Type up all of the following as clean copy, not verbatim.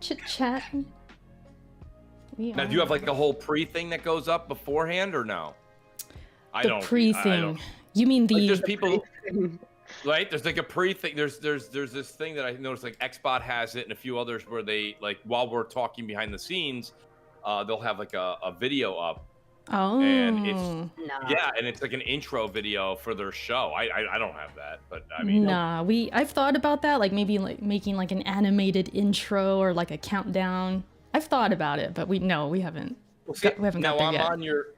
chit-chat. Now, do you have like a whole pre-thing that goes up beforehand or no? The pre-thing. You mean the... Like, there's people... Right, there's like a pre-thing. There's this thing that I noticed, like Xbot has it, and a few others where they like while we're talking behind the scenes, they'll have like a video up. Oh. And it's like an intro video for their show. I don't have that, but I mean. Nah, I've thought about that, like maybe like making like an animated intro or like a countdown. I've thought about it, but we haven't. Well, see, we haven't got there yet.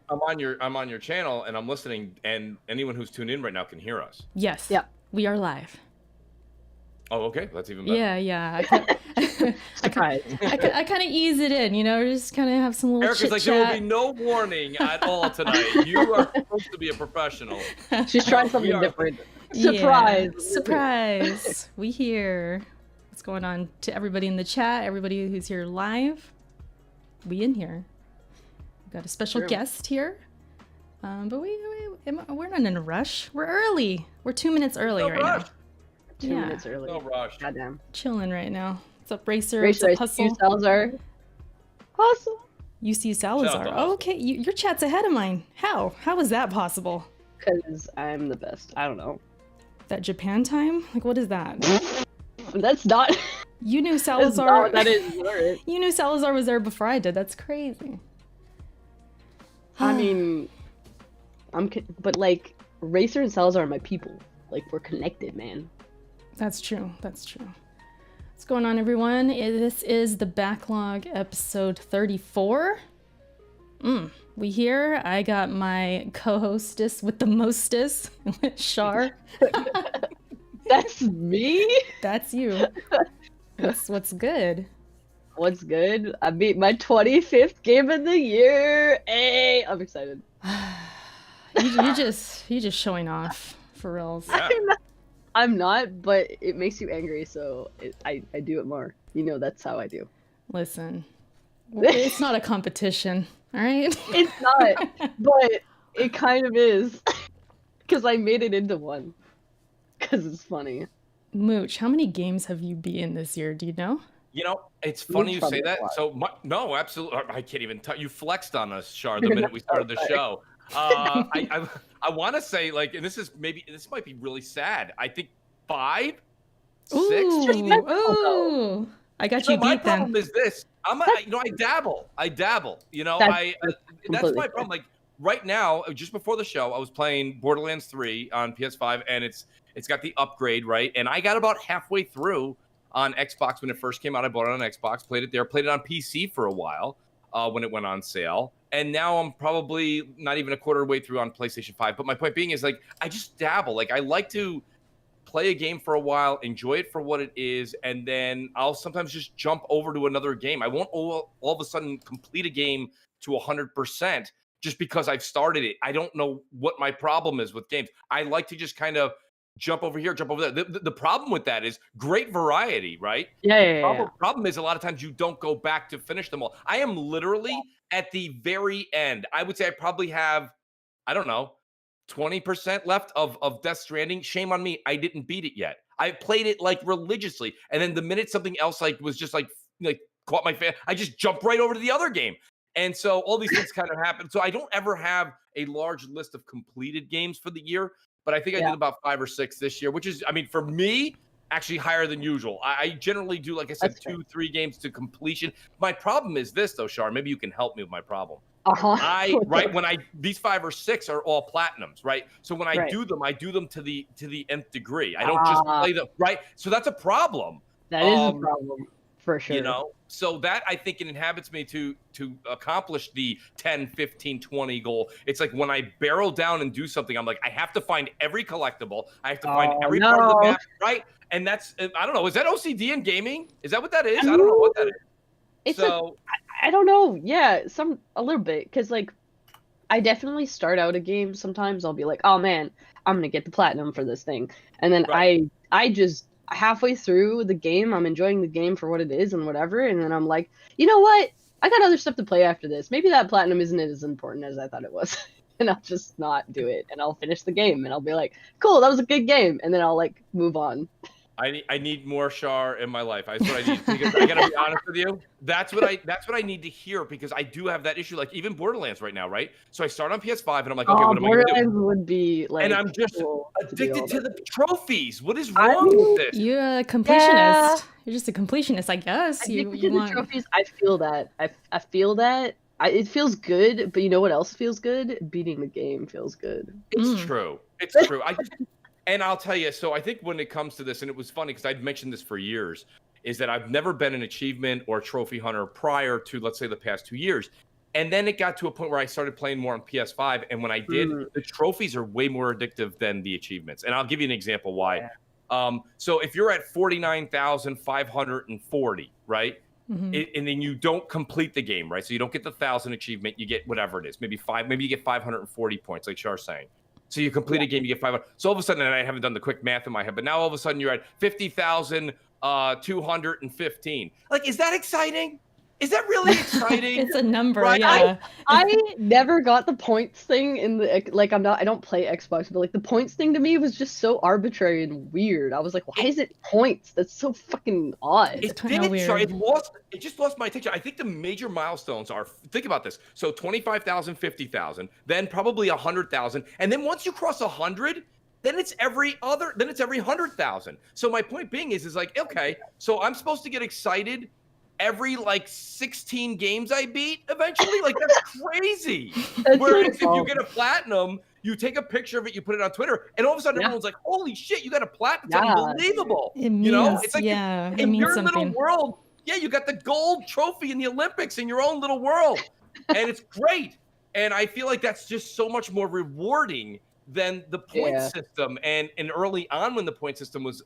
I'm on your channel and I'm listening, and anyone who's tuned in right now can hear us. Yes. Yeah. We are live. Oh, okay. That's even better. Yeah. I kind of ease it in, just kind of have some little Erica's like, there will be no warning at all tonight. You are supposed to be a professional. She's trying something different. Surprise. Yeah. Surprise. We here. What's going on to everybody in the chat, everybody who's here live? We in here. We've got a special guest here. But we're not in a rush. We're early. We're 2 minutes early right now. 2 minutes early. No rush. Goddamn. Chilling right now. What's up, Racer? Racer, What's up, Hustle? UC Salazar. Hustle. UC Salazar. Oh, okay, your chat's ahead of mine. How? How is that possible? Because I'm the best. I don't know. That Japan time? Like, what is that? That's not... You knew Salazar... That is You knew Salazar was there before I did. That's crazy. I mean... But like, Racer and Salazar are my people. Like, we're connected, man. That's true. That's true. What's going on, everyone? This is the Backlog episode 34. We here. I got my co-hostess with the mostest, Shar. That's me? That's you. What's good? What's good? I beat my 25th game of the year. Hey, I'm excited. You just showing off for reals. Yeah. I'm not, but it makes you angry, so I do it more. That's how I do. Listen, it's not a competition, all right? It's not, but it kind of is, because I made it into one, because it's funny. Mooch, how many games have you beaten this year? Do you know? It's funny you say that. So no, absolutely. I can't even tell. You flexed on us, Shar, the minute we started the show. I want to say, like, and this might be really sad. I think 5, 6. Ooh. I got you beat my then. problem is this. I dabble. That's my problem. Like right now, just before the show, I was playing Borderlands 3 on PS5, and it's got the upgrade, right? And I got about halfway through on Xbox when it first came out. I bought it on Xbox, played it there, played it on PC for a while when it went on sale. And now I'm probably not even a quarter way through on PlayStation 5. But my point being is, like, I just dabble. Like, I like to play a game for a while, enjoy it for what it is, and then I'll sometimes just jump over to another game. I won't all of a sudden complete a game to 100% just because I've started it. I don't know what my problem is with games. I like to just kind of jump over here, jump over there. The problem with that is great variety, right? Yeah. Problem is a lot of times you don't go back to finish them all. I am literally at the very end. I would say I probably have, I don't know, 20% left of Death Stranding. Shame on me. I didn't beat it yet. I played it like religiously. And then the minute something else like was just like caught my fan, I just jumped right over to the other game. And so all these things kind of happen. So I don't ever have a large list of completed games for the year, but I think I did about 5 or 6 this year, which is, I mean, for me, actually higher than usual. I generally do, like I said, 2-3 games to completion. My problem is this, though, Shar. Maybe you can help me with my problem. These 5 or 6 are all platinums, right? So when I do them to the nth degree. I don't just play them, right? So that's a problem. That is a problem. For sure. So that I think it inhabits me to accomplish the 10, 15, 20 goal. It's like when I barrel down and do something, I'm like, I have to find every collectible. I have to find every part of the map, right? And that's, I don't know, is that OCD in gaming? Is that what that is? I don't know what that is. I don't know. Yeah, a little bit. Because, like, I definitely start out a game. Sometimes I'll be like, oh, man, I'm going to get the platinum for this thing. And then I just... halfway through the game, I'm enjoying the game for what it is and whatever, and then I'm like, you know what? I got other stuff to play after this. Maybe that platinum isn't as important as I thought it was. And I'll just not do it, and I'll finish the game, and I'll be like, cool, that was a good game, and then I'll, like, move on. I need more Char in my life. That's what I need. Because I gotta be honest with you. That's what I need to hear because I do have that issue. Like even Borderlands right now, right? So I start on PS5 and I'm like, okay, Oh, what am I gonna do? Borderlands would be like And I'm just cool to do all addicted to that. the trophies. What is I wrong with this? You're a completionist. Yeah. You're just a completionist, I guess. Addicted You to the want trophies. I feel that. I feel that. It feels good, but you know what else feels good? Beating the game feels good. It's true. It's true. And I'll tell you, so I think when it comes to this, and it was funny because I'd mentioned this for years, is that I've never been an achievement or trophy hunter prior to, let's say, the past 2 years. And then it got to a point where I started playing more on PS5. And when I did, the trophies are way more addictive than the achievements. And I'll give you an example why. So if you're at 49,540, right? And then you don't complete the game, right? So you don't get the 1,000 achievement, you get whatever it is, maybe you get 540 points, like Char's saying. So you complete a game, you get 500. So all of a sudden, and I haven't done the quick math in my head, but now all of a sudden you're at 50,215. Like, is that exciting? Is that really exciting? It's a number, Right. yeah. I never got the points thing in the like. I don't play Xbox, but like the points thing to me was just so arbitrary and weird. I was like, why is it points? That's so fucking odd. It's kinda weird. Sorry, it just lost my attention. I think the major milestones are, think about this. So 25,000, 50,000, then probably 100,000. And then once you cross 100, then it's every 100,000. So my point being is like, okay, so I'm supposed to get excited every like 16 games I beat eventually. Like, that's crazy. Whereas if you get a platinum, you take a picture of it, you put it on Twitter, and all of a sudden everyone's like, holy shit, you got a platinum. It's unbelievable. It means, It's like it in means your something. little world, you got the gold trophy in the Olympics in your own little world. And it's great. And I feel like that's just so much more rewarding than the point system. And early on when the point system was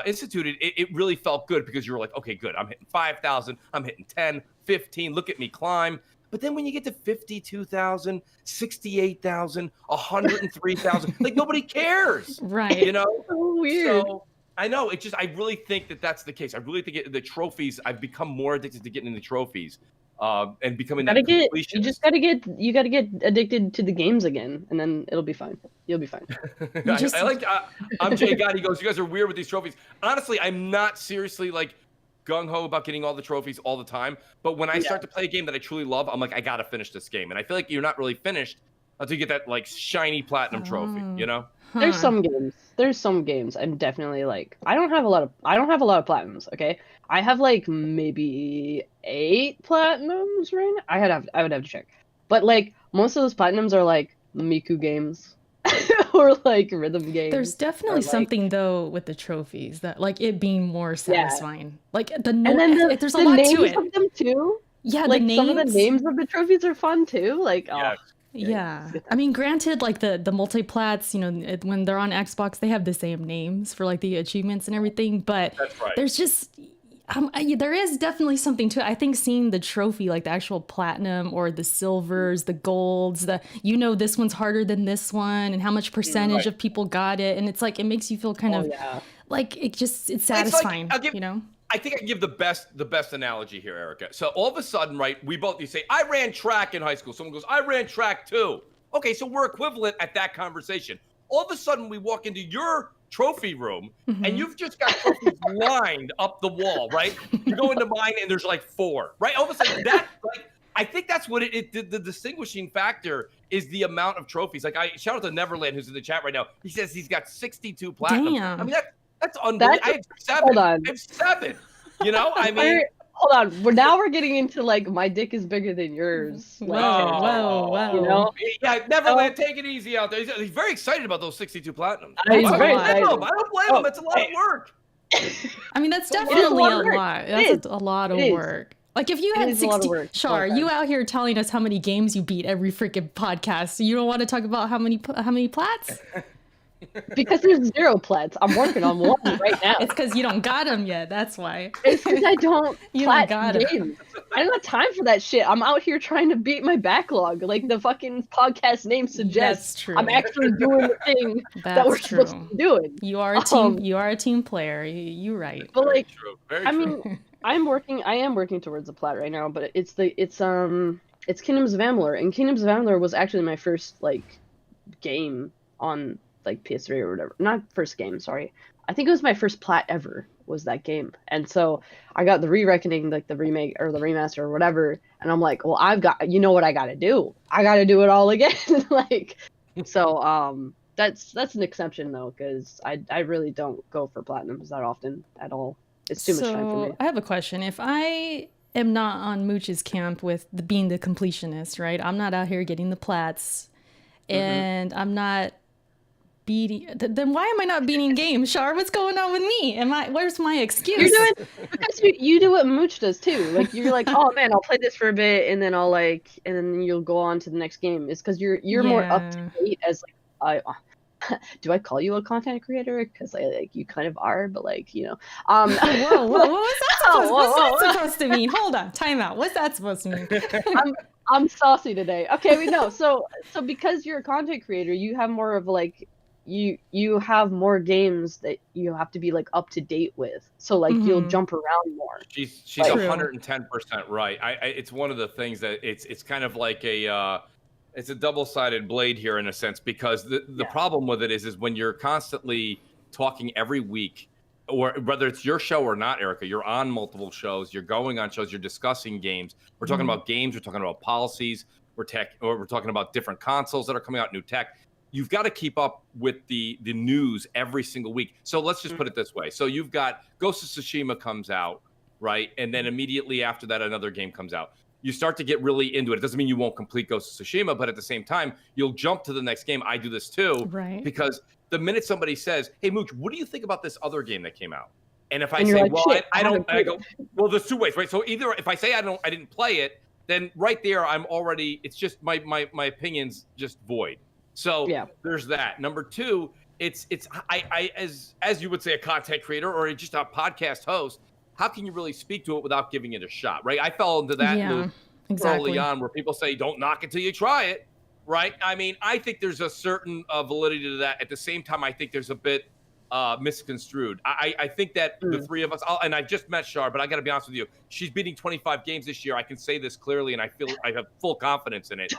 instituted, it really felt good because you were like, okay, good. I'm hitting 5,000. I'm hitting 10, 15. Look at me climb. But then when you get to 52,000, 68,000, 103,000, like nobody cares. Right. You know? So weird. So I know. I really think that that's the case. I really think the trophies, I've become more addicted to getting into trophies. And becoming that completionist. You gotta get addicted to the games again, and then it'll be fine. You'll be fine. I like. I'm Jay God. He goes, you guys are weird with these trophies. Honestly, I'm not seriously like gung ho about getting all the trophies all the time. But when I start to play a game that I truly love, I'm like, I gotta finish this game. And I feel like you're not really finished until you get that like shiny platinum trophy. You know. There's some games I'm definitely like, I don't have a lot of platinums, okay? I have like maybe 8 platinums right now. I would have to check. But like most of those platinums are like Miku games or like rhythm games. There's definitely something though with the trophies that like it being more satisfying. Like there's a lot to it. Of them too. Yeah, like the names, some of the names of the trophies are fun too. Like yeah. I mean, granted, like the multiplats, when they're on Xbox, they have the same names for like the achievements and everything. But there's just there is definitely something to it. I think seeing the trophy, like the actual platinum or the silvers, the golds, this one's harder than this one, and how much percentage of people got it, and it's like it makes you feel kind of like it's satisfying. I think I can give the best analogy here, Erica. So all of a sudden, right, you say, I ran track in high school. Someone goes, I ran track too. Okay, so we're equivalent at that conversation. All of a sudden, we walk into your trophy room, and you've just got trophies lined up the wall, right? You go into mine, and there's like 4, right? All of a sudden, I think that's what the distinguishing factor is, the amount of trophies. Like, shout out to Neverland, who's in the chat right now. He says he's got 62 platinum. Damn. I mean, that's unbelievable. I have 7. Hold on. I have 7. I mean, hold on. We're getting into like my dick is bigger than yours. Like, whoa. You know? Yeah, Neverland, take it easy out there. He's very excited about those 62 platinums. He's very excited. I don't blame him. It's a lot of work. I mean, that's definitely a lot. That's a lot of work. Like if you had 60, Char, you out here telling us how many games you beat every freaking podcast. You don't want to talk about how many plats? Because there's 0 plats. I'm working on 1 right now. It's because you don't got them yet. That's why. It's because I don't plat got games. I don't have time for that shit. I'm out here trying to beat my backlog, like the fucking podcast name suggests. That's true. I'm actually doing the thing that we're supposed to be doing. You are a team. You are a team player. You're right. But like, Very true. mean, I am working towards a plat right now. But it's Kingdoms of Amalur, and Kingdoms of Amalur was actually my first like game on like PS3 or whatever. Not first game, sorry. I think it was my first plat ever was that game. And so I got the Re-Reckoning, like the remake or the remaster or whatever. And I'm like, well, you know what I got to do? I got to do it all again. Like, so that's an exception though, because I really don't go for platinums that often at all. It's too much time for me. I have a question. If I am not on Mooch's camp with being the completionist, right? I'm not out here getting the plats, and I'm not beating. Then why am I not beating games, Shar? What's going on with me? Where's my excuse? You're doing because you do what Mooch does too. Like you're like, oh man, I'll play this for a bit, and then and then you'll go on to the next game. It's because you're more up to date as like do I call you a content creator? Because like you kind of are, but like whoa, what was that what's that supposed to mean? Hold on, time out. What's that supposed to mean? I'm saucy today. Okay, we know. So because you're a content creator, you have more of like you have more games that you have to be like up to date with. So like you'll jump around more. She's 110% right. It's one of the things that it's kind of like it's a double-sided blade here in a sense, because the problem with it is when you're constantly talking every week, or whether it's your show or not, Erica, you're on multiple shows, you're going on shows, you're discussing games. We're talking about games, we're talking about policies, we're talking about different consoles that are coming out, new tech. You've got to keep up with the news every single week. So let's just put it this way. So you've got Ghost of Tsushima comes out, right? And then immediately after that, another game comes out. You start to get really into it. It doesn't mean you won't complete Ghost of Tsushima, but at the same time, you'll jump to the next game. I do this too, right? Because the minute somebody says, "Hey, Mooch, what do you think about this other game that came out?" And if I say, like, "Well, I don't," I go, "Well, there's two ways, right?" So either if I say I didn't play it, then right there, I'm already. It's just my opinion's just void. So there's that. Number two, I as you would say, a content creator or just a podcast host. How can you really speak to it without giving it a shot, right? I fell into that loop early on where people say, don't knock it till you try it, right? I mean, I think there's a certain validity to that. At the same time, I think there's a bit misconstrued. I think that the three of us, and I just met Shar, but I got to be honest with you, she's beating 25 games this year. I can say this clearly, and I feel I have full confidence in it.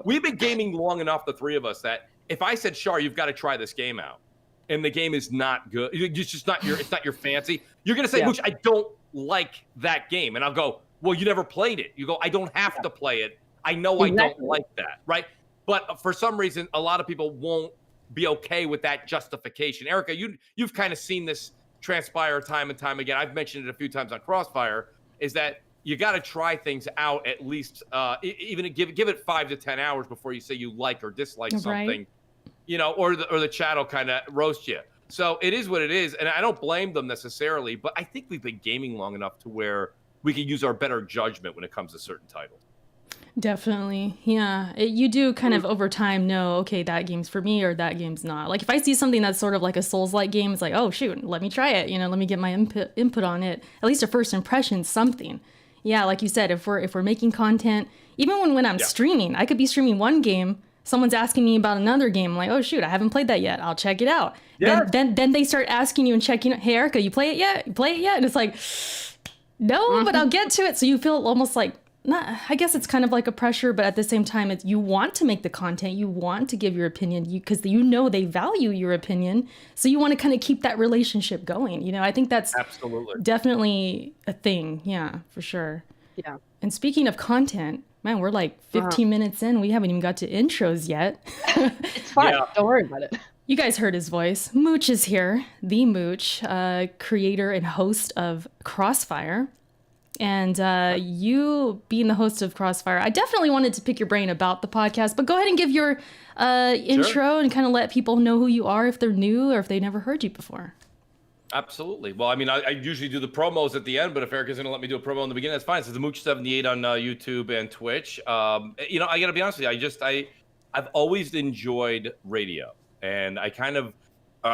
We've been gaming long enough, the three of us, that if I said, Shar, you've got to try this game out, and the game is not good, it's just not your fancy, you're going to say, Mooch, I don't like that game. And I'll go, well, you never played it. You go, I don't have to play it. I know I don't like that, right? But for some reason, a lot of people won't be okay with that justification. Erica, you've kind of seen this transpire time and time again. I've mentioned it a few times on Crossfire, is that you got to try things out at least, even give it 5 to 10 hours before you say you like or dislike something, you know, or the chat will kind of roast you. So it is what it is, and I don't blame them necessarily, but I think we've been gaming long enough to where we can use our better judgment when it comes to certain titles. Definitely. Yeah. You do kind of over time know, okay, that game's for me or that game's not. Like if I see something that's sort of like a Souls-like game, it's like, oh shoot, let me try it. You know, let me get my input on it. At least a first impression, something. Yeah, like you said, if we're making content, even when I'm streaming, I could be streaming one game, someone's asking me about another game. I'm like, oh shoot, I haven't played that yet. I'll check it out. Yeah. Then they start asking you and checking, hey Erica, you play it yet? You play it yet? And it's like, no, but I'll get to it. So you feel almost like, I guess it's kind of like a pressure, but at the same time, you want to make the content, you want to give your opinion, because you know they value your opinion, so you want to kind of keep that relationship going. You know, I think that's absolutely definitely a thing. Yeah, for sure. Yeah. And speaking of content, man, we're like 15 minutes in. We haven't even got to intros yet. It's fine. Yeah. Don't worry about it. You guys heard his voice. Mooch is here. The Mooch, creator and host of Crossfire. And you being the host of Crossfire, I definitely wanted to pick your brain about the podcast, but go ahead and give your intro and kind of let people know who you are if they're new or if they never heard you before. Absolutely. Well, I mean, I usually do the promos at the end, but if Erica's going to let me do a promo in the beginning, that's fine. It's the Mooch78 on YouTube and Twitch. You know, I got to be honest with you. I've always enjoyed radio, and I kind of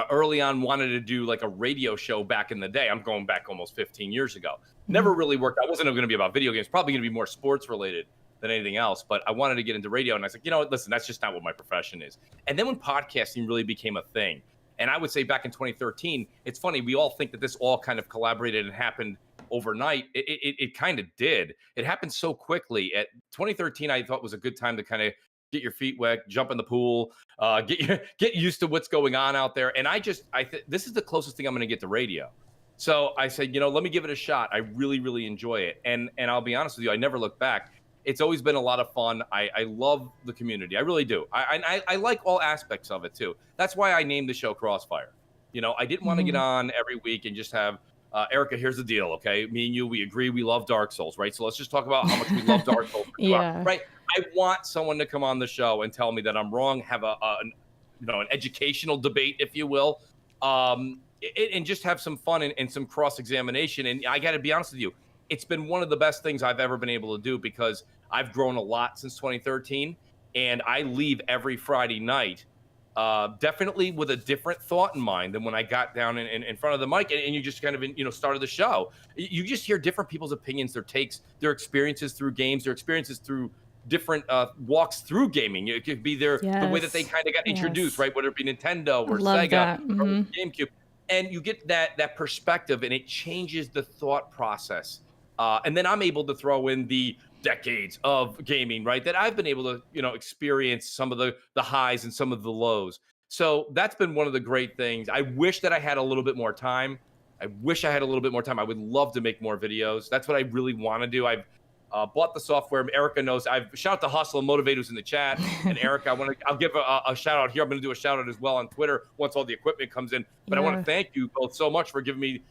early on wanted to do like a radio show back in the day. I'm going back almost 15 years ago. Never really worked. I wasn't going to be about video games, probably going to be more sports related than anything else. But I wanted to get into radio. And I was like, you know what, listen, that's just not what my profession is. And then when podcasting really became a thing, and I would say back in 2013, it's funny, we all think that this all kind of collaborated and happened overnight. It kind of did. It happened so quickly. At 2013, I thought was a good time to kind of get your feet wet, jump in the pool, get used to what's going on out there. And this is the closest thing I'm going to get to radio. So I said, let me give it a shot. I really, really enjoy it. And I'll be honest with you, I never look back. It's always been a lot of fun. I love the community. I really do. I like all aspects of it too. That's why I named the show Crossfire. I didn't want to get on every week and just have Erica, here's the deal, okay? Me and you, we agree we love Dark Souls, right? So let's just talk about how much we love Dark Souls. Yeah. Right? I want someone to come on the show and tell me that I'm wrong, have an educational debate, if you will, and just have some fun and some cross-examination. And I got to be honest with you, it's been one of the best things I've ever been able to do because I've grown a lot since 2013, and I leave every Friday night definitely with a different thought in mind than when I got down in front of the mic and you just kind of, started the show. You just hear different people's opinions, their takes, their experiences through games, their experiences through different walks through gaming. It could be the way that they kind of got introduced, right? Whether it be Nintendo or Sega or GameCube. And you get that perspective and it changes the thought process. And then I'm able to throw in the decades of gaming, right? That I've been able to, experience some of the highs and some of the lows. So that's been one of the great things. I wish that I had a little bit more time. I would love to make more videos. That's what I really want to do. I've bought the software. Erica knows. I've shout out to Hustle and Motivate who's in the chat. And Erica, I'll give a shout out here. I'm going to do a shout out as well on Twitter once all the equipment comes in. But I want to thank you both so much for giving me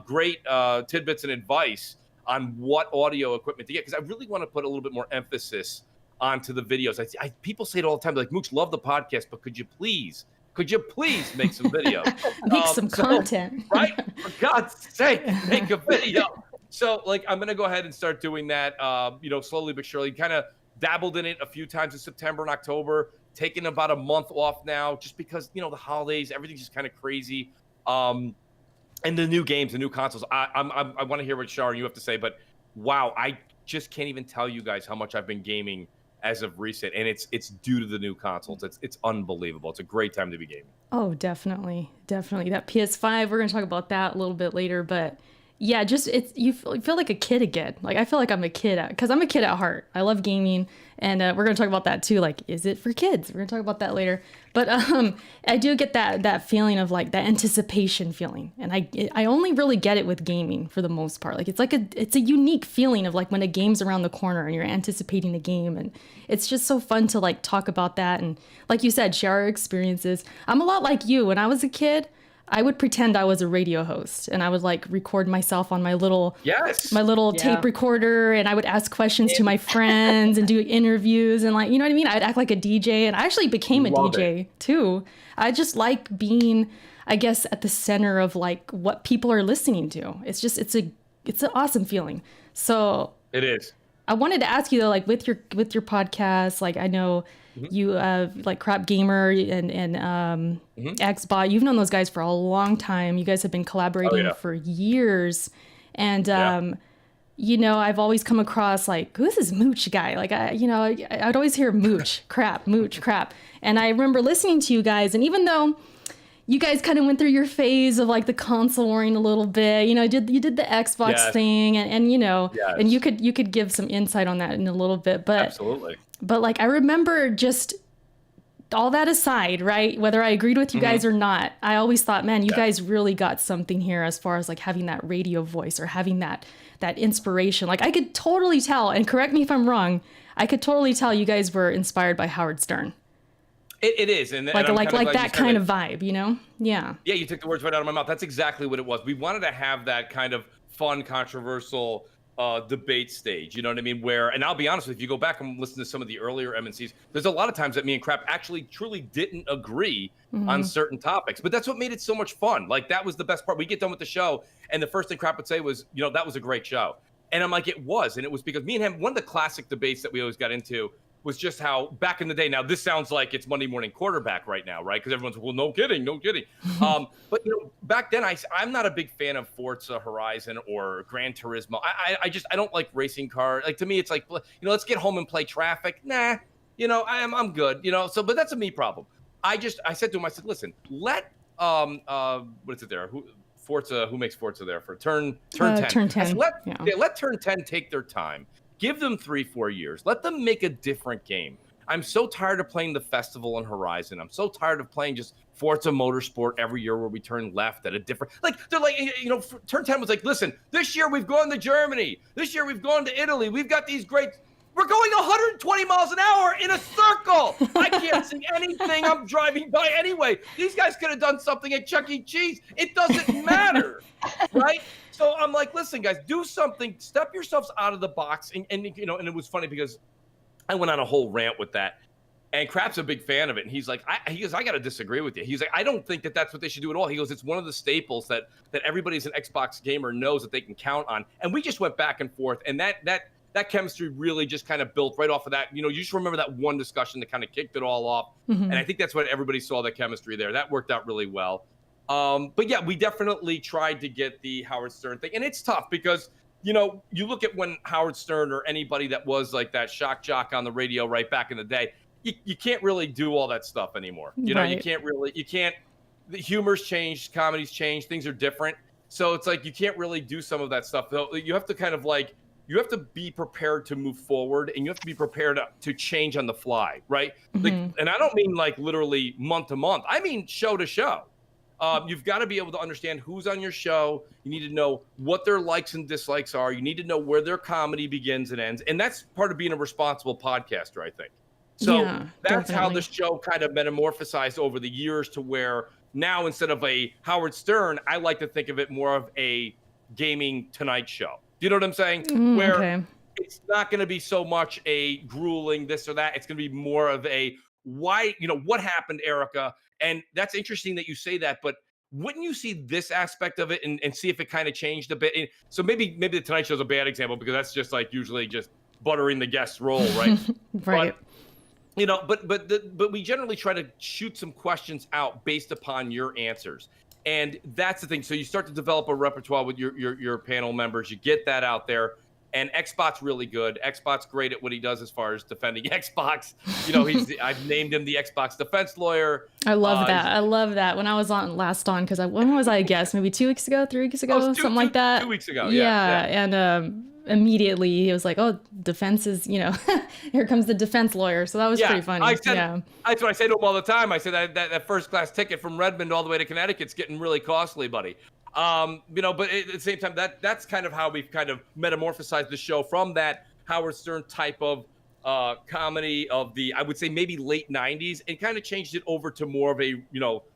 great tidbits and advice on what audio equipment to get, because I really want to put a little bit more emphasis onto the videos. People say it all the time, like, Mooch, love the podcast, but could you please make some videos? Make some content. Right? For God's sake, make a video. So, I'm going to go ahead and start doing that, slowly but surely. Kind of dabbled in it a few times in September and October, taking about a month off now, just because, the holidays, everything's just kind of crazy. And the new games, the new consoles. I want to hear what Shar and you have to say, but wow, I just can't even tell you guys how much I've been gaming as of recent, and it's due to the new consoles. It's unbelievable. It's a great time to be gaming. Oh, definitely. That PS5. We're gonna talk about that a little bit later, but yeah, just you feel like a kid again. Like I feel like I'm a kid because I'm a kid at heart. I love gaming, and we're gonna talk about that too. Like, is it for kids? We're gonna talk about that later. But I do get that feeling of like that anticipation feeling, and I only really get it with gaming for the most part. Like it's a unique feeling of like when a game's around the corner and you're anticipating the game, and it's just so fun to like talk about that and like you said, share our experiences. I'm a lot like you. When I was a kid, I would pretend I was a radio host and I would like record myself on my little tape recorder, and I would ask questions to my friends and do interviews and like, you know what I mean? I'd act like a DJ, and I actually became a DJ too. I just like being, I guess, at the center of like what people are listening to. It's an awesome feeling. So it is. I wanted to ask you though, like with your podcast, like I know you like Crap Gamer and Xbot, you've known those guys for a long time. You guys have been collaborating for years, and I've always come across like, who's this Mooch guy? Like I'd always hear Mooch, crap, and I remember listening to you guys, and even though you guys kind of went through your phase of like the console warring a little bit, you did the Xbox thing, and and you could give some insight on that in a little bit, but absolutely. But like I remember, just all that aside, right? Whether I agreed with you guys or not, I always thought, man, you guys really got something here as far as like having that radio voice or having that inspiration. Like I could totally tell, and correct me if I'm wrong, I could totally tell you guys were inspired by Howard Stern. It is, and like that kind of vibe, Yeah. Yeah, you took the words right out of my mouth. That's exactly what it was. We wanted to have that kind of fun, controversial debate stage, you know what I mean? And I'll be honest with you, if you go back and listen to some of the earlier MNCs, there's a lot of times that me and Crap actually truly didn't agree on certain topics, but that's what made it so much fun. Like that was the best part. We get done with the show, and the first thing Crap would say was, that was a great show. And I'm like, it was. And it was because me and him, one of the classic debates that we always got into was just how back in the day, now this sounds like it's Monday Morning Quarterback right now, right? Because everyone's, well, no kidding. But back then I'm not a big fan of Forza Horizon or Gran Turismo. I don't like racing cars. Like to me, it's like, let's get home and play Traffic. Nah, I'm good. So, but that's a me problem. I said to him, I said, listen, let what is it there? Who makes Forza there for turn 10? Turn 10. Said, let turn 10 take their time. Give them 3-4 years. Let them make a different game. I'm so tired of playing the Festival and Horizon. I'm so tired of playing just Forza Motorsport every year where we turn left at a different, like, they're like, Turn 10 was like, listen, this year we've gone to Germany. This year we've gone to Italy. We've got these great, we're going 120 miles an hour in a circle. I can't see anything I'm driving by anyway. These guys could have done something at Chuck E. Cheese. It doesn't matter, right? So I'm like, listen, guys, do something. Step yourselves out of the box. And it was funny because I went on a whole rant with that. And Crap's a big fan of it. And he's like, I got to disagree with you. He's like, I don't think that that's what they should do at all. He goes, it's one of the staples that everybody's an Xbox gamer knows that they can count on. And we just went back and forth. And that chemistry really just kind of built right off of that. You just remember that one discussion that kind of kicked it all off. Mm-hmm. And I think that's what everybody saw, the chemistry there. That worked out really well. But yeah, we definitely tried to get the Howard Stern thing. And it's tough because, you look at when Howard Stern or anybody that was like that shock jock on the radio right back in the day, you can't really do all that stuff anymore. Right. You can't, the humor's changed, comedy's changed, things are different. So it's like, you can't really do some of that stuff. You have to kind of like, you have to be prepared to move forward and you have to be prepared to change on the fly, right? Mm-hmm. Like, and I don't mean like literally month to month. I mean show to show. You've got to be able to understand who's on your show. You need to know what their likes and dislikes are. You need to know where their comedy begins and ends. And that's part of being a responsible podcaster, I think. So that's definitely how the show kind of metamorphosized over the years to where now instead of a Howard Stern, I like to think of it more of a gaming Tonight Show. Do you know what I'm saying? Where it's not going to be so much a grueling this or that. It's going to be more of a why, what happened, Erica? And that's interesting that you say that, but wouldn't you see this aspect of it and see if it kind of changed a bit? And so maybe the Tonight Show is a bad example because that's just like usually just buttering the guest's roll, right? Right. But we generally try to shoot some questions out based upon your answers. And that's the thing. So you start to develop a repertoire with your panel members. You get that out there. And Xbot's really good. Xbot's great at what he does as far as defending Xbox. I've named him the Xbox defense lawyer. I love that. I love that. When I was last on, because when was I guess? Maybe 2 weeks ago, 3 weeks ago, something like that. 2 weeks ago. Yeah. And immediately he was like, oh, defense is, here comes the defense lawyer. So that was pretty funny. That's what I say to him all the time. I said that first class ticket from Redmond all the way to Connecticut's getting really costly, buddy. But at the same time, that's kind of how we've kind of metamorphosized the show from that Howard Stern type of comedy of the, I would say maybe late 90s, and kind of changed it over to more of a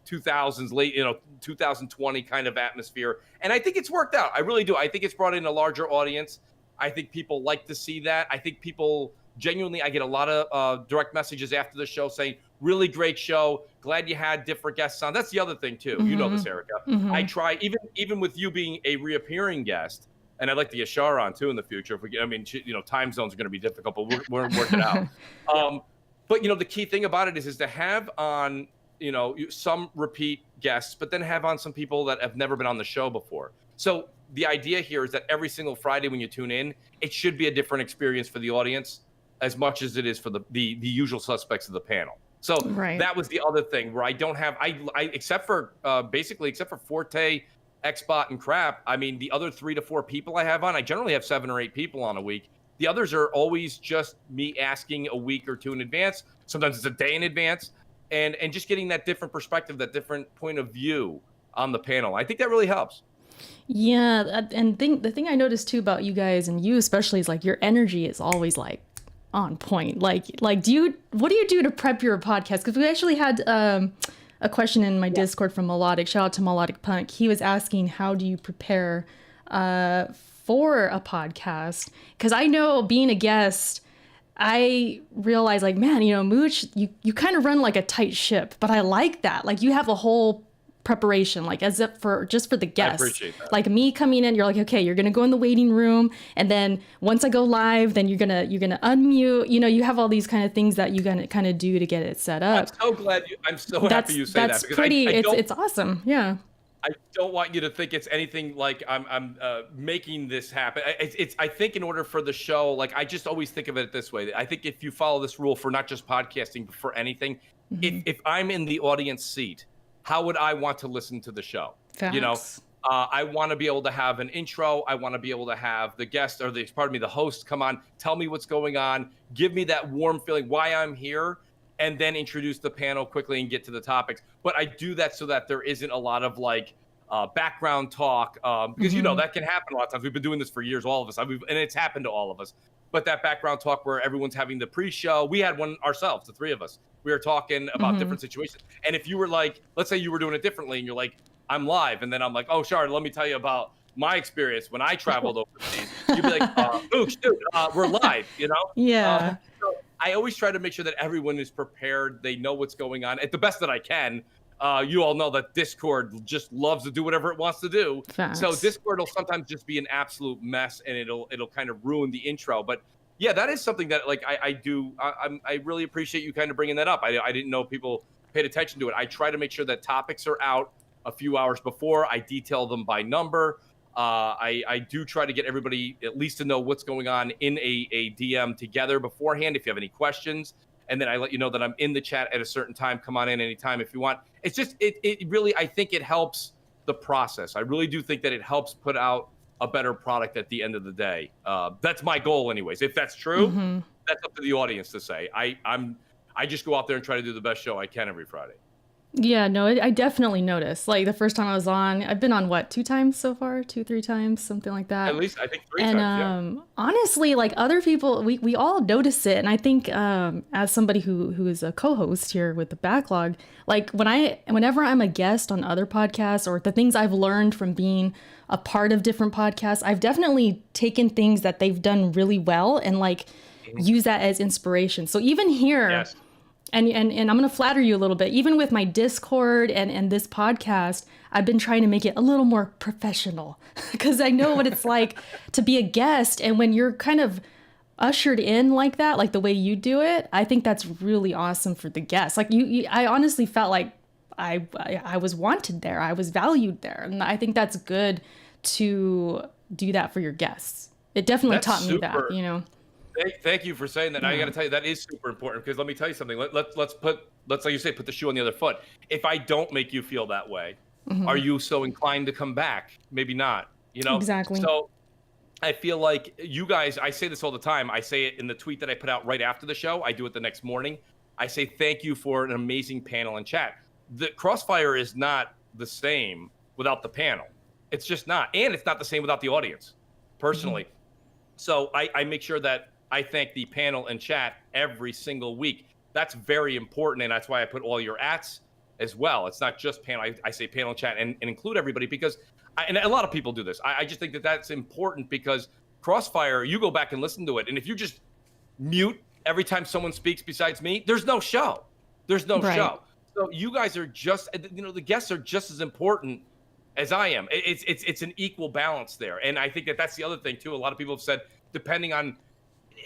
2000s late 2020 kind of atmosphere. And I think it's worked out. I really do. I think it's brought in a larger audience. I think people like to see that. I think people genuinely, I get a lot of direct messages after the show saying, really great show. Glad you had different guests on. That's the other thing too. Mm-hmm. You know this, Erica. Mm-hmm. I try, even with you being a reappearing guest, and I'd like to get Shar on too in the future. If we get, time zones are going to be difficult, but we're working it out. But the key thing about it is to have on, some repeat guests, but then have on some people that have never been on the show before. So the idea here is that every single Friday when you tune in, it should be a different experience for the audience as much as it is for the usual suspects of the panel. So that was the other thing where I don't have, I except for Forte, Xbot, and Crap. I mean, the other 3 to 4 people I have on, I generally have 7 or 8 people on a week. The others are always just me asking a week or 2 in advance. Sometimes it's a day in advance, and just getting that different perspective, that different point of view on the panel. I think that really helps. Yeah, and the thing I noticed too about you guys, and you especially, is like your energy is always like on point. Like what do you do to prep your podcast? Because we actually had a question in my Discord from Melodic. Shout out to Melodic Punk. He was asking, how do you prepare for a podcast? Because I know, being a guest, I realize, like, man, Mooch, you kind of run like a tight ship, but I like that. Like, you have a whole preparation, like, as if just for the guests. I appreciate that. Like me coming in, you're like, okay, you're gonna go in the waiting room, and then once I go live, then you're gonna unmute. You have all these kind of things that you're gonna kind of do to get it set up. I'm so happy you say that. That's pretty. It's awesome. Yeah. I don't want you to think it's anything like I'm making this happen. I think in order for the show, like, I just always think of it this way. I think if you follow this rule for not just podcasting, but for anything, if I'm in the audience seat, how would I want to listen to the show? Facts. I want to be able to have an intro. I want to be able to have the guest or the host come on, tell me what's going on, give me that warm feeling why I'm here, and then introduce the panel quickly and get to the topics. But I do that so that there isn't a lot of like background talk, because that can happen a lot of times. We've been doing this for years, all of us, and it's happened to all of us. But that background talk where everyone's having the pre-show, we had one ourselves, the three of us. We were talking about different situations. And if you were like, let's say you were doing it differently, and you're like, I'm live, and then I'm like, oh, Shard, let me tell you about my experience when I traveled overseas. You'd be like, Oosh, dude, we're live, Yeah. So I always try to make sure that everyone is prepared. They know what's going on at the best that I can. You all know that Discord just loves to do whatever it wants to do. Facts. So Discord will sometimes just be an absolute mess, and it'll kind of ruin the intro. But yeah, that is something that like I do. I really appreciate you kind of bringing that up. I didn't know people paid attention to it. I try to make sure that topics are out a few hours before. I detail them by number. I do try to get everybody at least to know what's going on in a DM together beforehand if you have any questions. And then I let you know that I'm in the chat at a certain time. Come on in anytime if you want. It's just, it really, I think it helps the process. I really do think that it helps put out a better product at the end of the day. That's my goal anyways. If that's true, that's up to the audience to say. I just go out there and try to do the best show I can every Friday. Yeah, no, I definitely noticed. Like the first time I was on, I've been on what, 2 times so far? 2, 3 times, something like that. At least I think 3 times, yeah. Honestly, like other people, we all notice it. And I think as somebody who is a co-host here with the Backlog, like whenever I'm a guest on other podcasts or the things I've learned from being a part of different podcasts, I've definitely taken things that they've done really well and like use that as inspiration. So even here, Yes. And I'm going to flatter you a little bit. Even with my Discord and this podcast, I've been trying to make it a little more professional because I know what it's like to be a guest. And when you're kind of ushered in like that, like the way you do it, I think that's really awesome for the guests. Like I honestly felt like I was wanted there. I was valued there. And I think that's good to do that for your guests. It definitely taught me that, Thank you for saying that. Yeah. I got to tell you, that is super important because let me tell you something. Let's like you say, put the shoe on the other foot. If I don't make you feel that way, are you so inclined to come back? Maybe not, Exactly. So I feel like you guys, I say this all the time. I say it in the tweet that I put out right after the show. I do it the next morning. I say, thank you for an amazing panel and chat. The Crossfire is not the same without the panel. It's just not. And it's not the same without the audience, personally. So I make sure that I thank the panel and chat every single week. That's very important, and that's why I put all your ats as well. It's not just panel. I say panel and chat and include everybody because, and a lot of people do this. I just think that that's important because Crossfire, you go back and listen to it, and if you just mute every time someone speaks besides me, there's no show. There's no show. So you guys are just, the guests are just as important as I am. It's an equal balance there, and I think that that's the other thing too. A lot of people have said, depending on.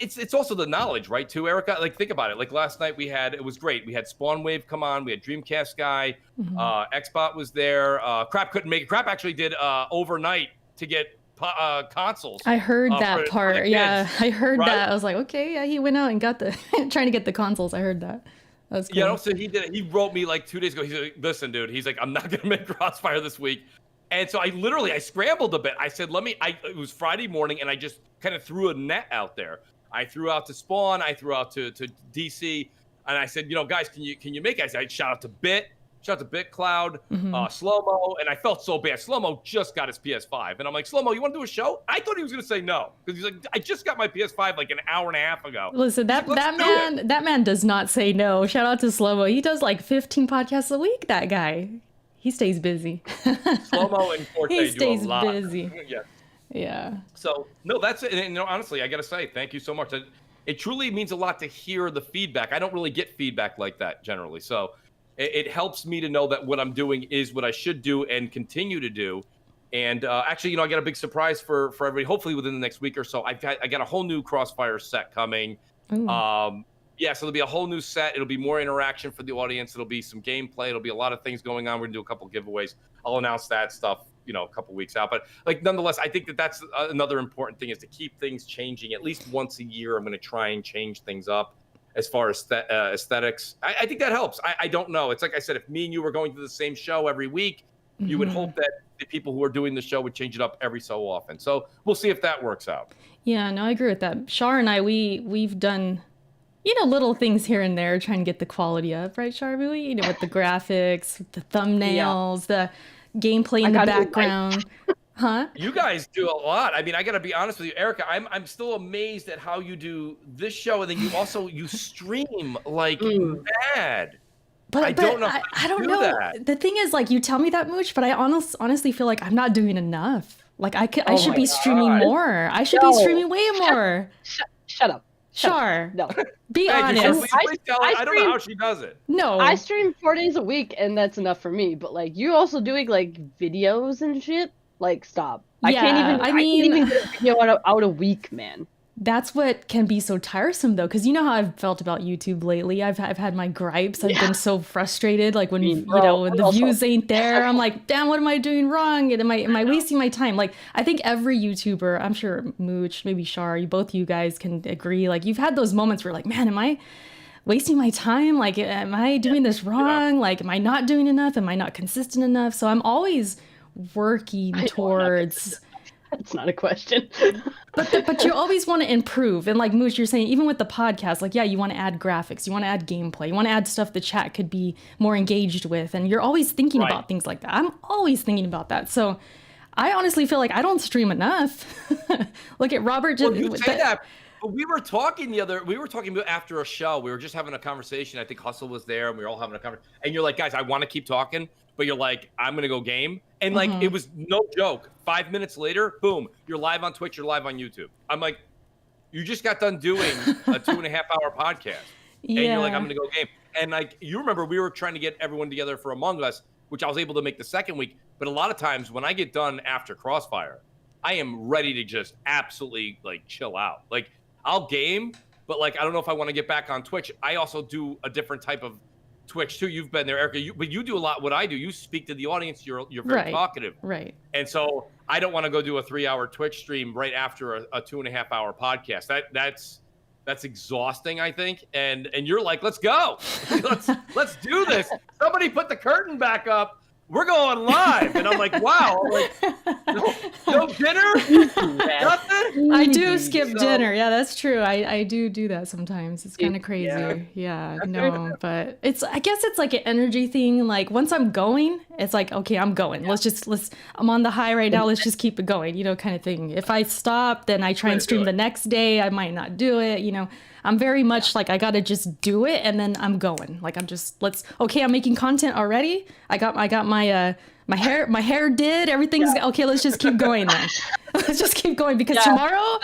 It's also the knowledge, right, too, Erica? Like, think about it. Like, last night it was great. We had Spawn Wave come on. We had Dreamcast Guy. Xbot was there. Crap couldn't make it. Crap actually did overnight to get consoles. I heard that part. Yeah, I heard that. I was like, okay, yeah, he went out and got trying to get the consoles. I heard that. That was cool. So he did it. He wrote me like 2 days ago. He's like, listen, dude. He's like, I'm not going to make Crossfire this week. And so I scrambled a bit. I said, it was Friday morning, and I just kind of threw a net out there. I threw out to Spawn, I threw out to DC, and I said, guys, can you make it? I said, shout out to BitCloud, Slow-Mo, and I felt so bad. Slow-Mo just got his PS5, and I'm like, Slow-Mo, you want to do a show? I thought he was going to say no, because he's like, I just got my PS5 like an hour and a half ago. Listen, that man does not say no. Shout out to Slow-Mo. He does like 15 podcasts a week, that guy. He stays busy. Slow-Mo and Forte do a lot. He stays busy. Yeah. Yeah. So no, that's it. And honestly, I gotta say, thank you so much. It truly means a lot to hear the feedback. I don't really get feedback like that generally, so it helps me to know that what I'm doing is what I should do and continue to do. And actually, I got a big surprise for everybody. Hopefully, within the next week or so, I got a whole new Crossfire set coming. So there'll be a whole new set. It'll be more interaction for the audience. It'll be some gameplay. It'll be a lot of things going on. We're gonna do a couple giveaways. I'll announce that stuff a couple weeks out, but like nonetheless, I think that that's another important thing is to keep things changing at least once a year. I'm going to try and change things up as far as aesthetics. I think that helps. I don't know. It's like I said, if me and you were going to the same show every week, you would hope that the people who are doing the show would change it up every so often. So we'll see if that works out. Yeah, no, I agree with that. Shar and I, we've done, little things here and there trying to get the quality up, right, Shar? With the graphics, the thumbnails, the gameplay in the background. Huh? You guys do a lot. I mean, I got to be honest with you, Erica. I'm still amazed at how you do this show, and then you stream like mad. But I don't know. I don't know. That. The thing is, like, you tell me that, Mooch, but I honestly feel like I'm not doing enough. Like, I should be streaming more. I should be streaming way more. Shut up. Shar. No. Be honest. I don't know how she does it. No. I stream 4 days a week, and that's enough for me. But, like, you also doing, like, videos and shit? Like, stop. Yeah, I can't even get a video out a week, man. That's what can be so tiresome, though, because you know how I've felt about YouTube lately. I've had my gripes. I've been so frustrated. Like when when the views ain't there, I'm like, damn, what am I doing wrong? And am I wasting my time? Like, I think every YouTuber, I'm sure Mooch, maybe Shar, both you guys can agree. Like, you've had those moments where, like, man, am I wasting my time? Like, am I doing this wrong? Like, am I not doing enough? Am I not consistent enough? So I'm always working towards. That's not a question. but you always want to improve. And like Mooch, you're saying, even with the podcast, like, yeah, you want to add graphics, you want to add gameplay, you want to add stuff the chat could be more engaged with. And you're always thinking about things like that. I'm always thinking about that. So I honestly feel like I don't stream enough. Look at Robert. Well, you say that. But we were talking after a show. We were just having a conversation. I think Hustle was there, and we were all having a conversation. And you're like, guys, I want to keep talking, but you're like, I'm gonna go game. And like, it was no joke. 5 minutes later, boom, you're live on Twitch, you're live on YouTube. I'm like, you just got done doing a 2.5-hour podcast, and you're like, I'm gonna go game. And like, you remember we were trying to get everyone together for Among Us, which I was able to make the second week. But a lot of times when I get done after Crossfire, I am ready to just absolutely like chill out. Like, I'll game, but like, I don't know if I want to get back on Twitch. I also do a different type of Twitch too. You've been there, Erica, but you do a lot what I do. You speak to the audience. You're very talkative. Right. And so I don't want to go do a 3-hour Twitch stream right after a 2.5-hour podcast. That's exhausting, I think. And you're like, let's go. let's do this. Somebody put the curtain back up. We're going live. And I'm like, wow. I'm like, no dinner? Nothing? I do skip dinner. Yeah, that's true. I do that sometimes. It's kind of crazy. Yeah, no, but I guess it's like an energy thing. Like once I'm going, it's like, okay, I'm going. I'm on the high right now. Let's just keep it going, kind of thing. If I stop, then I try and stream the next day. I might not do it, I'm very much like, I got to just do it and then I'm going. Like, I'm making content already. I got my hair did, everything's okay. Let's just keep going then. Let's just keep going because tomorrow.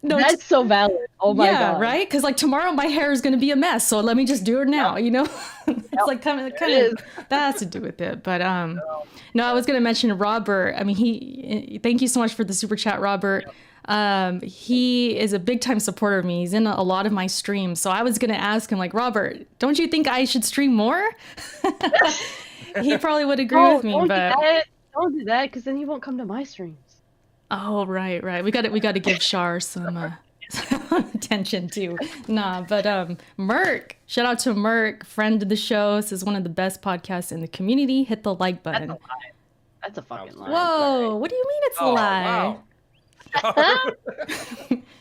That's so valid. Oh my God. Yeah, right? Because like tomorrow my hair is going to be a mess. So let me just do it now, It's like kind of that has to do with it. But no, I was going to mention Robert. I mean, thank you so much for the super chat, Robert. He is a big time supporter of me. He's in a lot of my streams. So I was going to ask him like, Robert, don't you think I should stream more? He probably would agree with me, but don't do that because then he won't come to my streams. Oh, right. We got to give Shar some attention too. Nah, but Merc, shout out to Merc, friend of the show. This is one of the best podcasts in the community. Hit the like button. That's a fucking lie. Whoa, what do you mean it's a lie? Wow.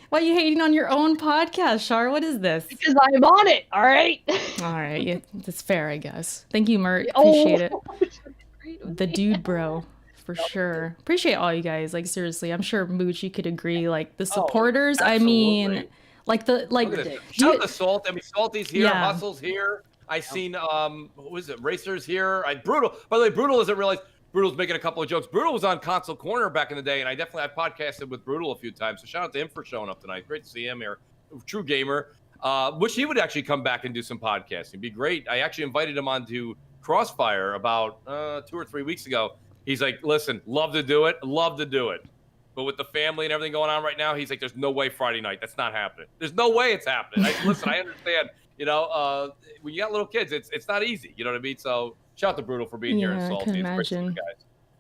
Why are you hating on your own podcast, Shar? What is this? Because I'm on it, all right? All right, yeah, that's fair, I guess. Thank you, Mert. Appreciate it. The dude bro, for sure. Appreciate all you guys. Like, seriously, I'm sure Mooch, you could agree. Like, the supporters, I mean, shout out to Salt. I mean, Salty's here, Hustle's here. I seen, what was it, Racers here. Brutal. By the way, Brutal doesn't realize Brutal's making a couple of jokes. Brutal was on Console Corner back in the day, and I've podcasted with Brutal a few times. So shout out to him for showing up tonight. Great to see him here. True gamer. Wish he would actually come back and do some podcasting. It'd be great. I actually invited him onto Crossfire about 2 or 3 weeks ago. He's like, listen, love to do it. But with the family and everything going on right now, he's like, there's no way Friday night. That's not happening. There's no way it's happening. Listen, I understand. When you got little kids, it's not easy. You know what I mean? So shout out to Brutal for being here and Salty. I can imagine.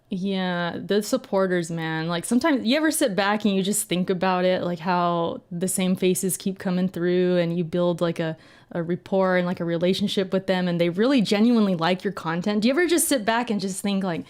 Yeah, the supporters, man. Like sometimes you ever sit back and you just think about it, like how the same faces keep coming through and you build like a rapport and like a relationship with them and they really genuinely like your content. Do you ever just sit back and just think like,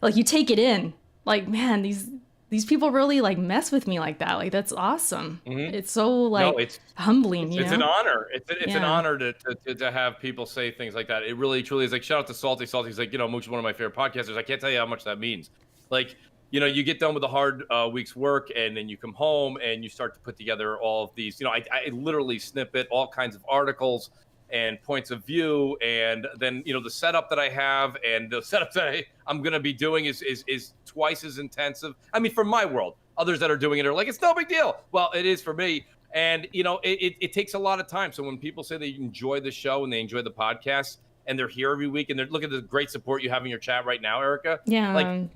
like you take it in. Like, man, these people really like mess with me like that. Like, that's awesome. It's so like humbling, it's an honor. It's an Yeah. honor to have people say things like that. It really truly is. Like, shout out to Salty. Salty's like, Mooch is one of my favorite podcasters. I can't tell you how much that means. Like, you get done with a hard week's work, and then you come home and you start to put together all of these. I literally snippet all kinds of articles and points of view, and then the setup that I have and the setup that I'm gonna be doing is twice as intensive. I mean, for my world, others that are doing it are like, it's no big deal. Well, it is for me, and it takes a lot of time. So when people say they enjoy the show and they enjoy the podcast, and they're here every week, and they're look at the great support you have in your chat right now, Erica. Yeah, like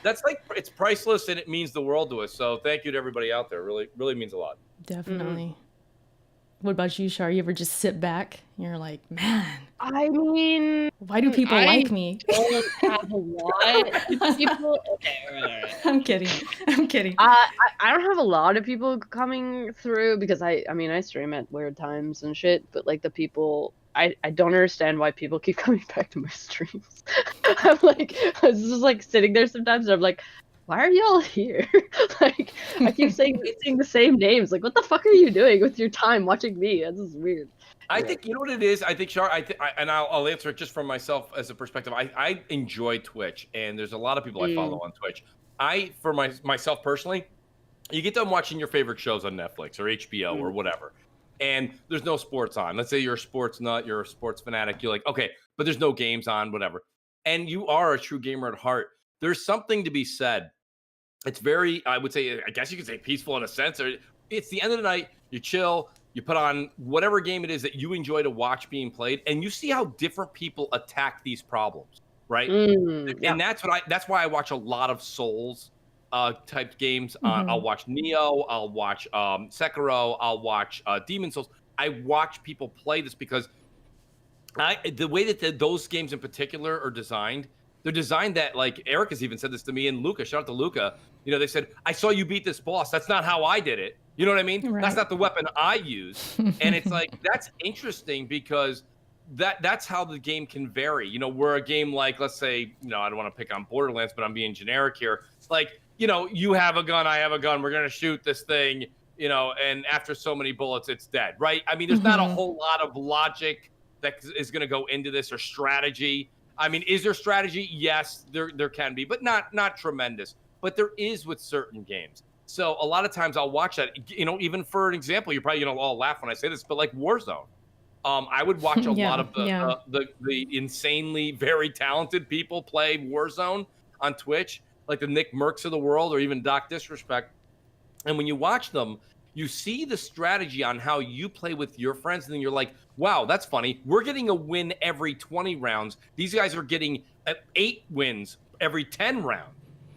that's like, it's priceless, and it means the world to us. So thank you to everybody out there. Really, really means a lot. Definitely. What about you, Shar? You ever just sit back and you're like, man, I mean, why do people like me? I don't have a lot of people. Okay, right. I'm kidding. I don't have a lot of people coming through because I mean I stream at weird times and shit, but like the people, I don't understand why people keep coming back to my streams. I'm like, I was just like sitting there sometimes and I'm like, why are y'all here? Like, I keep saying the same names. Like, what the fuck are you doing with your time watching me? That's just weird. I think, you know what it is? I think, Shar, and I'll answer it just from myself as a perspective. I enjoy Twitch, and there's a lot of people I follow on Twitch. For myself personally, you get done watching your favorite shows on Netflix or HBO or whatever, and there's no sports on. Let's say you're a sports nut, you're a sports fanatic. You're like, okay, but there's no games on, whatever. And you are a true gamer at heart. There's something to be said. It's very, I would say, I guess you could say peaceful in a sense. Or it's the end of the night, you chill, you put on whatever game it is that you enjoy to watch being played, and you see how different people attack these problems, right? And that's why I watch a lot of Souls type games. I'll watch Neo, I'll watch Sekiro, I'll watch Demon Souls. I watch people play this because the way that those games in particular are designed, they're designed that, like, Eric has even said this to me, and Luca, shout out to Luca, they said, I saw you beat this boss. That's not how I did it. You know what I mean? Right. That's not the weapon I use. And it's like, that's interesting because that's how the game can vary. Where a game like, let's say, I don't want to pick on Borderlands, but I'm being generic here. Like, you have a gun, I have a gun, we're going to shoot this thing, and after so many bullets, it's dead, right? I mean, there's not a whole lot of logic that is going to go into this, or strategy. I mean, is there strategy? Yes, there can be, but not tremendous. But there is with certain games. So a lot of times I'll watch that. Even for an example, you're probably all laugh when I say this, but like Warzone, I would watch a lot of the insanely very talented people play Warzone on Twitch, like the Nick Mercs of the world, or even Doc Disrespect. And when you watch them, you see the strategy on how you play with your friends, and then you're like, wow, that's funny. We're getting a win every 20 rounds. These guys are getting 8 wins every 10 rounds.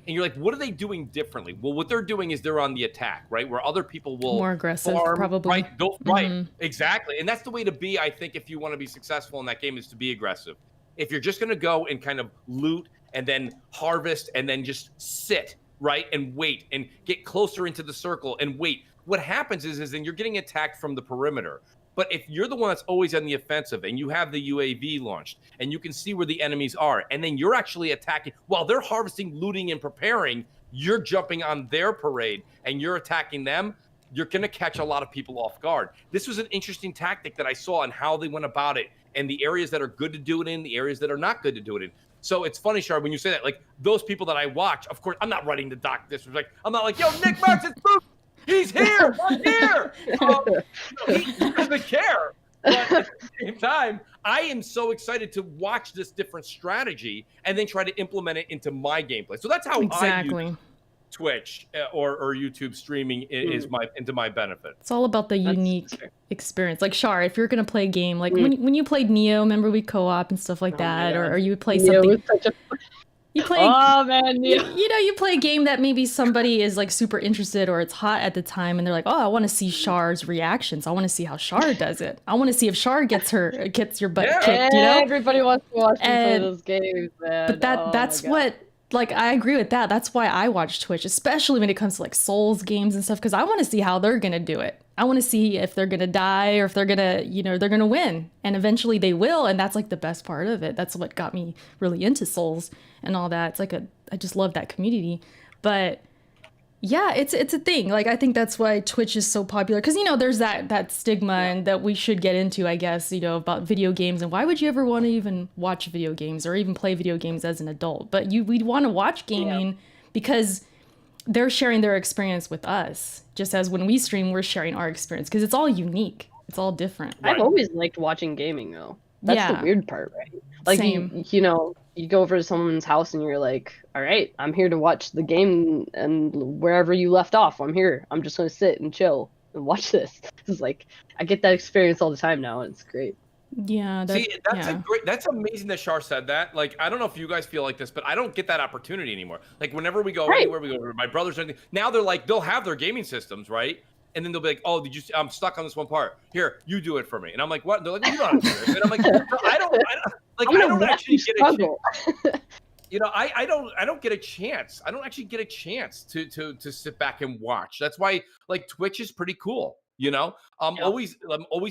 And you're like, what are they doing differently? Well, what they're doing is they're on the attack, right? Where other people will more aggressive, farm, probably. Right, right, exactly. And that's the way to be, I think, if you want to be successful in that game, is to be aggressive. If you're just going to go and kind of loot and then harvest and then just sit, right, and wait and get closer into the circle and wait, what happens is then you're getting attacked from the perimeter. But if you're the one that's always on the offensive and you have the UAV launched and you can see where the enemies are, and then you're actually attacking while they're harvesting, looting, and preparing, you're jumping on their parade and you're attacking them, you're going to catch a lot of people off guard. This was an interesting tactic that I saw and how they went about it, and the areas that are good to do it in, the areas that are not good to do it in. So it's funny, Shar, when you say that, like those people that I watch, of course, I'm not writing the Doc Disrespect. I'm not like, yo, Nick Mercs, it's Luke. He's here. I'm here. He doesn't care. But at the same time, I am so excited to watch this different strategy and then try to implement it into my gameplay. So that's how I use Twitch or YouTube streaming is into my benefit. It's all about the unique experience. Like, Shar, if you're gonna play a game, like when you played Neo, remember we co-op and stuff like that, or you would play something. You play, you play a game that maybe somebody is like super interested or it's hot at the time, and they're like, oh, I want to see Shar's reactions. I want to see how Shar does it. I want to see if Shar gets your butt kicked. Everybody wants to watch me play those games, man. But that's what, like, I agree with that. That's why I watch Twitch, especially when it comes to like Souls games and stuff, because I want to see how they're gonna do it. I want to see if they're going to die or if they're going to, they're going to win. And eventually they will. And that's like the best part of it. That's what got me really into Souls and all that. It's like I just love that community. But yeah, it's a thing. Like, I think that's why Twitch is so popular. Because, there's that stigma and that we should get into, I guess, about video games. And why would you ever want to even watch video games or even play video games as an adult? But we'd want to watch gaming because they're sharing their experience with us. Just as when we stream, we're sharing our experience. Because it's all unique. It's all different. I've always liked watching gaming, though. That's the weird part, right? Like, Same. You go over to someone's house and you're like, all right, I'm here to watch the game, and wherever you left off, I'm here. I'm just going to sit and chill and watch this. It's like, I get that experience all the time now, and it's great. Yeah. That's amazing that Shar said that. Like, I don't know if you guys feel like this, but I don't get that opportunity anymore. Like, whenever we go anywhere, we go over my brothers or anything, now they'll have their gaming systems, right? And then they'll be like, "Oh, I'm stuck on this one part. Here, you do it for me." And I'm like, "What?" And they're like, "You don't have to do it." And I'm like, I don't actually get a chance. I don't get a chance. I don't actually get a chance to sit back and watch. That's why like Twitch is pretty cool. I'm always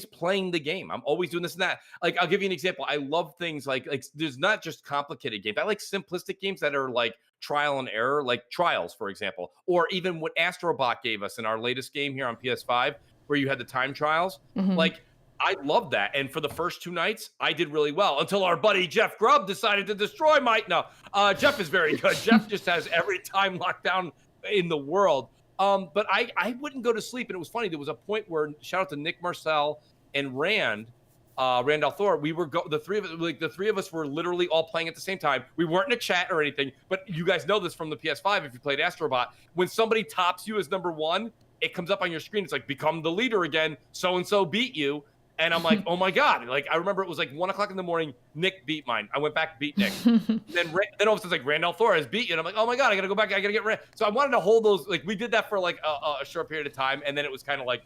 playing the game. I'm always doing this and that. Like, I'll give you an example. I love things like there's not just complicated games. I like simplistic games that are like trial and error, like Trials, for example, or even what Astrobot gave us in our latest game here on PS5, where you had the time trials. Mm-hmm. Like, I love that. And for the first 2 nights, I did really well until our buddy Jeff Grubb decided to destroy my. No, Jeff is very good. Jeff just has every time locked down in the world. But I wouldn't go to sleep. And it was funny. There was a point where, shout out to Nick Marcel and Randall Thor. The three of us were literally all playing at the same time. We weren't in a chat or anything, but you guys know this from the PS5 if you played Astrobot. When somebody tops you as number 1, it comes up on your screen. It's like, become the leader again. So-and-so beat you. And I'm like, oh my God. Like, I remember it was like 1:00 in the morning. Nick beat mine. I went back, beat Nick. then all of a sudden, like, Randall Thor has beat you. And I'm like, oh my God, I got to go back. I got to get Rand. So I wanted to hold those. Like, we did that for like a short period of time. And then it was kind of like,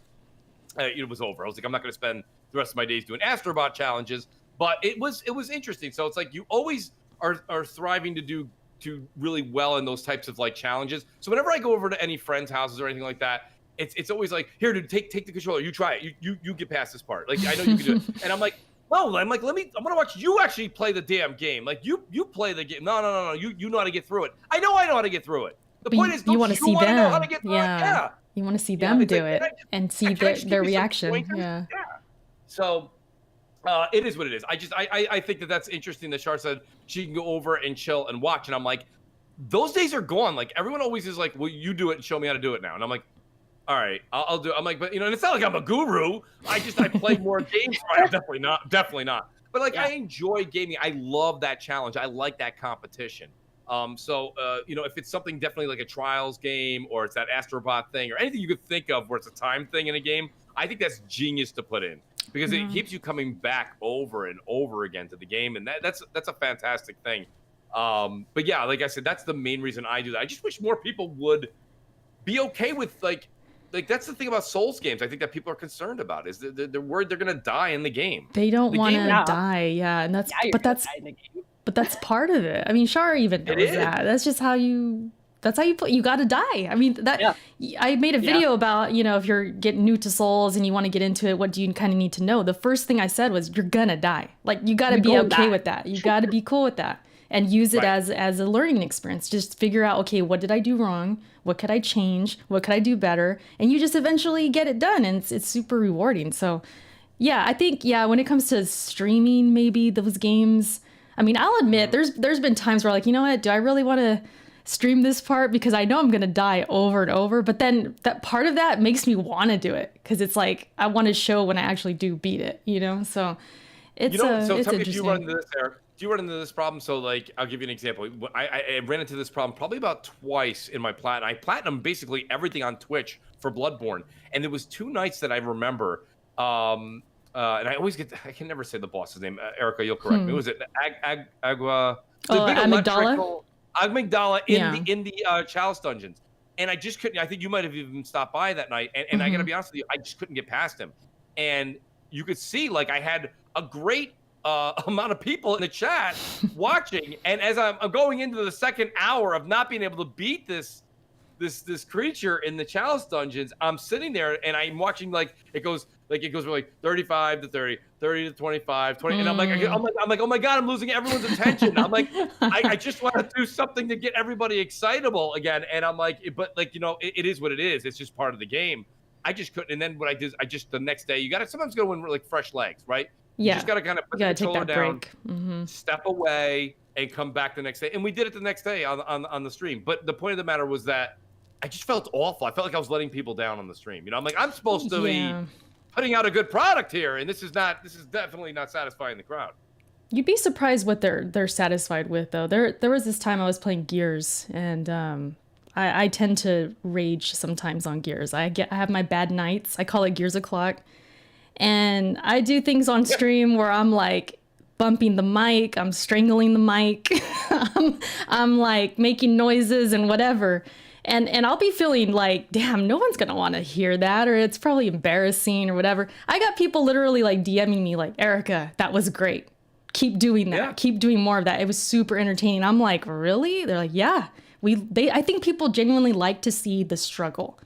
it was over. I was like, I'm not going to spend the rest of my days doing Astrobot challenges. But it was interesting. So it's like, you always are thriving to do really well in those types of like challenges. So whenever I go over to any friends' houses or anything like that, it's always like, here, dude, take the controller. You try it. You get past this part. Like, I know you can do it. And I'm like, no, I'm like, I'm going to watch you actually play the damn game. Like, you play the game. No. You know how to get through it. I know how to get through it. The point is, you want to see them. Know how to get through it? Yeah. You want to see them do it and see their reaction. Yeah. So it is what it is. I think that's interesting that Shar said she can go over and chill and watch. And I'm like, those days are gone. Like, everyone always is like, well, you do it and show me how to do it now. And I'm like, all right, I'll do it. I'm like, but and it's not like I'm a guru. I play more games. Right? Definitely not. But like, I enjoy gaming. I love that challenge. I like that competition. So if it's something definitely like a Trials game, or it's that Astrobot thing, or anything you could think of where it's a time thing in a game, I think that's genius to put in, because it keeps you coming back over and over again to the game, and that's a fantastic thing. But yeah, like I said, that's the main reason I do that. I just wish more people would be okay with like that's the thing about Souls games. I think that people are concerned about is they're worried they're gonna die in the game. They don't want to die, and but that's part of it. I mean, Shar even knows that. That's just how you. That's how you play. You got to die. I mean, I made a video about, if you're getting new to Souls and you want to get into it, what do you kind of need to know? The first thing I said was, you're gonna die. Like, you got to be okay with that. You got to be cool with that. And use it as a learning experience. Just figure out, okay, what did I do wrong? What could I change? What could I do better? And you just eventually get it done, and it's super rewarding. So, yeah, I think when it comes to streaming, maybe those games. I mean, I'll admit there's been times where, like, you know what? Do I really want to stream this part, because I know I'm gonna die over and over? But then that part of that makes me want to do it, because it's like I want to show when I actually do beat it. So it's so tell me interesting. if you run into this, Eric. Do you run into this problem? So, like, I'll give you an example. I ran into this problem probably about twice in my platinum. I platinum basically everything on Twitch for Bloodborne, and there was 2 nights that I remember. And I can never say the boss's name. Erica, you'll correct me. Was it Agua? Amygdala. Amygdala in the Chalice dungeons, and I just couldn't. I think you might have even stopped by that night, and I gotta be honest with you, I just couldn't get past him. And you could see, like, I had a great amount of people in the chat watching, and as I'm going into the second hour of not being able to beat this this creature in the chalice dungeons. I'm sitting there and I'm watching like it goes from like 35 to 30, 30 to 25, 20, and I'm like, oh my god, I'm losing everyone's attention. I'm like, I just want to do something to get everybody excitable again, and I'm like, but like it is what it is. It's just part of the game. I just couldn't. And then what I did, I just the next day, you got to sometimes go in like fresh legs, right? Yeah. You just got to kind of put the controller down, break. step away, and come back the next day. And we did it the next day on the stream. But the point of the matter was that I just felt awful. I felt like I was letting people down on the stream. I'm like, I'm supposed to be putting out a good product here, and this is definitely not satisfying the crowd. You'd be surprised what they're satisfied with, though. There was this time I was playing Gears, and I tend to rage sometimes on Gears. I have my bad nights. I call it Gears o'clock. And I do things on stream where I'm like bumping the mic, I'm strangling the mic, I'm like making noises and whatever. And I'll be feeling like, damn, no one's gonna want to hear that, or it's probably embarrassing or whatever. I got people literally like DMing me like, Erica, that was great. Keep doing that. Yeah. Keep doing more of that. It was super entertaining. I'm like, really? They're like, yeah. I think people genuinely like to see the struggle.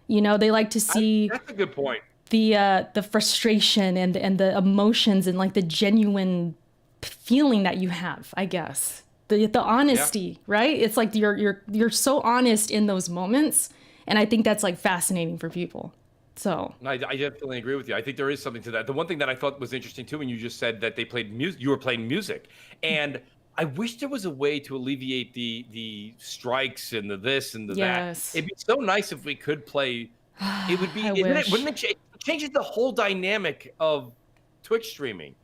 They like to see. That's a good point. The frustration and the emotions and like the genuine feeling that you have, I guess. The honesty, right? It's like you're so honest in those moments, and I think that's like fascinating for people. So I definitely agree with you. I think there is something to that. The one thing that I thought was interesting too, when you just said that they played music, you were playing music, and I wish there was a way to alleviate the strikes and the this and the that. It'd be so nice if we could play. It would be. Wouldn't it changes the whole dynamic of Twitch streaming?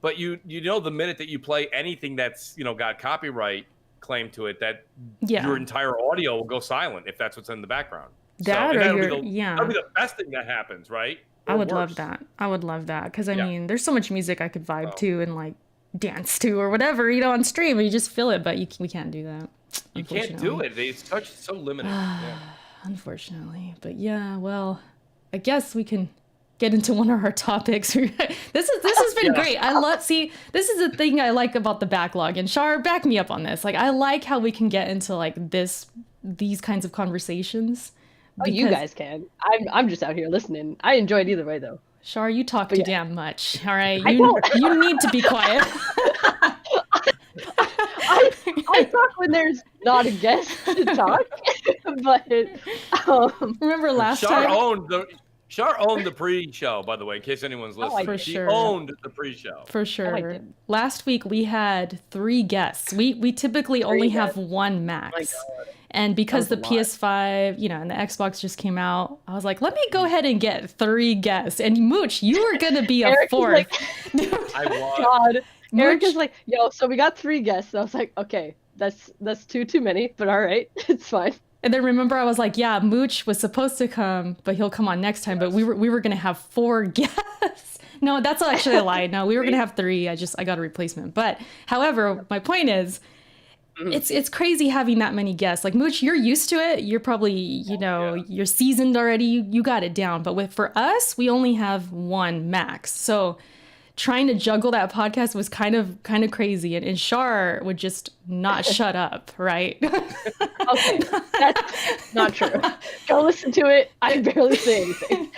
But the minute that you play anything that's got copyright claim to it, that your entire audio will go silent if that's what's in the background. That'll be the best thing that happens, right? I would love that. I would love that because I mean, there's so much music I could vibe to and like dance to or whatever, on stream, and you just feel it, but we can't do that. You can't do it. It's so limited. Unfortunately, but well, I guess we can get into one of our topics. This has been great. This is the thing I like about the backlog, and Shar, back me up on this. Like, I like how we can get into like these kinds of conversations. Oh, you guys can. I'm just out here listening. I enjoy it either way, though. Shar, you talk too damn much. All right, you need to be quiet. I talk when there's not a guest to talk, but remember last time. Shar owned the pre-show, by the way, in case anyone's listening. For she sure. owned the pre-show. For sure. Last week we had 3 guests. We typically only have 1 max. And because the PS5, and the Xbox just came out, I was like, let me go ahead and get 3 guests. And Mooch, you were going to be a 4th. I was. God. Eric is like, yo, so we got 3 guests. And I was like, okay, that's too many, but all right, it's fine. And then remember, I was like, yeah, Mooch was supposed to come, but he'll come on next time. But we were going to have 4 guests. No, that's actually a lie. No, we were going to have 3. I got a replacement. But however, my point is, it's crazy having that many guests. Like, Mooch, you're used to it. You're probably, you're seasoned already. You got it down. But for us, we only have 1 max. So trying to juggle that podcast was kind of crazy, and Shar would just not shut up, right? Okay, that's not true. Go listen to it. I barely say anything.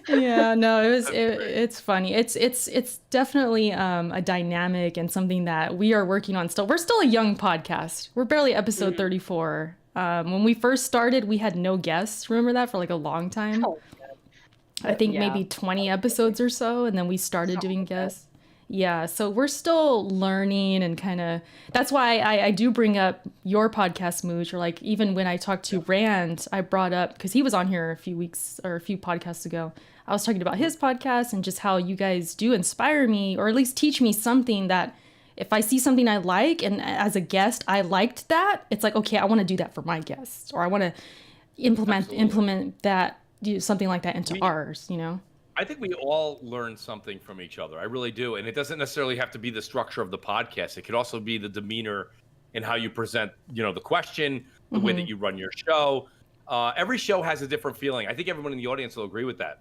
Yeah, no, it's funny. It's definitely a dynamic and something that we are working on still. We're still a young podcast. We're barely episode 34. When we first started, we had no guests. Remember that for like a long time? Oh. I think maybe 20 episodes or so, and then we started doing guests. Yeah, so we're still learning and kind of, that's why I do bring up your podcast, Mooch, or like even when I talked to Rand, I brought up, because he was on here a few podcasts ago, I was talking about his podcast and just how you guys do inspire me, or at least teach me something that if I see something I like, and as a guest, I liked that, it's like, okay, I want to do that for my guests, or I want to implement that, do something like that into ours, I think we all learn something from each other. I really do. And it doesn't necessarily have to be the structure of the podcast. It could also be the demeanor and how you present, the question, the way that you run your show. Every show has a different feeling. I think everyone in the audience will agree with that.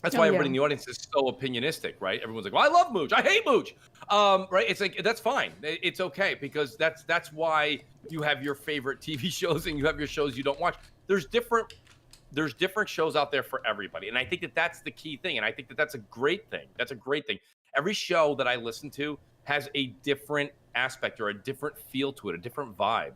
That's why everybody in the audience is so opinionistic, right? Everyone's like, well, I love Mooch. I hate Mooch. Right? It's like, that's fine. It's okay, because that's why you have your favorite TV shows and you have your shows you don't watch. there's different shows out there for everybody. And I think that that's the key thing. And I think that that's a great thing. That's a great thing. Every show that I listen to has a different aspect or a different feel to it, a different vibe.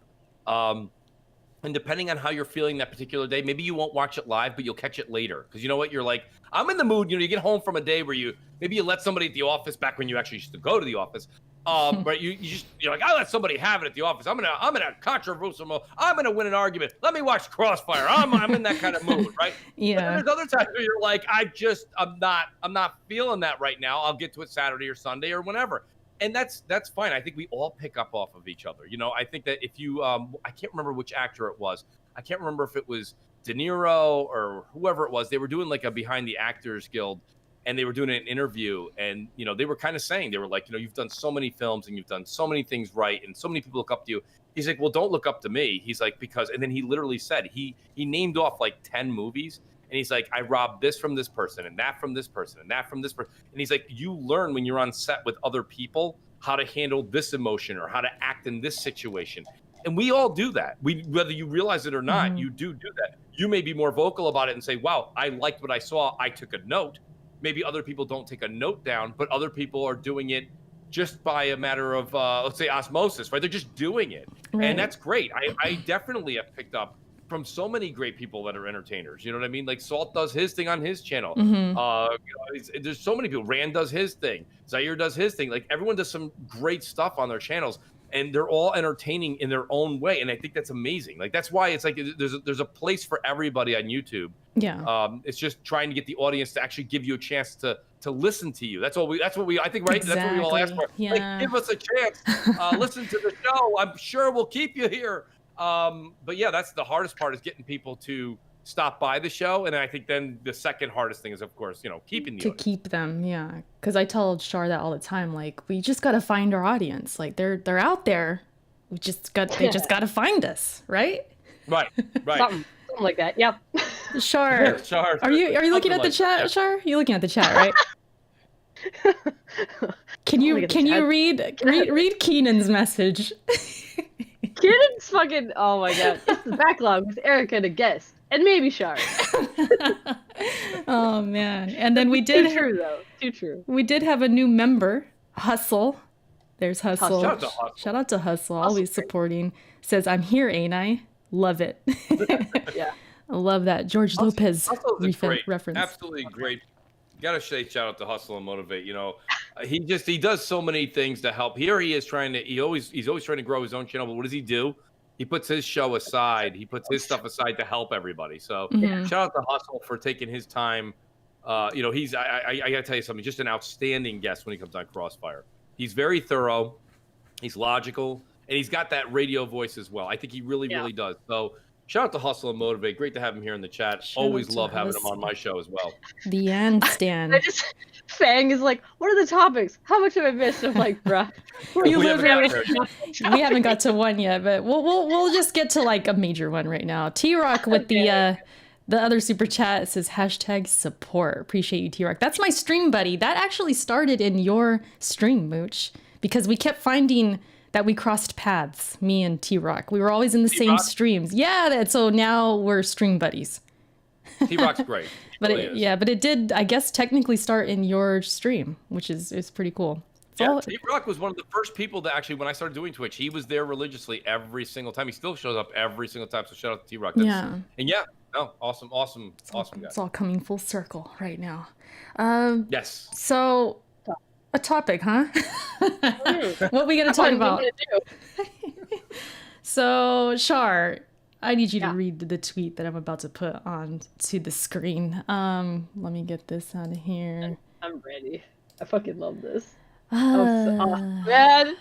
And depending on how you're feeling that particular day, maybe you won't watch it live, but you'll catch it later. Because you know what? You're like, I'm in the mood. You get home from a day where maybe you let somebody at the office back when you actually used to go to the office. But you're like, I let somebody have it at the office. I'm in a controversial mode. I'm gonna win an argument. Let me watch Crossfire. I'm in that kind of mood, right? Yeah. But there's other times where you're like, I'm not feeling that right now. I'll get to it Saturday or Sunday or whenever. And that's fine. I think we all pick up off of each other. I think that if you, I can't remember which actor it was. I can't remember if it was De Niro or whoever it was. They were doing like a Behind the Actors Guild, and they were doing an interview. And, they were kind of saying, they were like, you've done so many films and you've done so many things right. And so many people look up to you. He's like, well, don't look up to me. He's like, because, and then he literally said, he named off like 10 movies. And he's like, I robbed this from this person and that from this person and that from this person. And he's like, you learn when you're on set with other people how to handle this emotion or how to act in this situation. And we all do that. Whether you realize it or not, you do that. You may be more vocal about it and say, wow, I liked what I saw. I took a note. Maybe other people don't take a note down, but other people are doing it just by a matter of, let's say, osmosis, right? They're just doing it. Right. And that's great. I definitely have picked up from so many great people that are entertainers. You know what I mean? Like Salt does his thing on his channel. There's so many people. Rand does his thing. Zaire does his thing. Like everyone does some great stuff on their channels, and they're all entertaining in their own way. And I think that's amazing. Like that's why it's like there's a place for everybody on YouTube. Yeah. It's just trying to get the audience to actually give you a chance to listen to you. That's what we I think, right? Exactly. That's what we all ask for. Yeah. Like, give us a chance. Listen to the show. I'm sure we'll keep you here. But yeah, that's the hardest part, is getting people to stop by the show. And I think then the second hardest thing is, of course, keeping the audience. Keep them. Yeah. Cause I tell Shar that all the time. Like, we just got to find our audience. Like they're out there. They just got to find us. Right. Right. Something like that. Yep. Shar, Shar, are you looking at the chat, yeah. Shar? You're looking at the chat, right? Can you read Keenan's message? Keenan's fucking, oh my god. It's the Backlog with Erica to guest. And maybe Shar. Oh man. And then we did Too true though. Too true. We did have a new member, Hustle. There's Hustle. Shout out to Hustle. Always supporting. Says, I'm here, ain't I? Love it. Yeah. I love that. George Lopez reference. Absolutely great. Gotta say shout out to Hustle and Motivate. He does so many things to help. Here he is he's always trying to grow his own channel, but what does he do? He puts his show aside. He puts his stuff aside to help everybody. So shout out to Hustle for taking his time. I gotta tell you something, just an outstanding guest when he comes on Crossfire. He's very thorough, he's logical, and he's got that radio voice as well. I think he really does. So shout out to Hustle and Motivate. Great to have him here in the chat. Always love having him on my show as well. The Handstand. Fang is like, what are the topics? How much have I missed? I'm like, bruh. We haven't got to one yet, but we'll just get to like a major one right now. T-Rock with the other super chat says #support. Appreciate you, T-Rock. That's my stream buddy. That actually started in your stream, Mooch, because we kept finding that we crossed paths, me and T-Rock. We were always in the same streams. Yeah, so now we're stream buddies. T-Rock's great. But it did, I guess, technically start in your stream, which is pretty cool. T-Rock was one of the first people that actually, when I started doing Twitch, he was there religiously every single time. He still shows up every single time. So shout out to T-Rock. Awesome guy. It's all coming full circle right now. Yes. So, a topic, huh? What are we going to talk about? So, Shar, I need you to read the tweet that I'm about to put on to the screen. Let me get this out of here. I'm ready. I fucking love this. Man,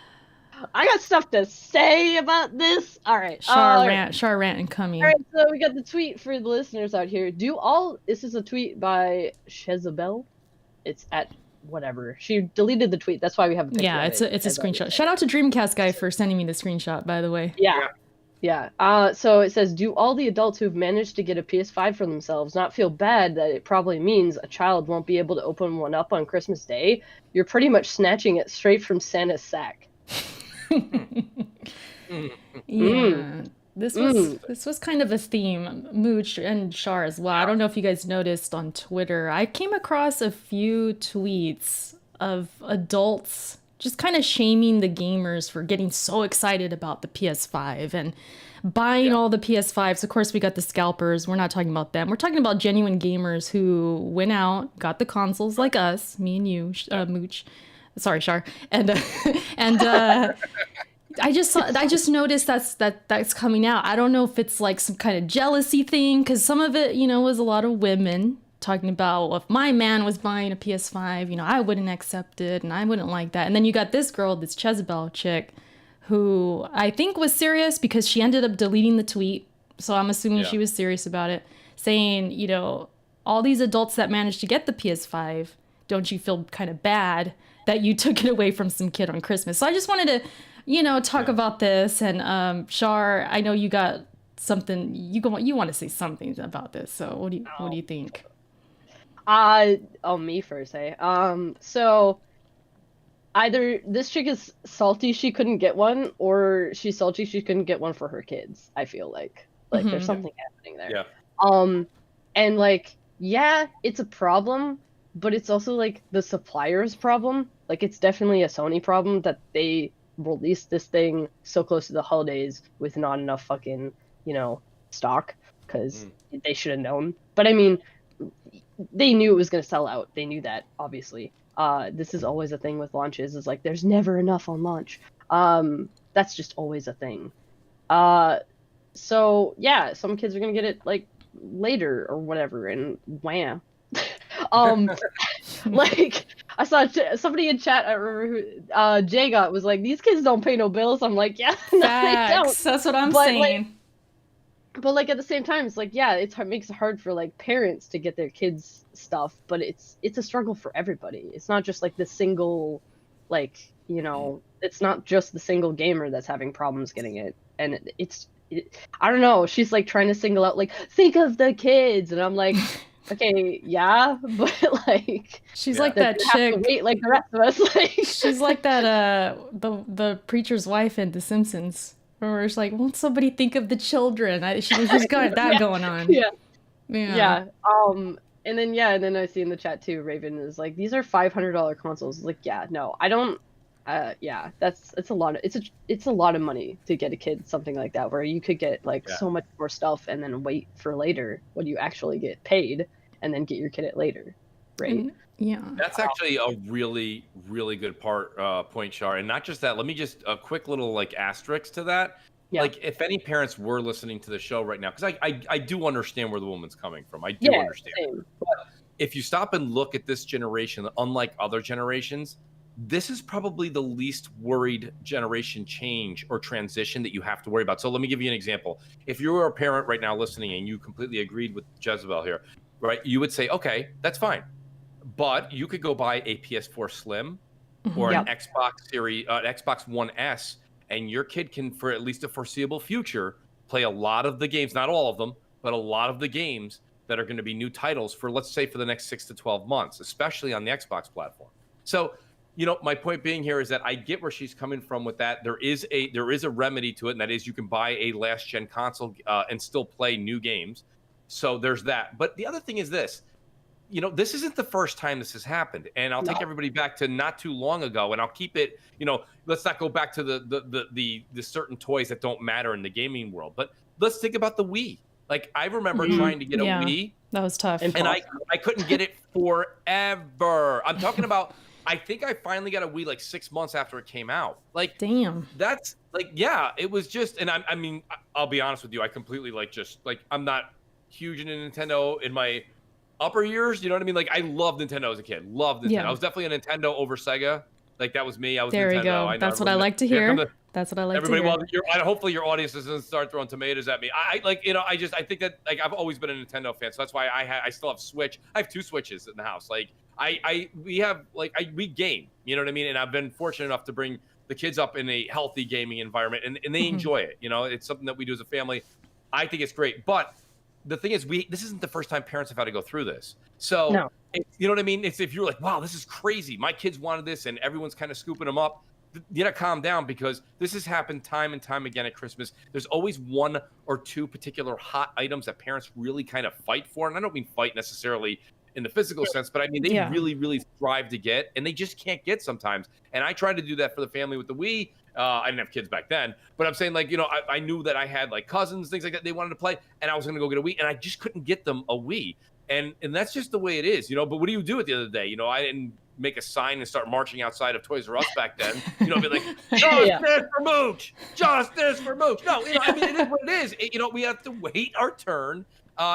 I got stuff to say about this. All right. Shar rant incoming. All right, so we got the tweet for the listeners out here. This is a tweet by Shezabel. It's at whatever. She deleted the tweet. That's why we have a picture. Yeah, it's a screenshot. Shout out to Dreamcast guy for sending me the screenshot, by the way. Yeah. So it says, do all the adults who've managed to get a PS5 for themselves not feel bad that it probably means a child won't be able to open one up on Christmas Day? You're pretty much snatching it straight from Santa's sack. Yeah. This was kind of a theme, Mooch and Shar as well. I don't know if you guys noticed on Twitter. I came across a few tweets of adults just kind of shaming the gamers for getting so excited about the PS5 and buying all the PS5s. Of course, we got the scalpers. We're not talking about them. We're talking about genuine gamers who went out, got the consoles like us, me and you, Mooch. Sorry, Shar. And I just noticed that's coming out. I don't know if it's like some kind of jealousy thing, because some of it, was a lot of women talking about, well, if my man was buying a PS5, I wouldn't accept it and I wouldn't like that. And then you got this girl, this Jezebel chick, who I think was serious because she ended up deleting the tweet. So I'm assuming she was serious about it, saying, all these adults that managed to get the PS5, don't you feel kind of bad that you took it away from some kid on Christmas? So I just wanted to talk about this. And Shar, I know you got something you want to say something about this. So what do you think? Me first, eh? So either this chick is salty she couldn't get one, or she's salty she couldn't get one for her kids. I feel like there's something happening there. Yeah. And it's a problem, but it's also like the supplier's problem. Like, it's definitely a Sony problem that they released this thing so close to the holidays with not enough fucking, stock, because they should have known. But I mean, they knew it was going to sell out. They knew that, obviously. This is always a thing with launches, is like there's never enough on launch. That's just always a thing. So yeah, some kids are going to get it like later or whatever, and wham. Like, I saw somebody in chat, I remember who Jay got, was like, these kids don't pay no bills. I'm like, yeah, no, they don't. That's what I'm saying. But at the same time, it's like, yeah, it makes it hard for like parents to get their kids stuff, but it's a struggle for everybody. It's not just like the single, it's not just the single gamer that's having problems getting it. And I don't know. She's like trying to single out, like, think of the kids, and I'm like, okay, yeah, but like, she's like that chick, have to wait like the rest of us. Like, she's like that the preacher's wife in The Simpsons, where it's like, won't somebody think of the children? She's got that going on. Yeah. And then I see in the chat too, Raven is like, these are $500 consoles. Like, yeah, no, I don't. It's a lot of money to get a kid something like that, where you could get so much more stuff and then wait for later when you actually get paid, and then get your kid it later, right? Yeah, that's actually a really, really good point, Shar. And not just that, let me just a quick little asterisk to that. Yeah. Like, if any parents were listening to the show right now, because I do understand where the woman's coming from. I do understand. Same. But if you stop and look at this generation, unlike other generations, this is probably the least worried generation change or transition that you have to worry about. So let me give you an example. If you were a parent right now listening and you completely agreed with Jezebel here, right, you would say, okay, that's fine. But you could go buy a PS4 Slim or an Xbox One S, and your kid can, for at least a foreseeable future, play a lot of the games, not all of them, but a lot of the games that are going to be new titles for, let's say, for the next 6 to 12 months, especially on the Xbox platform. So, my point being here is that I get where she's coming from with that. There is a remedy to it, and that is you can buy a last gen console and still play new games. So there's that. But the other thing is this. This isn't the first time this has happened, and I'll take everybody back to not too long ago, and I'll keep it. Let's not go back to the certain toys that don't matter in the gaming world, but let's think about the Wii. Like, I remember trying to get a Wii. That was tough, and I couldn't get it forever. I'm talking about. I think I finally got a Wii like 6 months after it came out. Like, damn. That's it was just, and I mean, I'll be honest with you, I completely I'm not huge into Nintendo in my upper years. You know what I mean? Like, I loved Nintendo as a kid. Loved Nintendo. I was definitely a Nintendo over Sega. Like, that was me. I was there. Nintendo. We go. That's what I like to hear. That's what I like to hear. Well, hopefully your audience doesn't start throwing tomatoes at me. I think that I've always been a Nintendo fan, so that's why I still have Switch. I have 2 Switches in the house. Like, we game, you know what I mean? And I've been fortunate enough to bring the kids up in a healthy gaming environment, and they enjoy it. It's something that we do as a family. I think it's great. But the thing is, this isn't the first time parents have had to go through this. So, you know what I mean? It's if you're like, wow, this is crazy. My kids wanted this, and everyone's kind of scooping them up. you gotta calm down, because this has happened time and time again at Christmas. There's always one or two particular hot items that parents really kind of fight for. And I don't mean fight necessarily in the physical sense, but I mean, they really, really strive to get, and they just can't get sometimes. And I tried to do that for the family with the Wii. I didn't have kids back then, but I'm saying, like, you know, I knew that I had like cousins, things like that they wanted to play, and I was going to go get a Wii, and I just couldn't get them a Wii. And that's just the way it is, you know. But what do you do at the end of the day? You know, I didn't make a sign and start marching outside of Toys R Us back then. You know, be like, justice for Mooch, justice for Mooch. No, you know, I mean, it is what it is. You know, we have to wait our turn.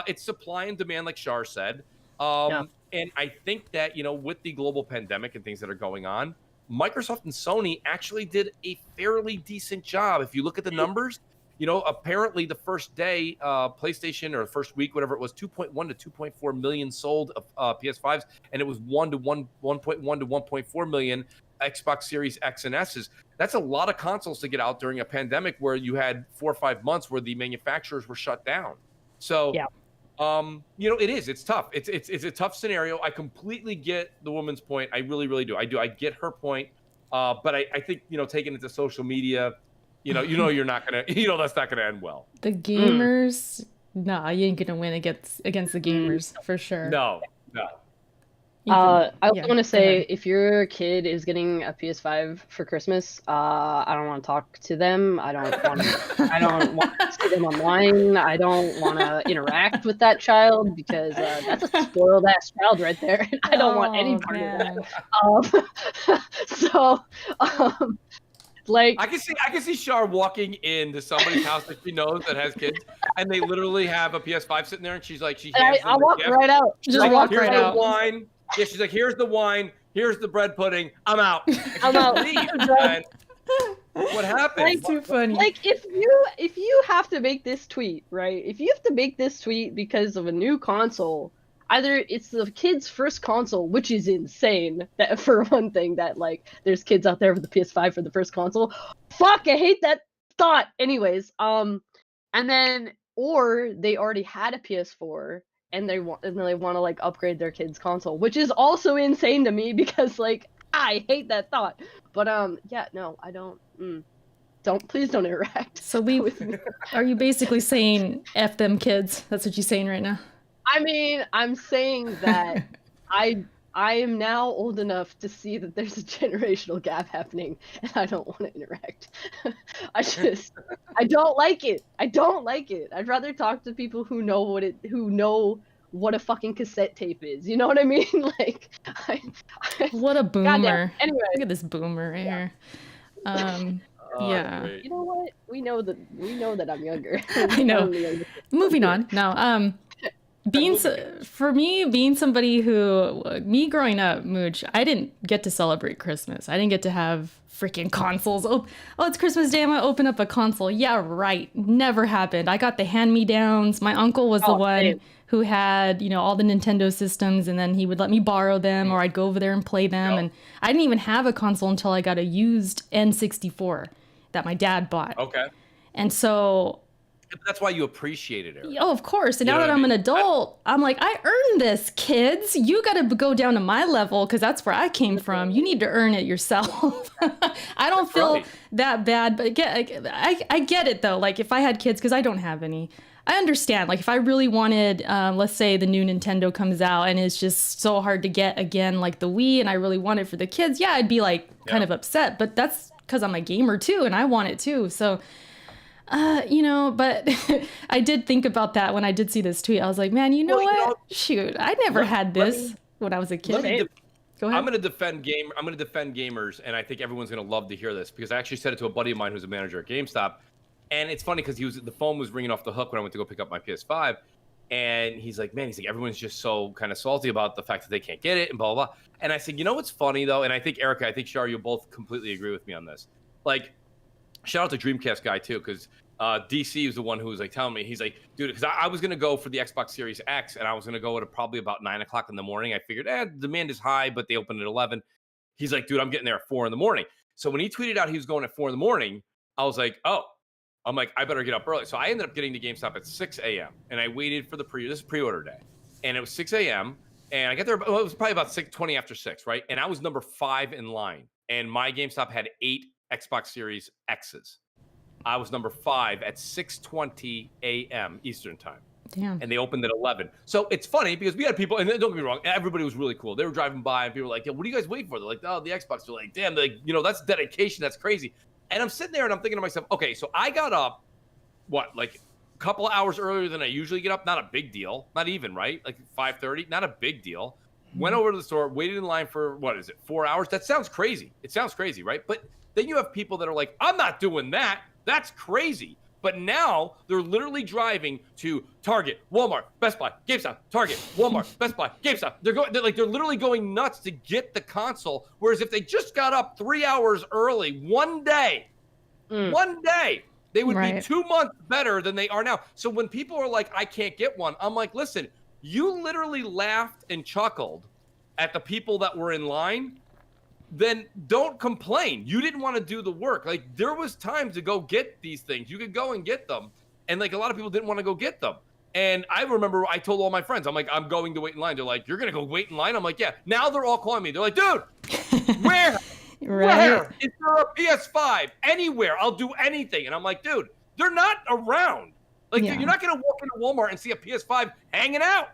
It's supply and demand, like Shar said. And I think that, you know, with the global pandemic and things that are going on, Microsoft and Sony actually did a fairly decent job. If you look at the numbers, you know, apparently the first day, PlayStation, or the first week, whatever it was, 2.1 to 2.4 million sold of PS5s, and it was 1.1 to 1.4 million Xbox Series X and S's. That's a lot of consoles to get out during a pandemic where you had 4 or 5 months where the manufacturers were shut down. So, you know, it's tough. It's a tough scenario. I completely get the woman's point. I really, really do. I get her point. But I think, you know, taking it to social media, you know, you're not gonna, you know, that's not gonna end well. The gamers, nah, you ain't gonna win against the gamers for sure. No. I also want to say, if your kid is getting a PS5 for Christmas, I don't want to talk to them. I don't want to see them online. I don't want to interact with that child, because that's a spoiled ass child right there. And I don't want any part of that. Like, I can see Shar walking into somebody's house that she knows that has kids, and they literally have a PS5 sitting there, and she's like, I'll walk right out. Just walk right out. Wine. Yeah, she's like, here's the wine, here's the bread pudding, I'm out. I'm out. What happened? Like, too funny. Like, if you have to make this tweet, right? If you have to make this tweet because of a new console, either it's the kid's first console, which is insane, that for one thing, that like there's kids out there with the PS5 for the first console. Fuck, I hate that thought. Anyways, and then, or they already had a PS4 and they want to like upgrade their kid's console, which is also insane to me, because like I hate that thought. But yeah, no, I don't. Please don't interact. So with me. Are you basically saying F them kids? That's what you're saying right now? I mean, I'm saying that I am now old enough to see that there's a generational gap happening, and I don't want to interact. I don't like it. I don't like it. I'd rather talk to people who know what a fucking cassette tape is. You know what I mean? Like, what a boomer. Goddamn. Anyway, look at this boomer right here. Yeah. You know what? We know that I'm younger. I know. Moving on. Now, being somebody who, me growing up, Mooch, I didn't get to celebrate Christmas. I didn't get to have freaking consoles. Oh, it's Christmas Day, I'm gonna open up a console. Yeah, right. Never happened. I got the hand-me-downs. My uncle was the one who had, you know, all the Nintendo systems, and then he would let me borrow them, or I'd go over there and play them. And I didn't even have a console until I got a used N64 that my dad bought. Okay. And so that's why you appreciate it. Oh, of course. And now that I'm an adult, I'm like, I earned this, kids. You got to go down to my level, because that's where I came from. You need to earn it yourself. I don't feel that bad, but I get it, though. Like, if I had kids, because I don't have any, I understand. Like, if I really wanted, let's say the new Nintendo comes out and it's just so hard to get again, like the Wii, and I really want it for the kids, yeah, I'd be like kind of upset. But that's because I'm a gamer, too, and I want it, too. So... you know, but I did think about that when I did see this tweet. I was like, man, you know what? Shoot, I never had this when I was a kid. Go ahead. I'm going to defend gamers, and I think everyone's going to love to hear this, because I actually said it to a buddy of mine who's a manager at GameStop, and it's funny because the phone was ringing off the hook when I went to go pick up my PS5, and he's like, everyone's just so kind of salty about the fact that they can't get it and blah, blah, blah. And I said, you know what's funny, though? And I think, Erica, Shar, you'll both completely agree with me on this. Like, shout out to Dreamcast guy, too, because DC was the one who was like telling me, he's like, dude, because I was going to go for the Xbox Series X, and I was going to go at probably about 9 o'clock in the morning. I figured, demand is high, but they opened at 11. He's like, dude, I'm getting there at 4 in the morning. So when he tweeted out he was going at 4 in the morning, I was like, I'm like, I better get up early. So I ended up getting to GameStop at 6 a.m. and I waited for this is pre-order day. And it was 6 a.m. And I got there, well, it was probably about 20 after 6, right? And I was number 5 in line. And my GameStop had 8 Xbox Series X's. I was number 5 at 6:20 a.m. Eastern time. Damn. And they opened at 11. So it's funny because we had people, and don't get me wrong, everybody was really cool. They were driving by and people were like, "Yeah, what are you guys waiting for?" They're like, "Oh, the Xbox." They're like, "Damn, like, that's dedication. That's crazy." And I'm sitting there and I'm thinking to myself, okay, so I got up, like a couple of hours earlier than I usually get up. Not a big deal. Not even, right? Like 5:30. Not a big deal. Went over to the store, waited in line for, 4 hours? That sounds crazy. It sounds crazy, right? But then you have people that are like, "I'm not doing that. That's crazy." But now they're literally driving to Target, Walmart, Best Buy, GameStop, Target, Walmart, Best Buy, GameStop. They're literally going nuts to get the console. Whereas if they just got up 3 hours early one day, they would be 2 months better than they are now. So when people are like, "I can't get one," I'm like, listen, you literally laughed and chuckled at the people that were in line. Then don't complain. You didn't want to do the work. Like, there was time to go get these things. You could go and get them. And like, a lot of people didn't want to go get them. And I remember I told all my friends, I'm like, "I'm going to wait in line." They're like, "You're going to go wait in line?" I'm like, "Yeah." Now they're all calling me. They're like, "Dude, where? Where is there a PS5? Anywhere. I'll do anything." And I'm like, "Dude, they're not around. Like, you're not going to walk into Walmart and see a PS5 hanging out.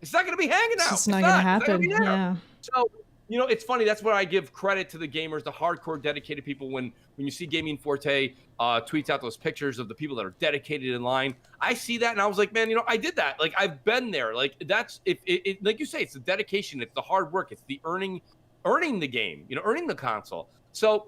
It's not going to be hanging out. It's not going to happen. Yeah. So, it's funny. That's where I give credit to the gamers, the hardcore dedicated people. When you see Gaming Forte tweets out those pictures of the people that are dedicated in line, I see that and I was like, man, I did that. Like, I've been there. Like, that's it like you say, it's the dedication, it's the hard work, it's the earning the game, earning the console. So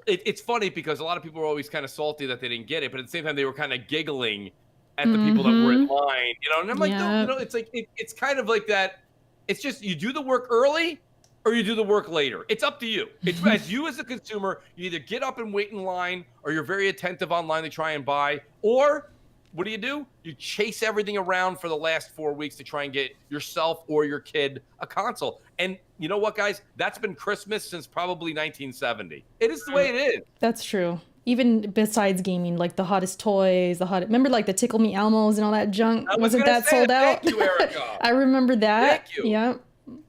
it's funny because a lot of people were always kind of salty that they didn't get it, but at the same time they were kind of giggling at the people that were in line, and I'm like, no, it's like it's kind of like that. It's just you do the work early or you do the work later. It's up to you. It's as you as a consumer, you either get up and wait in line, or you're very attentive online to try and buy, or what do? You chase everything around for the last 4 weeks to try and get yourself or your kid a console. And you know what, guys? That's been Christmas since probably 1970. It is the way it is. That's true. Even besides gaming, like the hottest toys, remember like the Tickle Me Elmos and all that junk? Wasn't that sold out? Thank you, Erica. I remember that. Thank you. Yeah.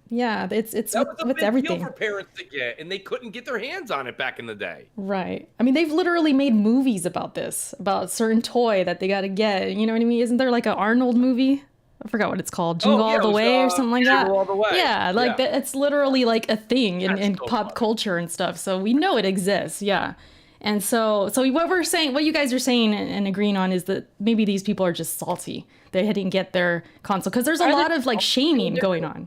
Yeah, it's that was a with big everything. Deal for parents to get, and they couldn't get their hands on it back in the day. Right. I mean, they've literally made movies about this, about a certain toy that they got to get. You know what I mean? Isn't there like an Arnold movie? I forgot what it's called. Jingle All the Way or something like that. All the Way. Yeah, like it's literally like a thing in pop culture and stuff. So we know it exists. Yeah. And so what we're saying, what you guys are saying and agreeing on is that maybe these people are just salty. They didn't get their console because there's a lot of like shaming going on.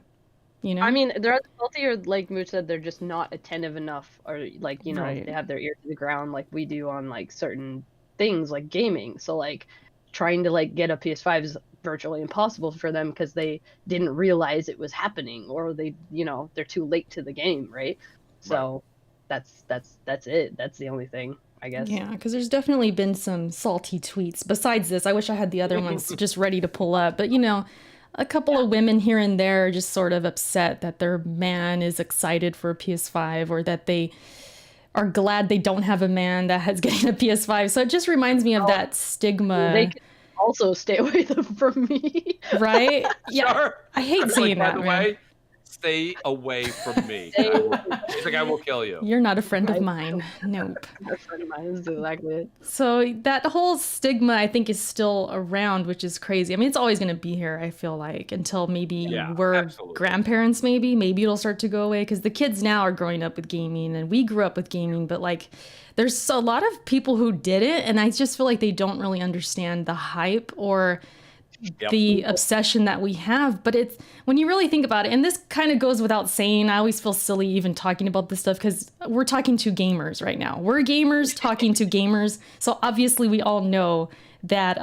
I mean, they're salty, or like Mooch said, they're just not attentive enough, or like, they have their ear to the ground like we do on like certain things like gaming. So like trying to like get a PS5 is virtually impossible for them because they didn't realize it was happening, or they, they're too late to the game, right? So that's it. That's the only thing, I guess. Yeah, because there's definitely been some salty tweets. Besides this, I wish I had the other ones just ready to pull up, but a couple of women here and there are just sort of upset that their man is excited for a PS5, or that they are glad they don't have a man that has getting a PS5. So it just reminds me of that stigma. They can also stay away from me. Right? Yeah. Sure. I hate saying that, by the man. way, stay away from me. She's like, I will kill you. You're not a friend of mine. Nope. A friend of mine is exactly it. So that whole stigma, I think, is still around, which is crazy. I mean, it's always going to be here, I feel like, until maybe we're grandparents, maybe it'll start to go away, because the kids now are growing up with gaming, and we grew up with gaming, but like there's a lot of people who did it, and I just feel like they don't really understand the hype or the obsession that we have. But it's, when you really think about it, and this kind of goes without saying, I always feel silly even talking about this stuff because we're talking to gamers right now. We're gamers talking to gamers. So obviously we all know that,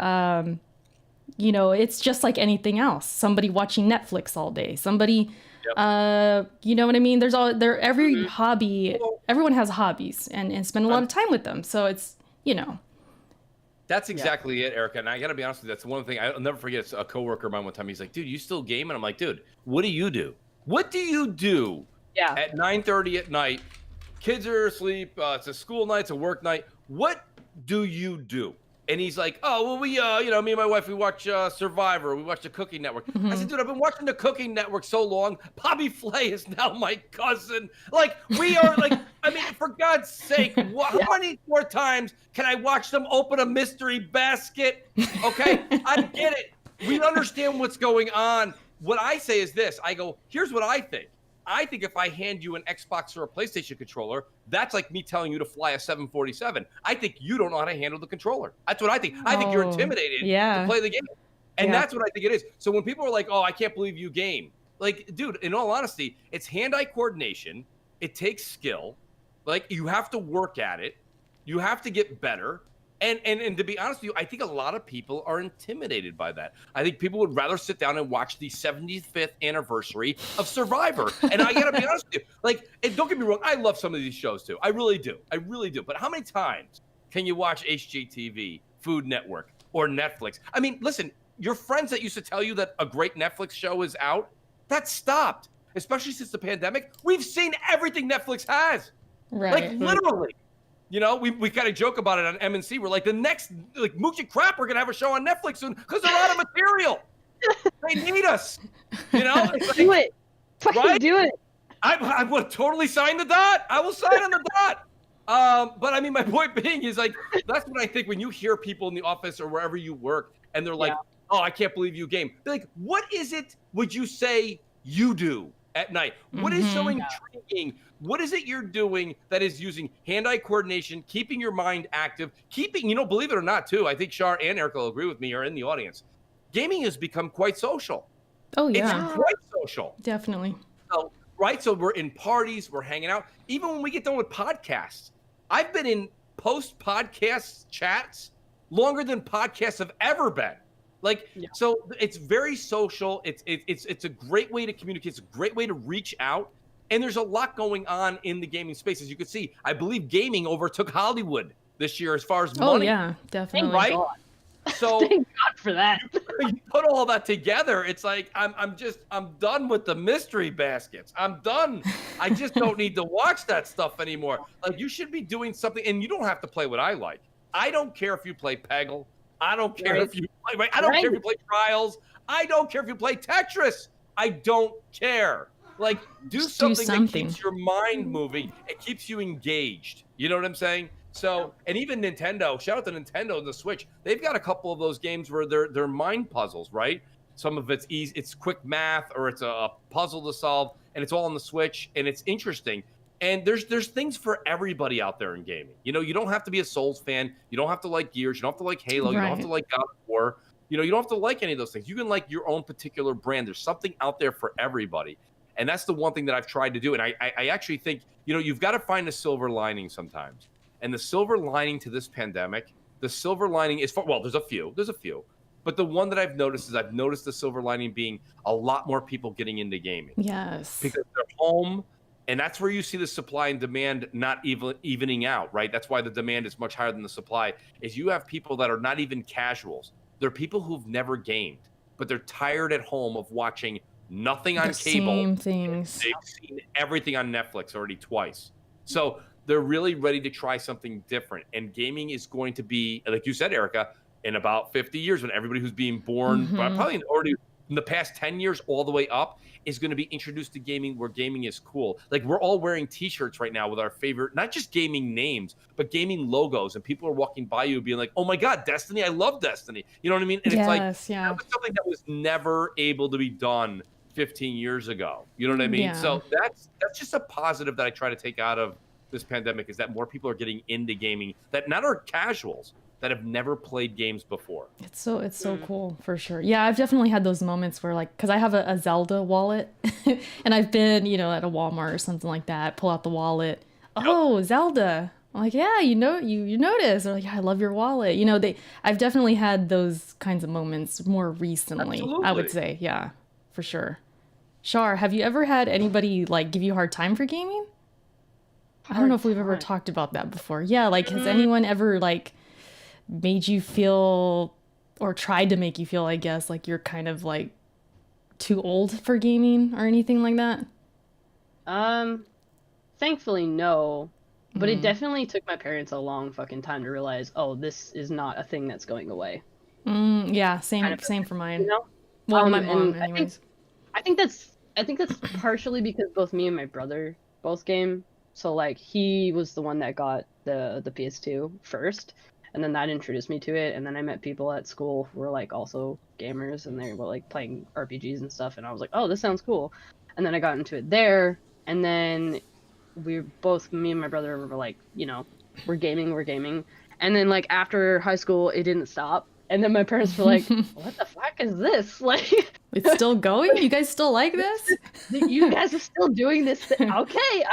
it's just like anything else. Somebody watching Netflix all day, somebody, you know what I mean? Every hobby, everyone has hobbies and spend a lot of time with them. So it's, That's exactly it, Erica. And I got to be honest with you, that's one thing I'll never forget. It's a coworker of mine one time. He's like, dude, you still game? And I'm like, dude, what do you do? What do you do at 9:30 at night? Kids are asleep. It's a school night. It's a work night. What do you do? And he's like, oh, well, we, me and my wife, we watch Survivor. We watch the Cooking Network. I said, dude, I've been watching the Cooking Network so long. Bobby Flay is now my cousin. Like, we are like, I mean, for God's sake, how many more times can I watch them open a mystery basket? Okay, I get it. We understand what's going on. What I say is this. I go, here's what I think. I think if I hand you an Xbox or a PlayStation controller, that's like me telling you to fly a 747. I think you don't know how to handle the controller. That's what I think. I think you're intimidated to play the game. And that's what I think it is. So when people are like, oh, I can't believe you game. Like, dude, in all honesty, it's hand-eye coordination. It takes skill. Like, you have to work at it. You have to get better. And to be honest with you, I think a lot of people are intimidated by that. I think people would rather sit down and watch the 75th anniversary of Survivor. And I gotta be honest with you, like, and don't get me wrong, I love some of these shows too. I really do. I really do. But how many times can you watch HGTV, Food Network, or Netflix? I mean, listen, your friends that used to tell you that a great Netflix show is out, that stopped. Especially since the pandemic. We've seen everything Netflix has. Right. Like, literally. You know, we kind of joke about it on M&C. We're like, the next, like, Moochie Crap, we're going to have a show on Netflix soon because they're out of material. They need us. You know? Like, do it. Fucking do it. I would totally sign the dot. I will sign on the dot. But I mean, my point being is, like, that's what I think when you hear people in the office or wherever you work and they're like, oh, I can't believe you game. They're like, what is it would you say you do at night? What is so intriguing? What is it you're doing that is using hand-eye coordination, keeping your mind active, keeping, believe it or not, too, I think Shar and Erica will agree with me, are in the audience. Gaming has become quite social. Oh, yeah. It's quite social. Definitely. So, right? So we're in parties, we're hanging out. Even when we get done with podcasts, I've been in post-podcast chats longer than podcasts have ever been. Like, so it's very social. It's a great way to communicate. It's a great way to reach out. And there's a lot going on in the gaming space. As you can see, I believe gaming overtook Hollywood this year as far as money. Oh, yeah, definitely. Right? So thank God for that. You put all that together, it's like, I'm done with the mystery baskets. I'm done. I just don't need to watch that stuff anymore. Like, you should be doing something, and you don't have to play what I like. I don't care if you play Peggle. I don't care if you play, right? I don't care if you play Trials. I don't care if you play Tetris. I don't care. Like, do something that keeps your mind moving. It keeps you engaged. You know what I'm saying? So, and even Nintendo, shout out to Nintendo and the Switch. They've got a couple of those games where they're mind puzzles, right? Some of it's easy, it's quick math, or it's a puzzle to solve, and it's all on the Switch, and it's interesting. And there's things for everybody out there in gaming. You don't have to be a Souls fan. You don't have to like Gears. You don't have to like Halo. You don't have to like God of War. You don't have to like any of those things. You can like your own particular brand. There's something out there for everybody. And that's the one thing that I've tried to do. And I actually think, you've got to find a silver lining sometimes. And the silver lining to this pandemic, the silver lining is, there's a few. But the one that I've noticed is the silver lining being a lot more people getting into gaming. Yes. Because they're home. And that's where you see the supply and demand not evening out, right? That's why the demand is much higher than the supply, is you have people that are not even casuals. They're people who've never gamed, but they're tired at home of watching nothing on cable. Same things. They've seen everything on Netflix already twice. So they're really ready to try something different. And gaming is going to be, like you said, Erica, in about 50 years, when everybody who's being born, probably already in the past 10 years all the way up, is going to be introduced to gaming, where gaming is cool. Like, we're all wearing T-shirts right now with our favorite, not just gaming names, but gaming logos. And people are walking by you being like, oh my God, Destiny, I love Destiny. You know what I mean? And it's like, that was something that was never able to be done 15 years ago. You know what I mean? So that's just a positive that I try to take out of this pandemic, is that more people are getting into gaming that not are casuals, that have never played games before. It's so cool, for sure. Yeah, I've definitely had those moments where, like, because I have a Zelda wallet and I've been, at a Walmart or something like that, pull out the wallet. Oh, Zelda. I'm like, yeah, you notice. They're like, yeah, I love your wallet. I've definitely had those kinds of moments more recently. Absolutely. I would say. Yeah, for sure. Shar, have you ever had anybody, like, give you a hard time for gaming? I don't know if we've ever talked about that before. Yeah, like, has anyone ever, like, made you feel, or tried to make you feel, I guess, like you're kind of, like, too old for gaming or anything like that? Thankfully, no. But it definitely took my parents a long fucking time to realize, oh, this is not a thing that's going away. Yeah, same Kind of same for mine. You know? Well, my mom, And anyways. I think that's partially because both me and my brother both game. So like he was the one that got the PS2 first, and then that introduced me to it. And then I met people at school who were like also gamers, and they were like playing RPGs and stuff. And I was like, oh, this sounds cool. And then I got into it there, and then me and my brother were like, we're gaming. And then like after high school, it didn't stop. And then my parents were like, what the fuck is this? Like, it's still going? You guys still like this? You guys are still doing this thing? Okay,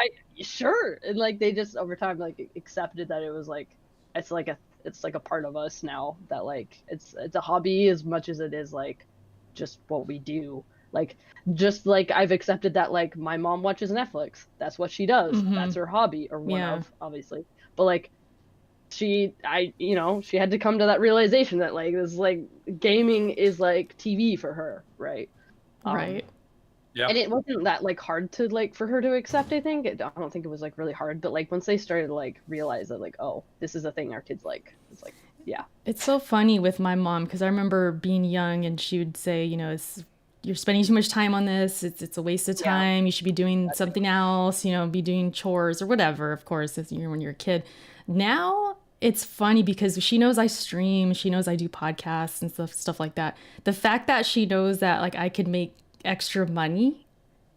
sure. And like they just over time like accepted that it was like it's like a part of us now, that like it's a hobby as much as it is like just what we do. Like just like I've accepted that like my mom watches Netflix. That's what she does. That's her hobby, or one of, obviously. But like she had to come to that realization that like this like gaming is like TV for her, right? Right. Yeah. And it wasn't that like hard to like for her to accept, I think. I don't think it was like really hard, but like once they started to like realize that like, oh, this is a thing our kids like, it's like, yeah. It's so funny with my mom, because I remember being young and she would say, you're spending too much time on this. It's a waste of time. You should be doing something else, be doing chores or whatever, of course, when you're a kid. Now it's funny because she knows I stream, she knows I do podcasts and stuff like that. The fact that she knows that like I could make extra money,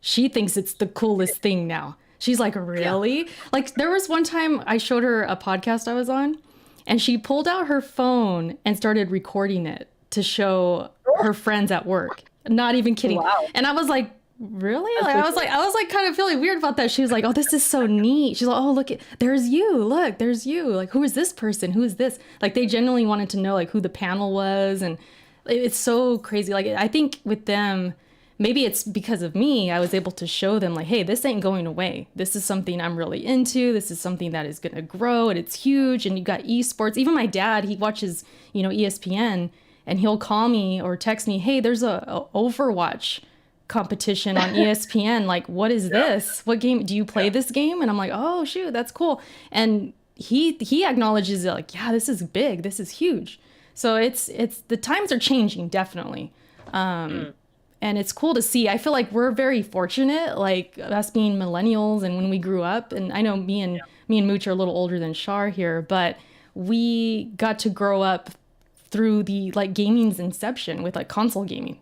she thinks it's the coolest thing now. She's like, really? Yeah. Like there was one time I showed her a podcast I was on, and she pulled out her phone and started recording it to show her friends at work. Not even kidding. Wow. And I was like, really? Like, I was like kind of feeling weird about that. She was like, oh, this is so neat. She's like, oh, look, there's you. Look, there's you. Like, who is this person? Who is this? Like, they genuinely wanted to know like who the panel was. And it's so crazy. Like, I think with them, maybe it's because of me, I was able to show them like, hey, this ain't going away. This is something I'm really into. This is something that is going to grow, and it's huge. And you got esports. Even my dad, he watches, ESPN, and he'll call me or text me, hey, there's a Overwatch competition on ESPN. Like, what is this? What game? Do you play this game? And I'm like, oh, shoot, that's cool. And he acknowledges it like, yeah, this is big. This is huge. So it's the times are changing, definitely. And it's cool to see. I feel like we're very fortunate, like us being millennials, and when we grew up, and I know me and Mooch are a little older than Shar here, but we got to grow up through the like gaming's inception with like console gaming,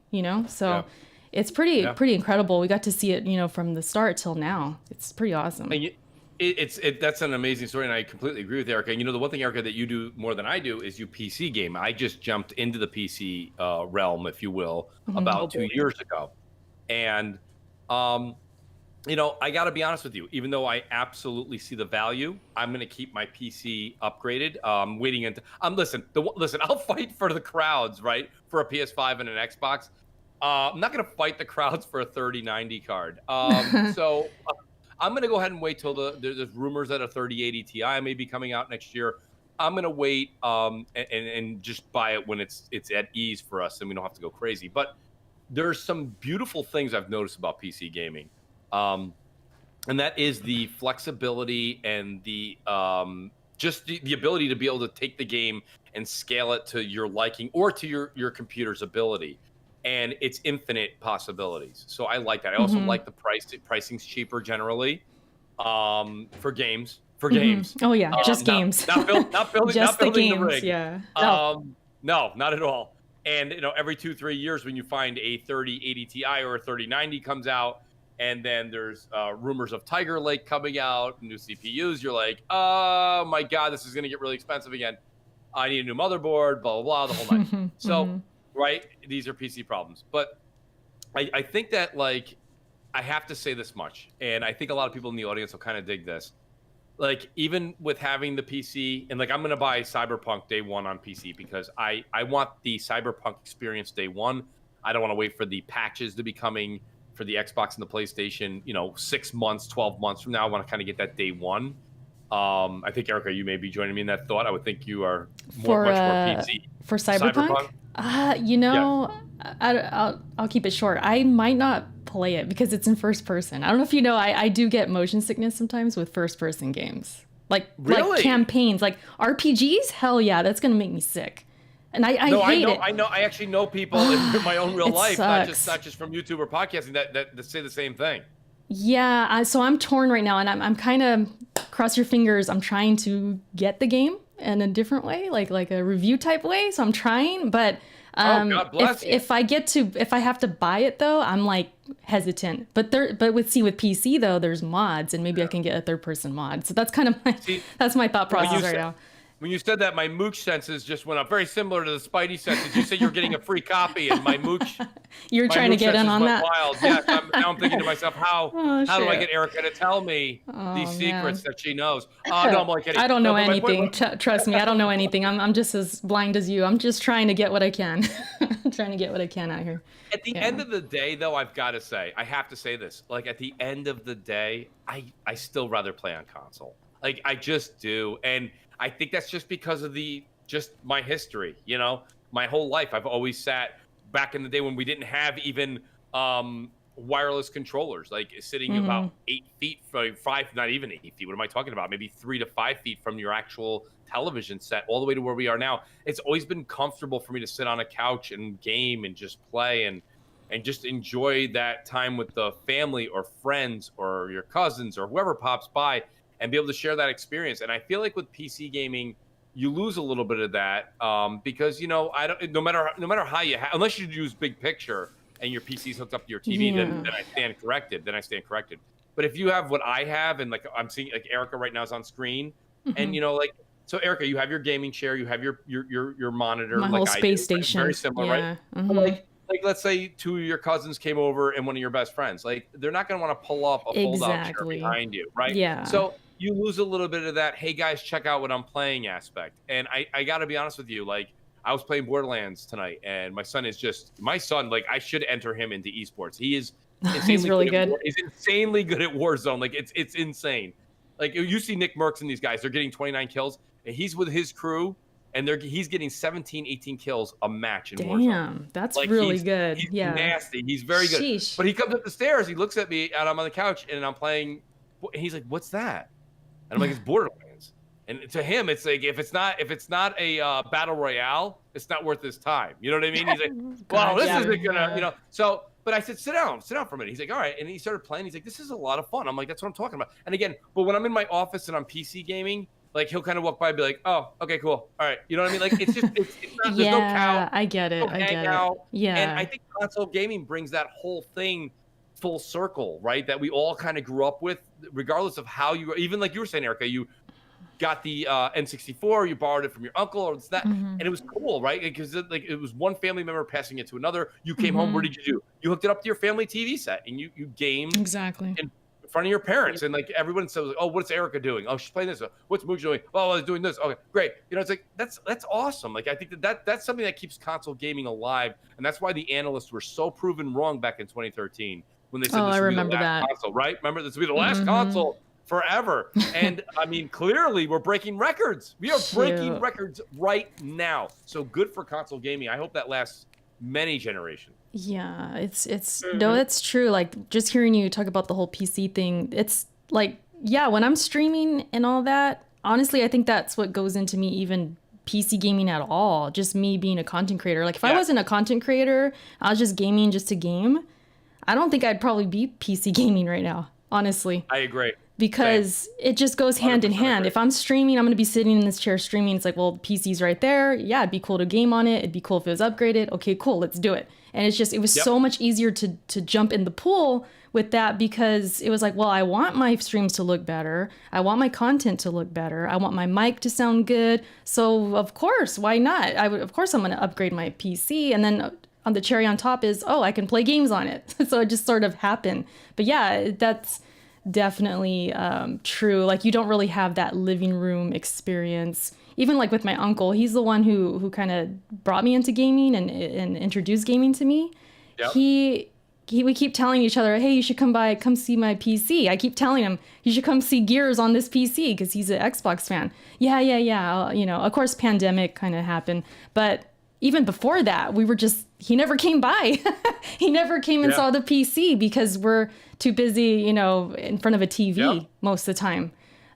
so it's pretty incredible. We got to see it, from the start till now. It's pretty awesome. And that's an amazing story, and I completely agree with Erica. And the one thing, Erica, that you do more than I do is you PC game. I just jumped into the PC realm, if you will, about 2 years ago, and I got to be honest with you. Even though I absolutely see the value, I'm going to keep my PC upgraded. Waiting until listen. I'll fight for the crowds, right? For a PS5 and an Xbox. I'm not going to fight the crowds for a 3090 card. So I'm going to go ahead and wait till there's rumors that a 3080 Ti may be coming out next year. I'm going to wait and just buy it when it's at ease for us, and we don't have to go crazy. But there's some beautiful things I've noticed about PC gaming. And that is the flexibility and the just the ability to be able to take the game and scale it to your liking or to your computer's ability. And it's infinite possibilities. So I like that. I also like the pricing's cheaper generally for games. Oh yeah, just games. Not building games, the rig. Yeah. No, not at all. And every 2-3 years when you find a 3080 Ti or a 3090 comes out, and then there's rumors of Tiger Lake coming out, new CPUs, you're like, oh my God, this is going to get really expensive again. I need a new motherboard, blah, blah, blah, the whole night. So, right, these are PC problems. But I think that, like, I have to say this much, and I think a lot of people in the audience will kind of dig this. Like, even with having the PC, and like, I'm going to buy Cyberpunk day one on PC because I want the Cyberpunk experience day one. I don't want to wait for the patches to be coming for the Xbox and the PlayStation, 6 months, 12 months from now. I want to kind of get that day one. I think, Erica, you may be joining me in that thought. I would think you are much more PC. For Cyberpunk? I'll keep it short. I might not play it because it's in first person. I don't know if you know, I do get motion sickness sometimes with first person games. Like Really? campaigns, like RPGs. Hell yeah, that's gonna make me sick. And I hate it. I know. I actually know people in my own real It life, sucks. not just from YouTube or podcasting, that say the same thing. Yeah, so I'm torn right now, and I'm kind of, cross your fingers. I'm trying to get the game in a different way, like a review type way. So I'm trying, but God bless you. if I have to buy it though, I'm like hesitant. But with PC though, there's mods, and maybe I can get a third person mod. So that's kind of that's my thought process right now. When you said that, my mooch senses just went up. Very similar to the Spidey senses. You said you were getting a free copy, and my mooch. You're trying to get in on that. Wild. Yes, now I'm thinking to myself, how do I shit. get Erica to tell me these secrets that she knows? No, I'm like kidding. I don't know anything. Trust me, I don't know anything. I'm just as blind as you. I'm just trying to get what I can. I'm trying to get what I can out here. At the end of the day, though, I've got to say, I have to say this. Like, at the end of the day, I still rather play on console. Like, I just do. And I think that's just because of just my history, you know, my whole life. I've always sat back in the day when we didn't have even wireless controllers, like sitting about 8 feet from 5, not even 8 feet. What am I talking about? Maybe 3 to 5 feet from your actual television set, all the way to where we are now. It's always been comfortable for me to sit on a couch and game and just play and just enjoy that time with the family or friends or your cousins or whoever pops by, and be able to share that experience. And I feel like with PC gaming, you lose a little bit of that because, you know, no matter how unless you use big picture and your PC's hooked up to your TV, then I stand corrected. But if you have what I have, and like I'm seeing, like Erica right now is on screen, and you know, like, so Erica, you have your gaming chair, you have your monitor, my like whole space station, very similar, right? Like let's say 2 of your cousins came over and one of your best friends, like they're not going to want to pull up a fold-out chair behind you, right? Yeah. So you lose a little bit of that, hey guys, check out what I'm playing aspect. And I got to be honest with you, like I was playing Borderlands tonight, and my son, like I should enter him into esports. He is he's really good. He's insanely good at Warzone. Like it's insane. Like you see Nick Merckx and these guys, they're getting 29 kills, and he's with his crew, and he's getting 17, 18 kills a match in Warzone. Damn, that's like, really good. He's nasty. He's very good. Sheesh. But he comes up the stairs, he looks at me, and I'm on the couch, and I'm playing, and he's like, "What's that?" And I'm like, "It's Borderlands." And to him, it's like if it's not a battle royale, it's not worth his time. You know what I mean? He's like, "Well, this isn't gonna," you know. So, but I said, sit down for a minute. He's like, "All right," and he started playing. He's like, "This is a lot of fun." I'm like, "That's what I'm talking about." And again, but when I'm in my office and I'm PC gaming, like he'll kind of walk by and be like, "Oh, okay, cool, all right." You know what I mean? Like it's just it's not, there's no couch. I get it. I get it. Yeah. And I think console gaming brings that whole thing full circle, right? That we all kind of grew up with, regardless of how you, even like you were saying, Erica, you got the N64, you borrowed it from your uncle or it's that, and it was cool, right? Because it was one family member passing it to another. You came home, what did you do? You hooked it up to your family TV set and you gamed exactly in front of your parents, and like everyone says, "Oh, what's Erica doing? Oh, she's playing this. What's Mooch doing? Oh, I was doing this. Okay, great." You know, it's like that's awesome. Like I think that's something that keeps console gaming alive, and that's why the analysts were so proven wrong back in 2013 when they said this would be the last console, right? Remember, this would be the last console forever. And I mean, clearly we're breaking records. We are breaking records right now. So good for console gaming. I hope that lasts many generations. Yeah, it's no, that's true. Like just hearing you talk about the whole PC thing, it's like, yeah, when I'm streaming and all that, honestly, I think that's what goes into me even PC gaming at all. Just me being a content creator. Like if I wasn't a content creator, I was just gaming just to game, I don't think I'd probably be PC gaming right now, honestly. I agree. Because it just goes hand in hand. Agree. If I'm streaming, I'm going to be sitting in this chair streaming. It's like, well, PC's right there. Yeah, it'd be cool to game on it. It'd be cool if it was upgraded. Okay, cool, let's do it. And it's just, it was so much easier to jump in the pool with that, because it was like, well, I want my streams to look better. I want my content to look better. I want my mic to sound good. So of course, why not? Of course I'm going to upgrade my PC. And then on the cherry on top is, oh, I can play games on it. So it just sort of happened. But yeah, that's definitely true. Like you don't really have that living room experience. Even like with my uncle, he's the one who kind of brought me into gaming and introduced gaming to me. Yep. We keep telling each other, hey, you should come see my PC. I keep telling him, you should come see Gears on this PC, because he's an Xbox fan. Yeah. You know, of course, pandemic kind of happened, but even before that, he never came by. He never came and saw the PC because we're too busy, you know, in front of a TV most of the time.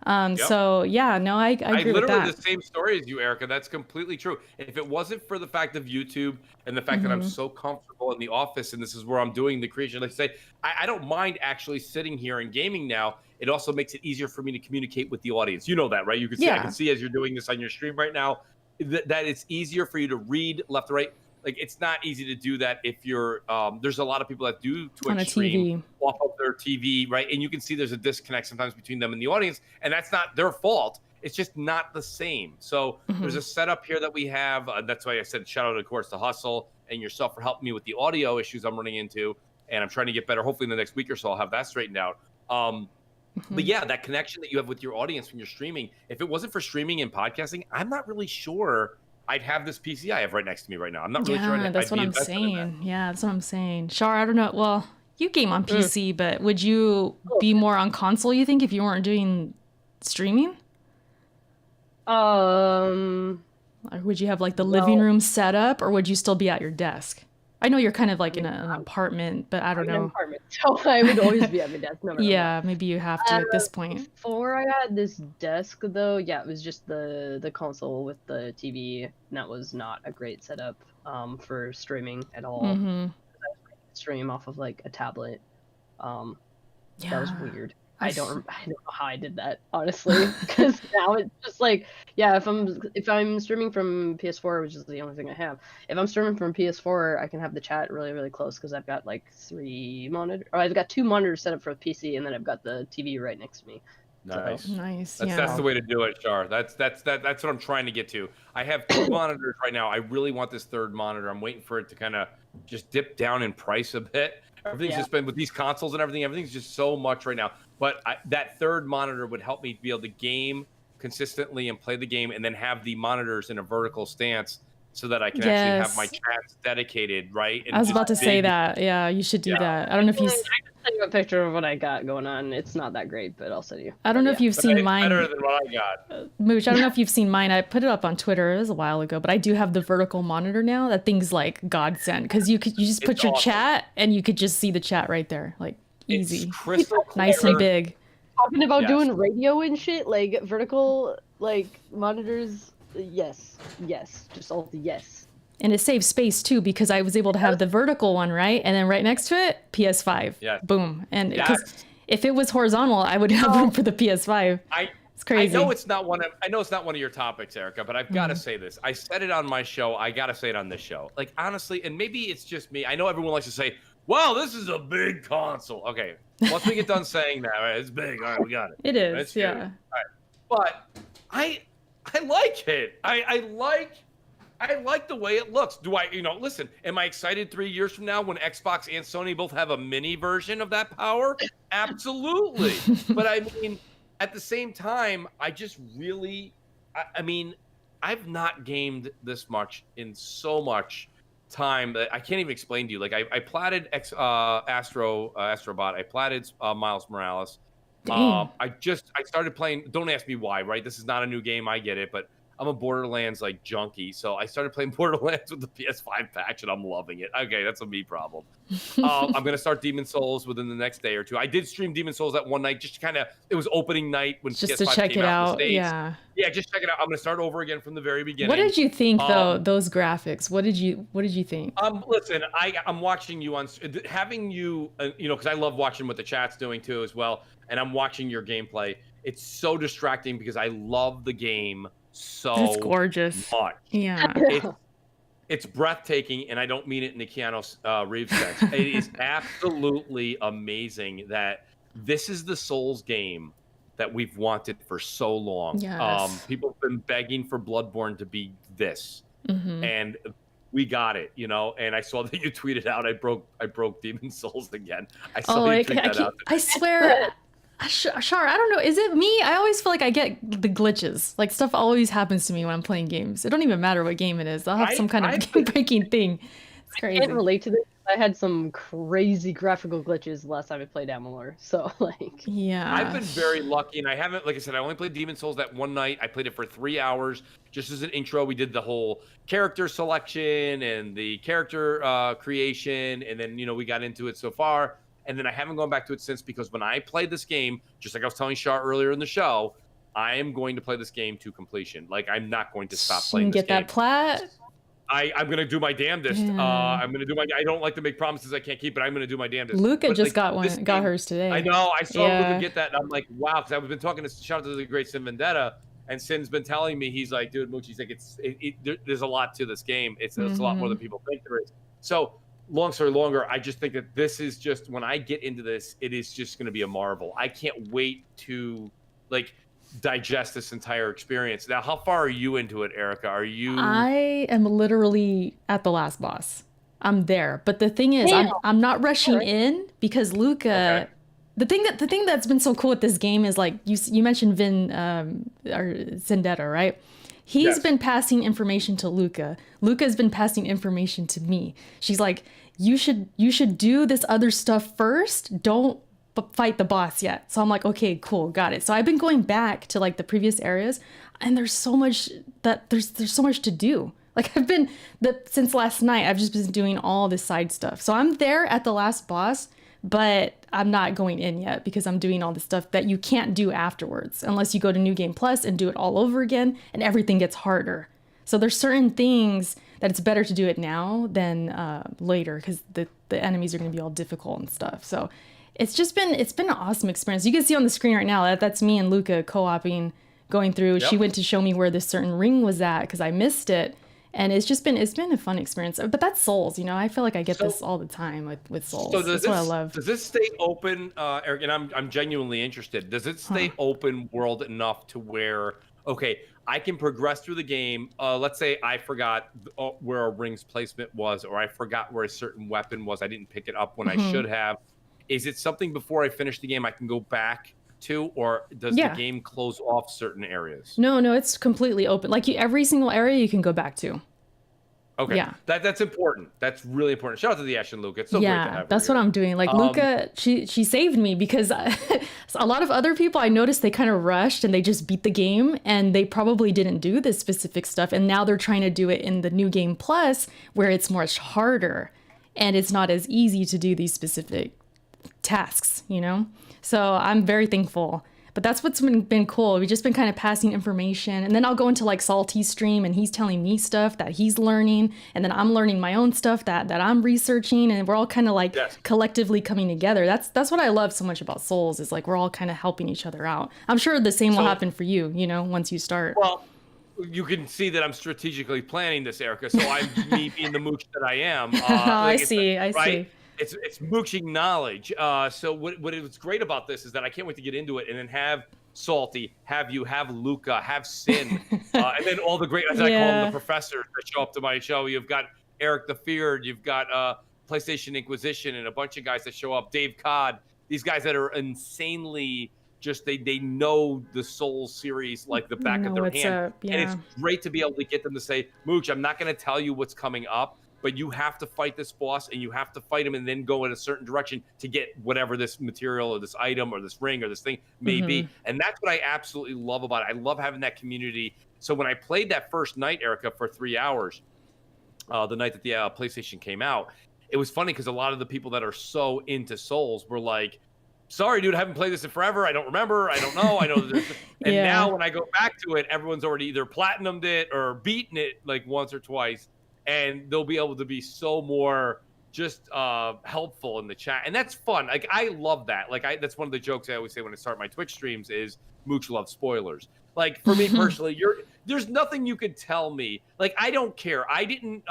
So yeah, no, I agree with literally that. the same story as you, Erica. That's completely true. If it wasn't for the fact of YouTube and the fact that I'm so comfortable in the office and this is where I'm doing the creation, like I say, I don't mind actually sitting here and gaming now. It also makes it easier for me to communicate with the audience. You know that, right? You can see, I can see as you're doing this on your stream right now, that it's easier for you to read left to right. Like it's not easy to do that if you're there's a lot of people that do Twitch on a stream TV. off of their TV, right? And you can see there's a disconnect sometimes between them and the audience, and that's not their fault. It's just not the same. So there's a setup here that we have. That's why I said shout out, of course, to Hustle and yourself for helping me with the audio issues I'm running into, and I'm trying to get better. Hopefully in the next week or so I'll have that straightened out. But yeah, that connection that you have with your audience when you're streaming, if it wasn't for streaming and podcasting, I'm not really sure I'd have this PC I have right next to me right now. I'm not really sure. That's what I'm saying. Yeah, that's what I'm saying. Shar, I don't know. Well, you game on PC, but would you be more on console, you think, if you weren't doing streaming? Or would you have like the living room set up, or would you still be at your desk? I know you're kind of like in an apartment, but I don't know. An apartment, so I would always be at my desk. No matter what. Maybe you have to at this point. Before I had this desk, though, yeah, it was just the console with the TV, and that was not a great setup for streaming at all. I was stream off of like a tablet. That was weird. I don't know how I did that, honestly, because now it's just like, yeah, if I'm streaming from PS4, which is the only thing I have, if I'm streaming from PS4, I can have the chat really, really close because I've got like I've got 2 monitors set up for the PC, and then I've got the TV right next to me. Nice, so. Nice. That's the way to do it, Char. That's what I'm trying to get to. I have 2 monitors right now. I really want this 3rd monitor. I'm waiting for it to kind of just dip down in price a bit. Everything's just been with these consoles and everything. Everything's just so much right now. But that 3rd monitor would help me be able to game consistently and play the game, and then have the monitors in a vertical stance so that I can actually have my chats dedicated, right? And I was about to say that. Yeah, you should do that. I don't know if you. I can send you a picture of what I got going on. It's not that great, but I'll send you. I don't know if you've seen mine. Better than what I got. Mooch, I don't know if you've seen mine. I put it up on Twitter. It was a while ago, but I do have the vertical monitor now. That thing's like godsend, because you just put your chat and you could just see the chat right there, like easy, it's crystal clear. Nice and big. Talking about doing radio and shit, like vertical, like monitors. Yes, just all the yes. And it saves space too, because I was able to have the vertical one, right? And then right next to it, PS5. Yeah. Boom. And because if it was horizontal, I would have room for the PS5. It's crazy. I know it's not one of your topics, Erica, but I've got to say this. I said it on my show. I got to say it on this show. Like, honestly, and maybe it's just me. I know everyone likes to say, "Wow, this is a big console." Okay. Once we get done saying that, right, it's big. All right, we got it. It is, it's yeah. All right. But I like it. I like the way it looks. Do I, listen, am I excited 3 years from now when Xbox and Sony both have a mini version of that power? Absolutely. But I mean, at the same time, I just really, I've not gamed this much in so much time that I can't even explain to you. Like I platted Astrobot. I platted Miles Morales. I started playing. Don't ask me why. Right, this is not a new game. I get it, but I'm a Borderlands like junkie, so I started playing Borderlands with the PS5 patch, and I'm loving it. Okay, that's a me problem. I'm gonna start Demon Souls within the next day or 2. I did stream Demon Souls that one night, just to kind of. It was opening night when just PS5 to check came it out. out. Yeah, just check it out. I'm gonna start over again from the very beginning. What did you think though? Those graphics. What did you think? Listen, I'm watching you on having you, because I love watching what the chat's doing too as well, and I'm watching your gameplay. It's so distracting because I love the game. So it's gorgeous. Much. Yeah. It's breathtaking, and I don't mean it in the Keanu Reeves sense. It is absolutely amazing that this is the Souls game that we've wanted for so long. Yes. People have been begging for Bloodborne to be this, and we got it. And I saw that you tweeted out, "I broke Demon Souls again." I saw you tweet that out. I swear. Shar, I don't know. Is it me? I always feel like I get the glitches. Like stuff always happens to me when I'm playing games. It don't even matter what game it is. I'll have some kind of game-breaking thing. It's crazy. I can't relate to this. I had some crazy graphical glitches the last time I played Amalur. So yeah. I've been very lucky, and I haven't, like I said, I only played Demon Souls that one night. I played it for 3 hours. Just as an intro, we did the whole character selection and the character creation, and then we got into it so far. And then I haven't gone back to it since, because when I played this game, just like I was telling Shar earlier in the show, I am going to play this game to completion. Like, I'm not going to stop You playing can this get game. that plat. I'm going to do my damnedest. Yeah. I'm going to do my, I don't like to make promises I can't keep, but I'm going to do my damnedest. Luca But, just like, got hers today. I know. I saw Yeah. Luca get that, and I'm like, wow, because I've been talking to, shout out to the great Sin Vendetta, and Sin's been telling me, he's like, dude, Mooch, he's like, there's a lot to this game. It's a lot more than people think there is. So, long story longer, I just think that this is just, when I get into this, it is just going to be a marvel. I can't wait to, like, digest this entire experience. Now, how far are you into it, Erica? Are you? I am literally at the last boss. I'm there, but the thing is, I'm not rushing in because Luca. The thing that's been so cool with this game is, like, you mentioned Vin or Zendetta, right? He's been passing information to Luca. Luca's been passing information to me. She's like, you should do this other stuff first. Don't fight the boss yet. So I'm like, okay, cool, got it. So I've been going back to, like, the previous areas, and there's so much there's so much to do. Like, since last night, I've just been doing all this side stuff. So I'm there at the last boss, but I'm not going in yet because I'm doing all the stuff that you can't do afterwards unless you go to New Game Plus and do it all over again, and everything gets harder. So there's certain things that it's better to do it now than later, because the enemies are going to be all difficult and stuff. So it's been an awesome experience. You can see on the screen right now that's me and Luca co-oping, going through. She went to show me where this certain ring was at because I missed it. And it's been a fun experience. But that's Souls, I feel like I get this all the time with Souls. So that's what I love. Does this stay open, Eric? And I'm genuinely interested. Does it stay open world enough to where, okay, I can progress through the game? Let's say I forgot where a ring's placement was, or I forgot where a certain weapon was. I didn't pick it up when I should have. Is it something before I finish the game I can go back to, or does the game close off certain areas? No, it's completely open. Like, every single area you can go back to. Okay. Yeah. That's important. That's really important. Shout out to the Ash and Luca. It's so great to have that's her what I'm doing. Like, Luca, she saved me because a lot of other people, I noticed they kind of rushed and they just beat the game, and they probably didn't do this specific stuff. And now they're trying to do it in the New Game Plus, where it's much harder and it's not as easy to do these specific tasks, So I'm very thankful. But that's what's been cool. We've just been kind of passing information, and then I'll go into, like, Salty's stream, and he's telling me stuff that he's learning, and then I'm learning my own stuff that I'm researching, and we're all kind of, like, collectively coming together. That's what I love so much about Souls, is, like, we're all kind of helping each other out. I'm sure the same will happen for you, once you start. Well, you can see that I'm strategically planning this, Erica. So I'm me being the mooch that I am. I see. It's mooching knowledge. So what is great about this is that I can't wait to get into it and then have Salty, have Luca, have Sin, and then all the great, as I call them, the professors that show up to my show. You've got Eric the Feared, you've got PlayStation Inquisition, and a bunch of guys that show up. Dave Codd, these guys that are insanely just they know the Souls series like the back of their hand. And it's great to be able to get them to say, Mooch, I'm not going to tell you what's coming up, but you have to fight this boss, and you have to fight him and then go in a certain direction to get whatever this material or this item or this ring or this thing may be. And that's what I absolutely love about it. I love having that community. So when I played that first night, Erica, for 3 hours, the night that the PlayStation came out, it was funny because a lot of the people that are so into Souls were like, sorry, dude, I haven't played this in forever. I don't remember. I don't know. I know that there's... And now when I go back to it, everyone's already either platinumed it or beaten it like once or twice. And they'll be able to be so more just helpful in the chat. And that's fun. Like, I love that. Like, that's one of the jokes I always say when I start my Twitch streams is Mooch loves spoilers. Like, for me personally, there's nothing you could tell me. Like, I don't care. I didn't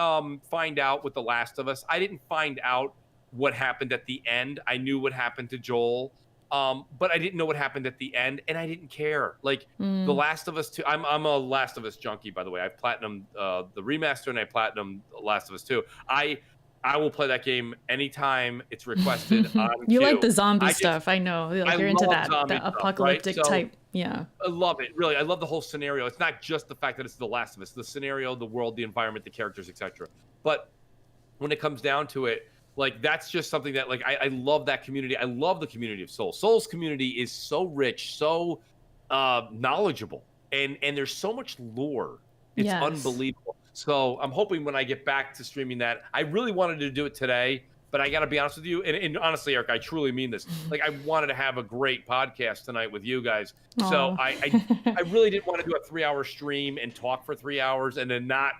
find out with The Last of Us. I didn't find out what happened at the end. I knew what happened to Joel. But I didn't know what happened at the end, and I didn't care. Like, The Last of Us 2, I'm a Last of Us junkie, by the way. I've platinumed the remaster, and I platinumed Last of Us 2. I will play that game anytime it's requested. You like the zombie stuff, I know. Like, you're into that apocalyptic stuff, right? Type. Yeah. I love it, really. I love the whole scenario. It's not just the fact that it's The Last of Us, the scenario, the world, the environment, the characters, etc. But when it comes down to it, like, that's just something that, like, I love that community. I love the community of Souls. Souls community is so rich, so knowledgeable, and there's so much lore. It's unbelievable. So I'm hoping when I get back to streaming that, I really wanted to do it today But I got to be honest with you, and honestly, Eric, I truly mean this. Like, I wanted to have a great podcast tonight with you guys, so I really didn't want to do a 3-hour stream and talk for 3 hours and then not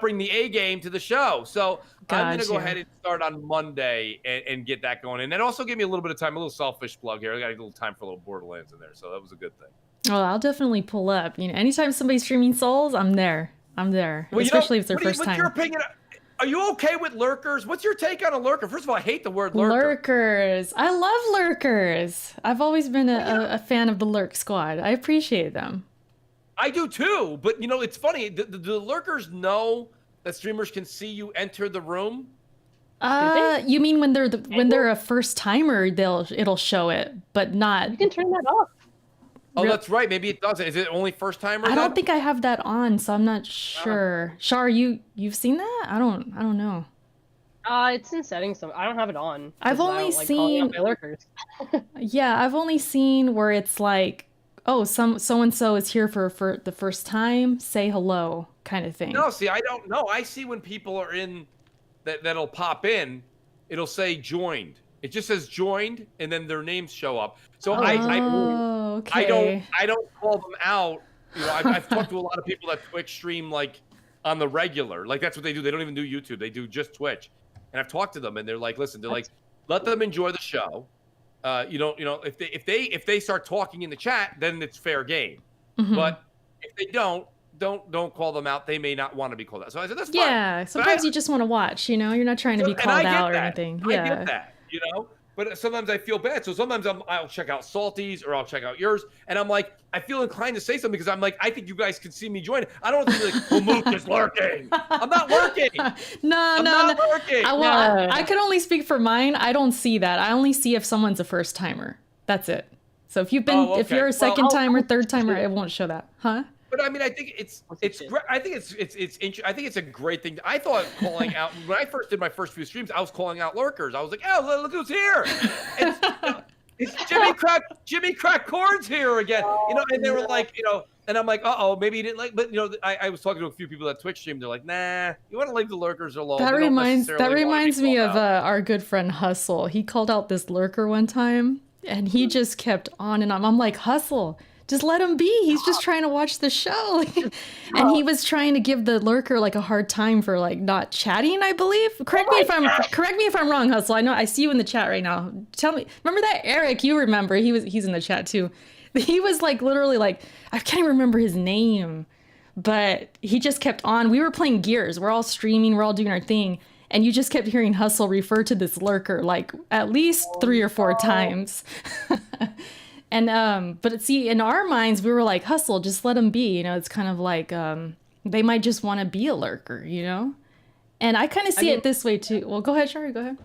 bring the A game to the show. So I'm going to go ahead and start on Monday and get that going, and then also give me a little bit of time, a little selfish plug here. I got a little time for a little Borderlands in there, so that was a good thing. Well, I'll definitely pull up. Anytime somebody's streaming Souls, I'm there. Well, especially if it's their first time. What's your opinion? Are you okay with lurkers? What's your take on a lurker? First of all, I hate the word lurker. Lurkers. I love lurkers. I've always been a fan of the lurk squad. I appreciate them. I do too, but it's funny. The lurkers know that streamers can see you enter the room? You mean when they're a first timer, it'll show it, but not. You can turn that off. Oh, that's right. Maybe it doesn't. Is it only first timers? I don't think I have that on, so I'm not sure. Shar, you've seen that? I don't know. It's in settings. So I don't have it on. I've only seen lurkers. Yeah, I've only seen where it's like, oh, so and so is here for the first time. Say hello, kind of thing. No, see, I don't know. I see when people are in that'll pop in. It'll say joined. It just says joined, and then their names show up. So okay. I don't call them out. I've talked to a lot of people that Twitch stream like on the regular. Like that's what they do. They don't even do YouTube. They do just Twitch. And I've talked to them, and they're like, listen, let them enjoy the show. If they start talking in the chat, then it's fair game. Mm-hmm. But if they don't call them out. They may not want to be called out. So I said, that's fine. Yeah, sometimes you just want to watch, you're not trying to be called out or anything. Yeah. I get that, but sometimes I feel bad. So sometimes I'll check out Salty's or I'll check out yours. And I'm like, I feel inclined to say something because I'm like, I think you guys can see me join. I don't want to be like, well, Mook is lurking. I'm not lurking. No. Lurking. I could only speak for mine. I don't see that. I only see if someone's a first timer. That's it. So if you're a second timer, third timer, it won't show that. Huh? But I mean, I think it's a great thing. I thought calling out when I first did my first few streams, I was calling out lurkers. I was like, oh, look who's here! It's Jimmy Crack Corn's here again. And they were like, and I'm like, maybe he didn't like. But I was talking to a few people at Twitch stream. They're like, nah, you want to leave the lurkers alone. That reminds me of our good friend Hustle. He called out this lurker one time, and he just kept on and on. I'm like, Hustle, just let him be. He's just trying to watch the show. And he was trying to give the lurker like a hard time for like not chatting, I believe. Correct me if I'm wrong, Hustle. I know I see you in the chat right now. Tell me, remember that Eric, you remember, he's in the chat too. He was like literally like, I can't even remember his name, but he just kept on. We were playing Gears. We're all streaming, we're all doing our thing. And you just kept hearing Hustle refer to this lurker like at least 3 or 4 times. And but see, in our minds, we were like, Hustle, just let them be. It's kind of like they might just want to be a lurker, And I kind of see it this way too. Well, go ahead, Shari, go ahead.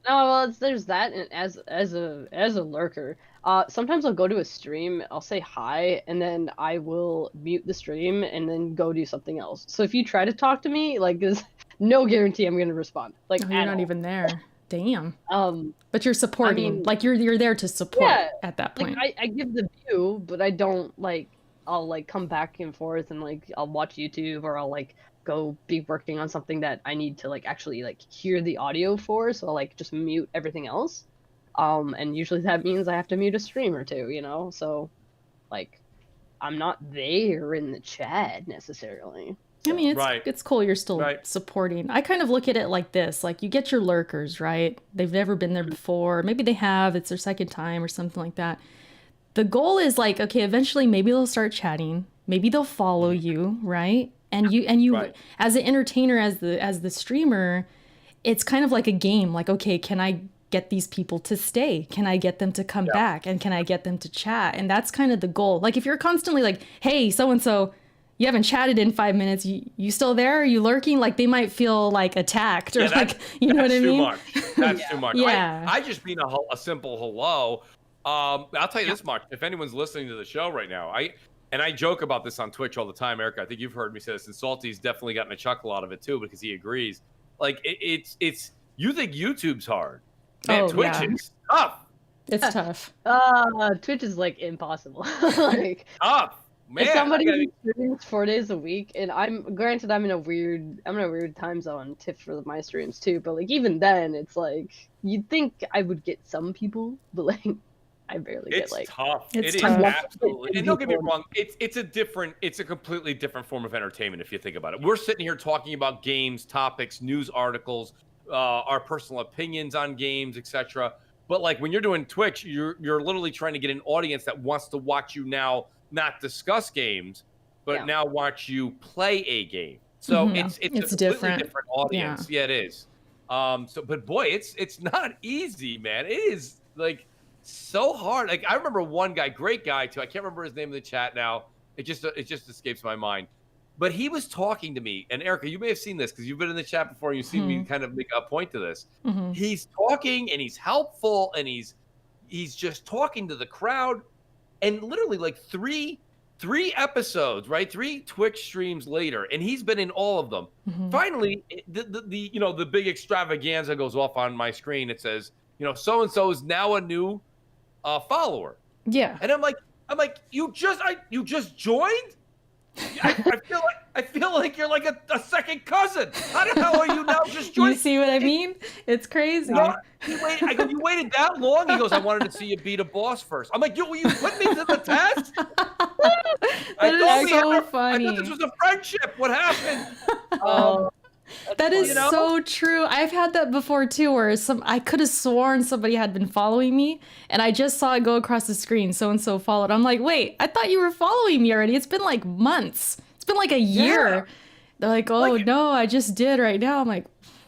No, well, there's that, and as a lurker, sometimes I'll go to a stream, I'll say hi, and then I will mute the stream and then go do something else. So if you try to talk to me, like, there's no guarantee I'm gonna respond. Like, you're not even there. Damn. But you're supporting, like you're there to support at that point. Like I give the view, but I don't I'll come back and forth and I'll watch YouTube or I'll go be working on something that I need to actually hear the audio for. So I'll just mute everything else. And usually that means I have to mute a stream or two, So I'm not there in the chat necessarily. I mean, it's cool you're still supporting. I kind of look at it like this. Like, you get your lurkers, right? They've never been there before. Maybe they have. It's their second time or something like that. The goal is okay, eventually maybe they'll start chatting. Maybe they'll follow you, right? And you as an entertainer, as the streamer, it's kind of like a game. Like, okay, can I get these people to stay? Can I get them to come back? And can I get them to chat? And that's kind of the goal. Like, if you're constantly like, hey, so-and-so, you haven't chatted in 5 minutes. You still there? Are you lurking? Like, they might feel like attacked or you know what I mean? That's too much. Yeah. I just mean a simple hello. I'll tell you this much. If anyone's listening to the show right now, I joke about this on Twitch all the time, Erica. I think you've heard me say this, and Salty's definitely gotten a chuckle out of it too because he agrees. Like, it's you think YouTube's hard. Man, Twitch is tough. It's tough. Twitch is impossible. Tough. man, As somebody who streams 4 days a week, and I'm in a weird time zone for my streams too. But like even then, it's like you'd think I would get some people, but like I barely get like. Tough. It's It tough. is absolutely. And don't get me wrong, it's a completely different form of entertainment if you think about it. We're sitting here talking about games, topics, news articles, our personal opinions on games, etc. But like when you're doing Twitch, you're literally trying to get an audience that wants to watch you now, not discuss games, but now watch you play a game. So it's a completely different audience. Yeah, it is. But boy, it's not easy, man. It is like so hard. Like I remember one guy, great guy too. I can't remember his name in the chat now. It just escapes my mind. But he was talking to me, and Erica, you may have seen this because you've been in the chat before. And you've seen me kind of make a point to this. He's talking and he's helpful and he's just talking to the crowd. And literally like three episodes, right? 3 Twitch streams later, and he's been in all of them. Finally, the big extravaganza goes off on my screen. It says, so and so is now a new follower. Yeah. And I'm like, you just joined? I feel like you're like a second cousin. How the hell are you now just joining? You see what I mean? It's crazy. You waited that long? He goes, I wanted to see you beat a boss first. I'm like, you put me to the test? That is so funny. I thought this was a friendship. What happened? That is so true. I've had that before too, where I could have sworn somebody had been following me, and I just saw it go across the screen. So and so followed. I'm like, wait, I thought you were following me already. It's been like months. It's been like a year. Yeah. They're like, oh no, I just did right now. I'm like,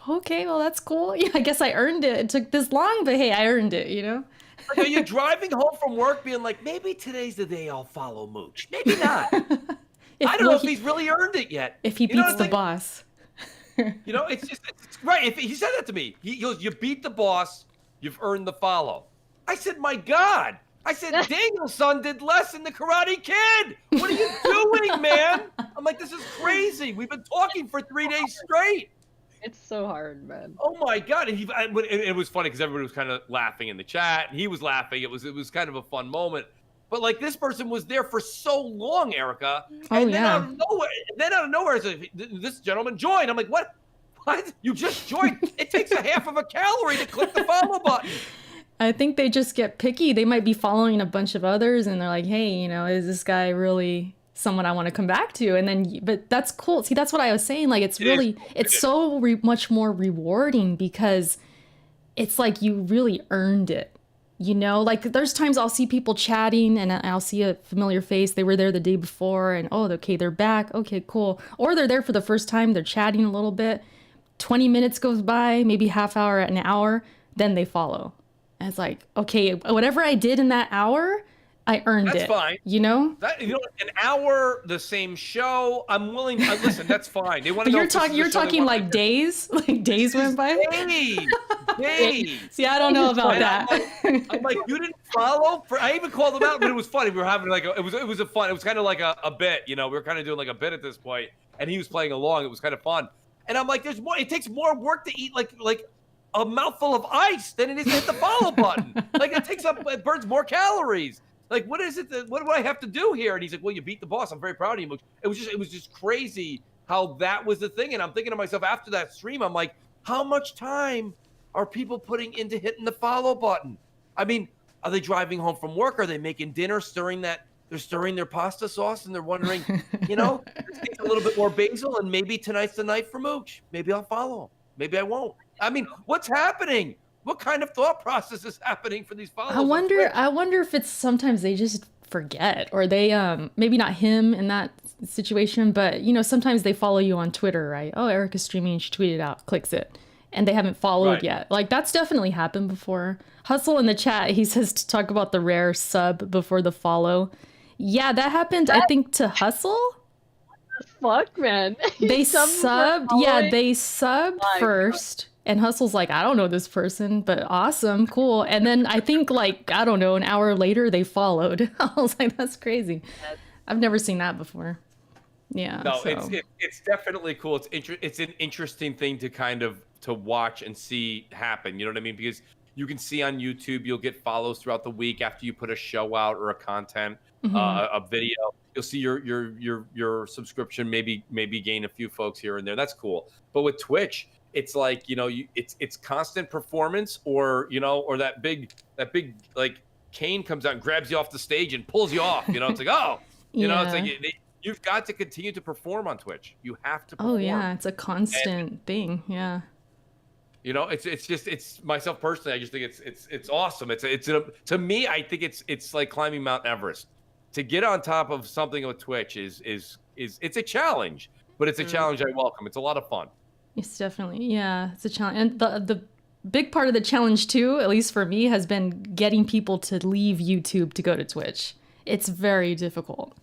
okay, well that's cool. Yeah, I guess I earned it. It took this long, but hey, I earned it. Like, are you driving home from work being like, maybe today's the day I'll follow Mooch? Maybe not. I don't know if he's really earned it yet. If he beats the boss. It's right. If he said that to me, he goes, "You beat the boss, you've earned the follow." I said, "My God!" I said, "Daniel's son did less than the Karate Kid. What are you doing, man?" I'm like, "This is crazy. We've been talking for 3 days straight." It's so hard, man. Oh my God! And it was funny because everybody was kind of laughing in the chat, and he was laughing. It was kind of a fun moment. But like this person was there for so long, Erica, and then out of nowhere, this gentleman joined. I'm like, what? You just joined? It takes a half of a calorie to click the follow button. I think they just get picky. They might be following a bunch of others, and they're like, hey, is this guy really someone I want to come back to? And then, but that's cool. See, that's what I was saying. Like, it's so much more rewarding because it's like you really earned it. Like there's times I'll see people chatting and I'll see a familiar face. They were there the day before and okay, they're back. Okay, cool. Or they're there for the first time. They're chatting a little bit. 20 minutes goes by, maybe half hour, an hour. Then they follow. And it's like, okay, whatever I did in that hour, I earned it. That's fine. An hour, the same show. I'm willing. Listen, that's fine. They want to. You're talking like days, like days went by. Days. See, I don't know about that. I'm like, you didn't follow. I even called them out, but it was funny. We were having it was kind of like a bit. We were kind of doing like a bit at this point, and he was playing along. It was kind of fun. And I'm like, there's more. It takes more work to eat like a mouthful of ice than it is to hit the follow button. Like it burns more calories. Like, what is it? What do I have to do here? And he's like, well, you beat the boss. I'm very proud of you. It was just crazy how that was the thing. And I'm thinking to myself after that stream, I'm like, how much time are people putting into hitting the follow button? I mean, are they driving home from work? Are they making dinner, they're stirring their pasta sauce and they're wondering, let's get a little bit more basil and maybe tonight's the night for Mooch. Maybe I'll follow. Maybe I won't. I mean, what's happening? What kind of thought process is happening for these followers? I wonder if it's sometimes they just forget, or they maybe not him in that situation, but sometimes they follow you on Twitter, right? Oh, Erica's streaming, she tweeted out, clicks it, and they haven't followed yet. Like that's definitely happened before. Hustle in the chat, he says to talk about the rare sub before the follow. Yeah, that happened, I think, to Hustle. Fuck, man. They subbed. Yeah, they subbed first. And Hustle's like, I don't know this person, but awesome, cool. And then I think an hour later they followed. I was like, that's crazy. I've never seen that before. Yeah. No, it's definitely cool. It's an interesting thing to kind of to watch and see happen. You know what I mean? Because you can see on YouTube, you'll get follows throughout the week after you put a show out or a content, a video. You'll see your subscription maybe gain a few folks here and there. That's cool. But with Twitch, it's like, it's constant performance, or or that big like Kane comes out and grabs you off the stage and pulls you off. It's like, oh, it's like you've got to continue to perform on Twitch. You have to perform. Oh yeah, it's a constant thing. Yeah. It's myself personally. I just think it's awesome. To me, I think it's like climbing Mount Everest. To get on top of something with Twitch is it's a challenge, but it's a challenge I welcome. It's a lot of fun. It's definitely, it's a challenge. And the big part of the challenge too, at least for me, has been getting people to leave YouTube to go to Twitch. It's very difficult.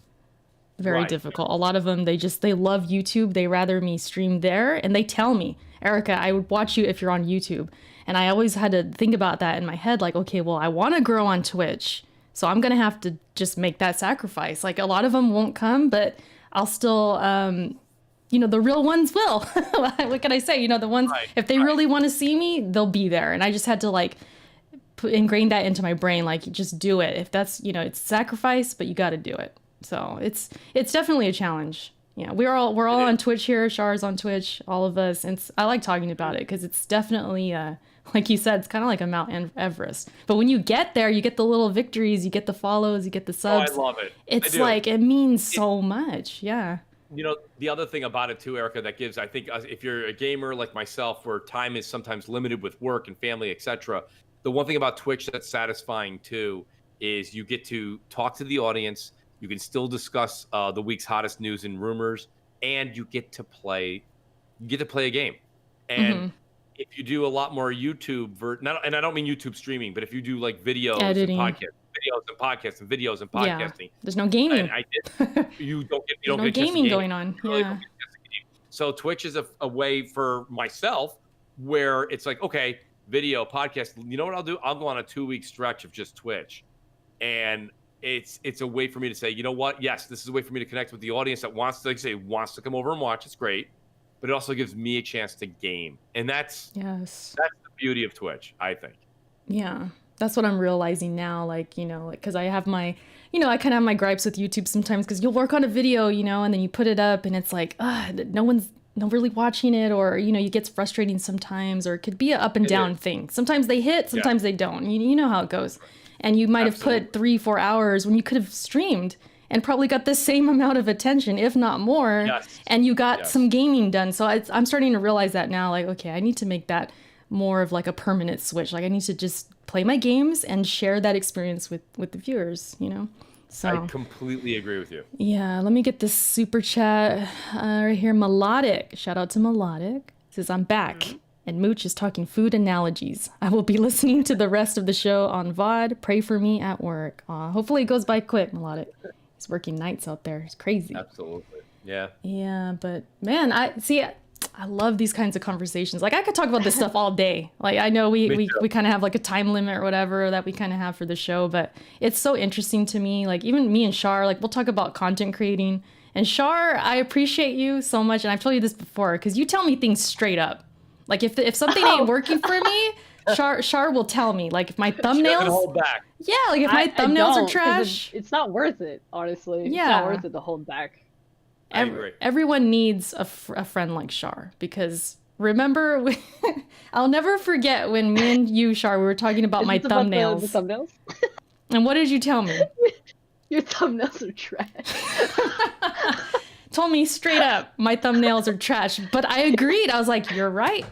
Very difficult. A lot of them, they love YouTube. They rather me stream there, and they tell me, Erica, I would watch you if you're on YouTube. And I always had to think about that in my head, like, okay, well, I want to grow on Twitch, so I'm going to have to just make that sacrifice. Like, a lot of them won't come, but I'll still, the real ones will. What can I say? The ones, if they really want to see me, they'll be there. And I just had to, like, ingrain that into my brain, like, just do it. If that's, it's sacrifice, but you got to do it. So it's definitely a challenge. We're all on Twitch here. Char's on Twitch, all of us. And I like talking about it because it's definitely, like you said, it's kind of like a Mount Everest. But when you get there, you get the little victories, you get the follows, you get the subs. Oh, I love it. It's like, it means so much. Yeah. The other thing about it too, Erica, that gives, I think, if you're a gamer like myself, where time is sometimes limited with work and family, etc., the one thing about Twitch that's satisfying too is you get to talk to the audience. You can still discuss the week's hottest news and rumors, and you get to play a game. And if you do a lot more YouTube, and I don't mean YouTube streaming, but if you do like videos editing, and podcasting, there's no gaming. You don't no get gaming going on. Yeah. So Twitch is a way for myself where it's like, okay, video, podcast. You know what I'll do? I'll go on a 2-week stretch of just Twitch, and it's a way for me to say, you know what? Yes, this is a way for me to connect with the audience that wants to come over and watch. It's great, but it also gives me a chance to game, and that's the beauty of Twitch, I think. Yeah, that's what I'm realizing now. Like, because I have my, I kind of have my gripes with YouTube sometimes, because you'll work on a video, and then you put it up, and it's like, no one's really watching it, or it gets frustrating sometimes, or it could be an up and down thing. Sometimes they hit, sometimes they don't. You know how it goes. And you might have put 3-4 hours when you could have streamed and probably got the same amount of attention, if not more. And you got some gaming done. So I'm starting to realize that now, like, okay, I need to make that more of like a permanent switch. Like, I need to just play my games and share that experience with the viewers, So I completely agree with you. Yeah, let me get this super chat right here. Melodic. Shout out to Melodic. Says, I'm back. And Mooch is talking food analogies. I will be listening to the rest of the show on VOD. Pray for me at work. Hopefully it goes by quick, Melodic. He's working nights out there. It's crazy. Absolutely. Yeah. Yeah, but man, I love these kinds of conversations. Like, I could talk about this stuff all day. Like, I know we kind of have like a time limit or whatever that we kind of have for the show, but it's so interesting to me. Like, even me and Shar, like, we'll talk about content creating. And Shar, I appreciate you so much. And I've told you this before, because you tell me things straight up. Like, if something ain't working for me, Shar will tell me. Like, if my thumbnails, hold back. Yeah, like if my thumbnails are trash, it's not worth it. Honestly, yeah, it's not worth it to hold back. I agree. Everyone needs a friend like Shar, because remember, I'll never forget when me and you, Shar, we were talking about my thumbnails. The thumbnails. And what did you tell me? Your thumbnails are trash. Told me straight up, my thumbnails are trash. But I agreed. I was like, you're right.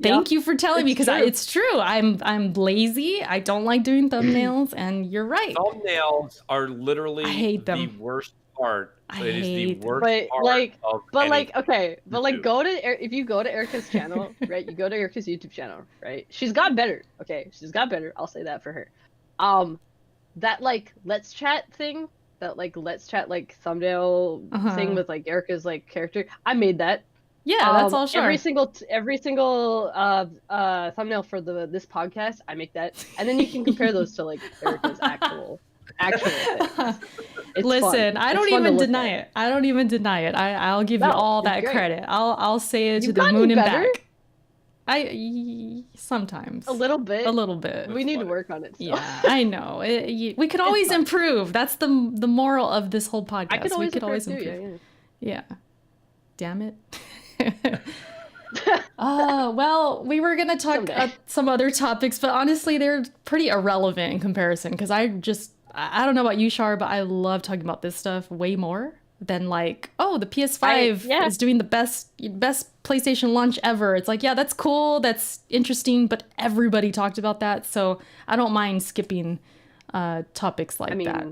Thank you for telling me, because it's true. I'm lazy. I don't like doing thumbnails, and you're right. Thumbnails are literally I hate them. The worst part. It is the worst part if you go to Erica's channel, right? You go to Erica's YouTube channel, right? She's got better. Okay, she's got better. I'll say that for her. That like let's chat thing, that like let's chat like thumbnail thing with like Erica's like character. I made that. Yeah, that's all sure. Every single thumbnail for this podcast, I make that, and then you can compare those to like Erica's actual things. Listen, I don't even deny it. I don't even deny it. I'll give you all that credit. I'll say it to the moon and back. Sometimes A little bit. A little bit. We need to work on it. Still. Yeah, I know. We could always improve. That's the moral of this whole podcast. We could always improve. Too, yeah. Damn it. Well, we were gonna talk some other topics, but honestly, they're pretty irrelevant in comparison. Because I don't know about you, Shar, but I love talking about this stuff way more than like, oh, the PS5 is doing the best PlayStation launch ever. It's like, yeah, that's cool, that's interesting, but everybody talked about that, so I don't mind skipping topics like that.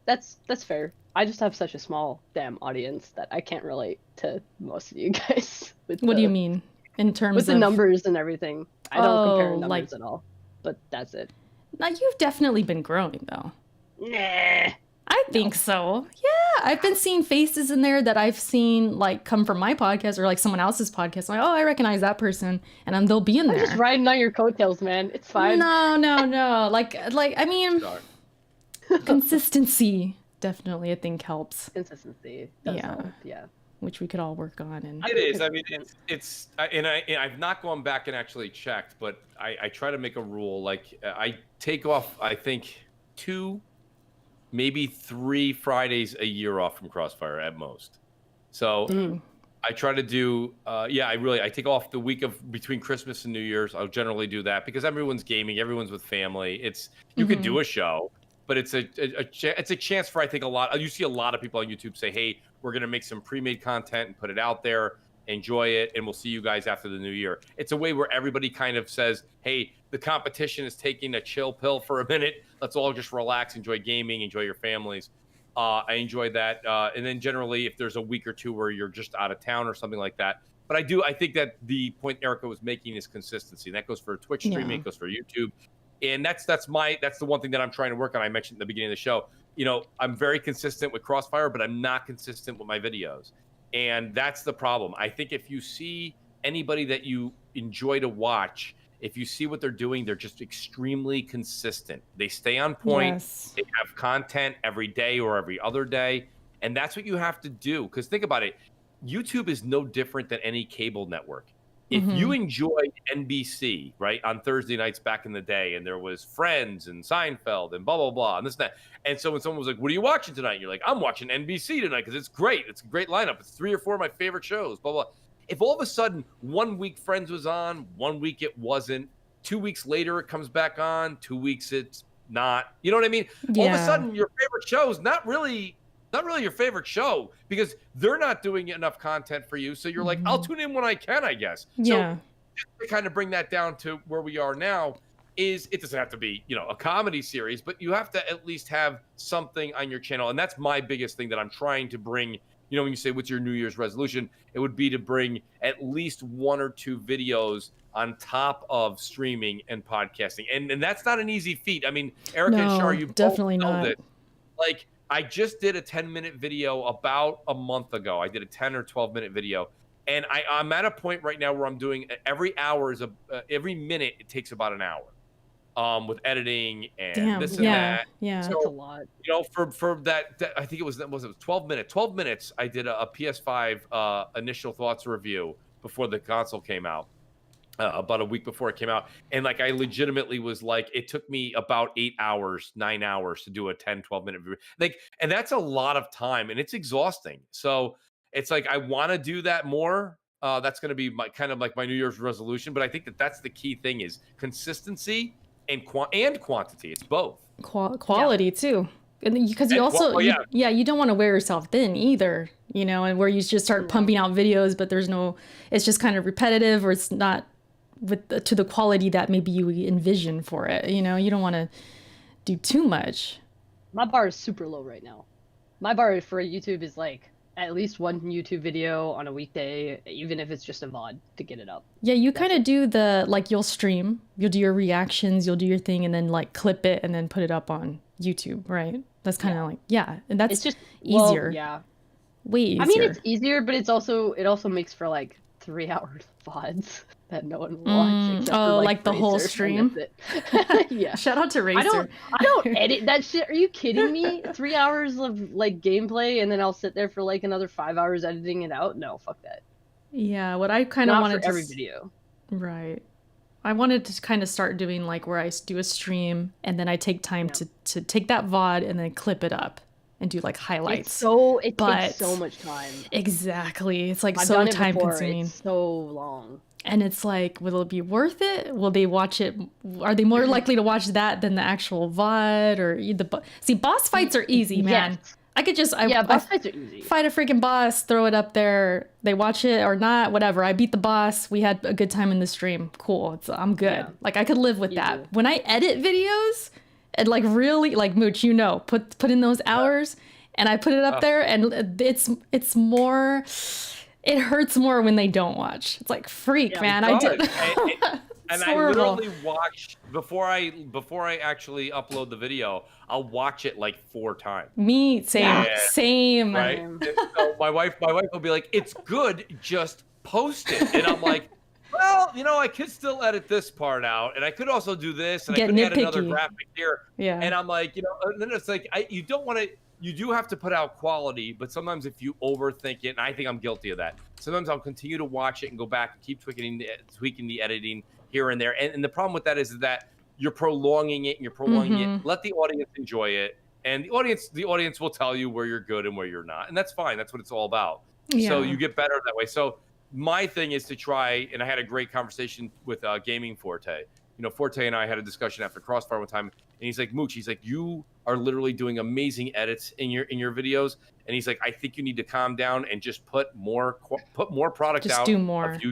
That's fair. I just have such a small damn audience that I can't relate to most of you guys. What do you mean in terms with of the numbers and everything? I don't compare numbers at all, but that's it. Now you've definitely been growing though. Nah. I think so. Yeah, I've been seeing faces in there that I've seen like come from my podcast or like someone else's podcast. I'm like, oh, I recognize that person, and then they'll be in there. I'm just riding on your coattails, man. It's fine. No. Like I mean, consistency definitely I think helps. Consistency does help. Yeah. Which we could all work on. And it is. I mean, it's and I've not gone back and actually checked, but I try to make a rule. Like I take off, I think 2, maybe 3 Fridays a year off from Crossfire at most. So I try to do, I take off the week of between Christmas and New Year's. I'll generally do that because everyone's gaming, everyone's with family. You could do a show, but it's a chance for, I think, you see a lot of people on YouTube say, hey, we're going to make some pre-made content and put it out there, enjoy it, and we'll see you guys after the new year. It's a way where everybody kind of says, hey, the competition is taking a chill pill for a minute. Let's all just relax, enjoy gaming, enjoy your families. I enjoy that. And then generally, if there's a week or two where you're just out of town or something like that. But I think that the point Erica was making is consistency. And that goes for Twitch streaming, it goes for YouTube. And that's the one thing that I'm trying to work on. I mentioned at the beginning of the show, I'm very consistent with Crossfire, but I'm not consistent with my videos. And that's the problem. I think if you see anybody that you enjoy to watch, if you see what they're doing, they're just extremely consistent. They stay on point. Yes. They have content every day or every other day. And that's what you have to do. Because think about it. YouTube is no different than any cable network. If you enjoyed NBC, right, on Thursday nights back in the day, and there was Friends and Seinfeld and blah, blah, blah, and this and that. And so when someone was like, what are you watching tonight? And you're like, I'm watching NBC tonight because it's great. It's a great lineup. It's 3 or 4 of my favorite shows, blah, blah. If all of a sudden 1 week Friends was on, 1 week it wasn't, 2 weeks later it comes back on, 2 weeks it's not. You know what I mean? Yeah. All of a sudden your favorite show is not really your favorite show because they're not doing enough content for you. So you're like, I'll tune in when I can, I guess. Yeah. So just to kind of bring that down to where we are now is it doesn't have to be, a comedy series, but you have to at least have something on your channel. And that's my biggest thing that I'm trying to bring. When you say what's your New Year's resolution, it would be to bring at least 1 or 2 videos on top of streaming and podcasting. And that's not an easy feat. I mean, Erica and Shar, you definitely both know it. Like, I just did a 10-minute video about a month ago. I did a 10 or 12-minute video. And I'm at a point right now where I'm doing every minute, it takes about an hour with editing and this and that. Yeah, so, that's a lot. For that, I think it was 12 minutes. 12 minutes, I did a PS5 initial thoughts review before the console came out. About a week before it came out. And like, I legitimately was like, it took me about 8 hours, 9 hours to do a 10, 12-minute video. And that's a lot of time and it's exhausting. So it's like, I want to do that more. That's going to be my kind of like my New Year's resolution. But I think that's the key thing is consistency and quantity. It's both. Quality too. And because you also, you don't want to wear yourself thin either, and where you just start pumping out videos, but it's just kind of repetitive or it's not to the quality that maybe you envision for it. You don't want to do too much. My bar is super low right now. My bar for YouTube is like at least 1 YouTube video on a weekday, even if it's just a VOD to get it up. Yeah, you kind of do you'll stream, you'll do your reactions, you'll do your thing and then like clip it and then put it up on YouTube, right? That's kind of and that's it's just easier. Way easier. I mean, it's easier, but it also makes for like 3 hours VODs that no one will watch. Oh, like the whole stream? Yeah. Shout out to Racer. I don't edit that shit. Are you kidding me? 3 hours of like gameplay and then I'll sit there for like another 5 hours editing it out? No, fuck that. Yeah, what I kind of wanted to every video. Right. I wanted to kind of start doing like where I do a stream and then I take time to take that VOD and then clip it up and do like highlights. It takes so much time. Exactly. It's like I've so done it time before. consuming. It's so long. And it's like, will it be worth it? Will they watch it? Are they more likely to watch that than the actual VOD or see, boss fights are easy, man. Yes. I could just Boss fights are easy. fight a freaking boss, throw it up there. They watch it or not, whatever. I beat the boss. We had a good time in the stream. Cool. I'm good. Yeah. Like I could live with that. Easy. When I edit videos and like really like Mooch, put in those hours and I put it up there and it's more. It hurts more when they don't watch. It's like freak, man. I did. And I literally watch before I actually upload the video. I'll watch it like 4 times. Me, same. Right. And so my wife will be like, "It's good, just post it." And I'm like, "Well, I could still edit this part out, and I could also do this, and I could add another graphic here." Yeah. And I'm like, and then it's like, you don't want to. You do have to put out quality, but sometimes if you overthink it, and I think I'm guilty of that. Sometimes I'll continue to watch it and go back and keep tweaking the editing here and there. And the problem with that is that you're prolonging it and you're prolonging it. Let the audience enjoy it. And the audience will tell you where you're good and where you're not. And that's fine. That's what it's all about. Yeah. So you get better that way. So my thing is to try, and I had a great conversation with Gaming Forte. Forte and I had a discussion after Crossfire one time, and he's like, "Mooch, he's like, you are literally doing amazing edits in your videos." And he's like, "I think you need to calm down and just put more product just out. Do more. Of you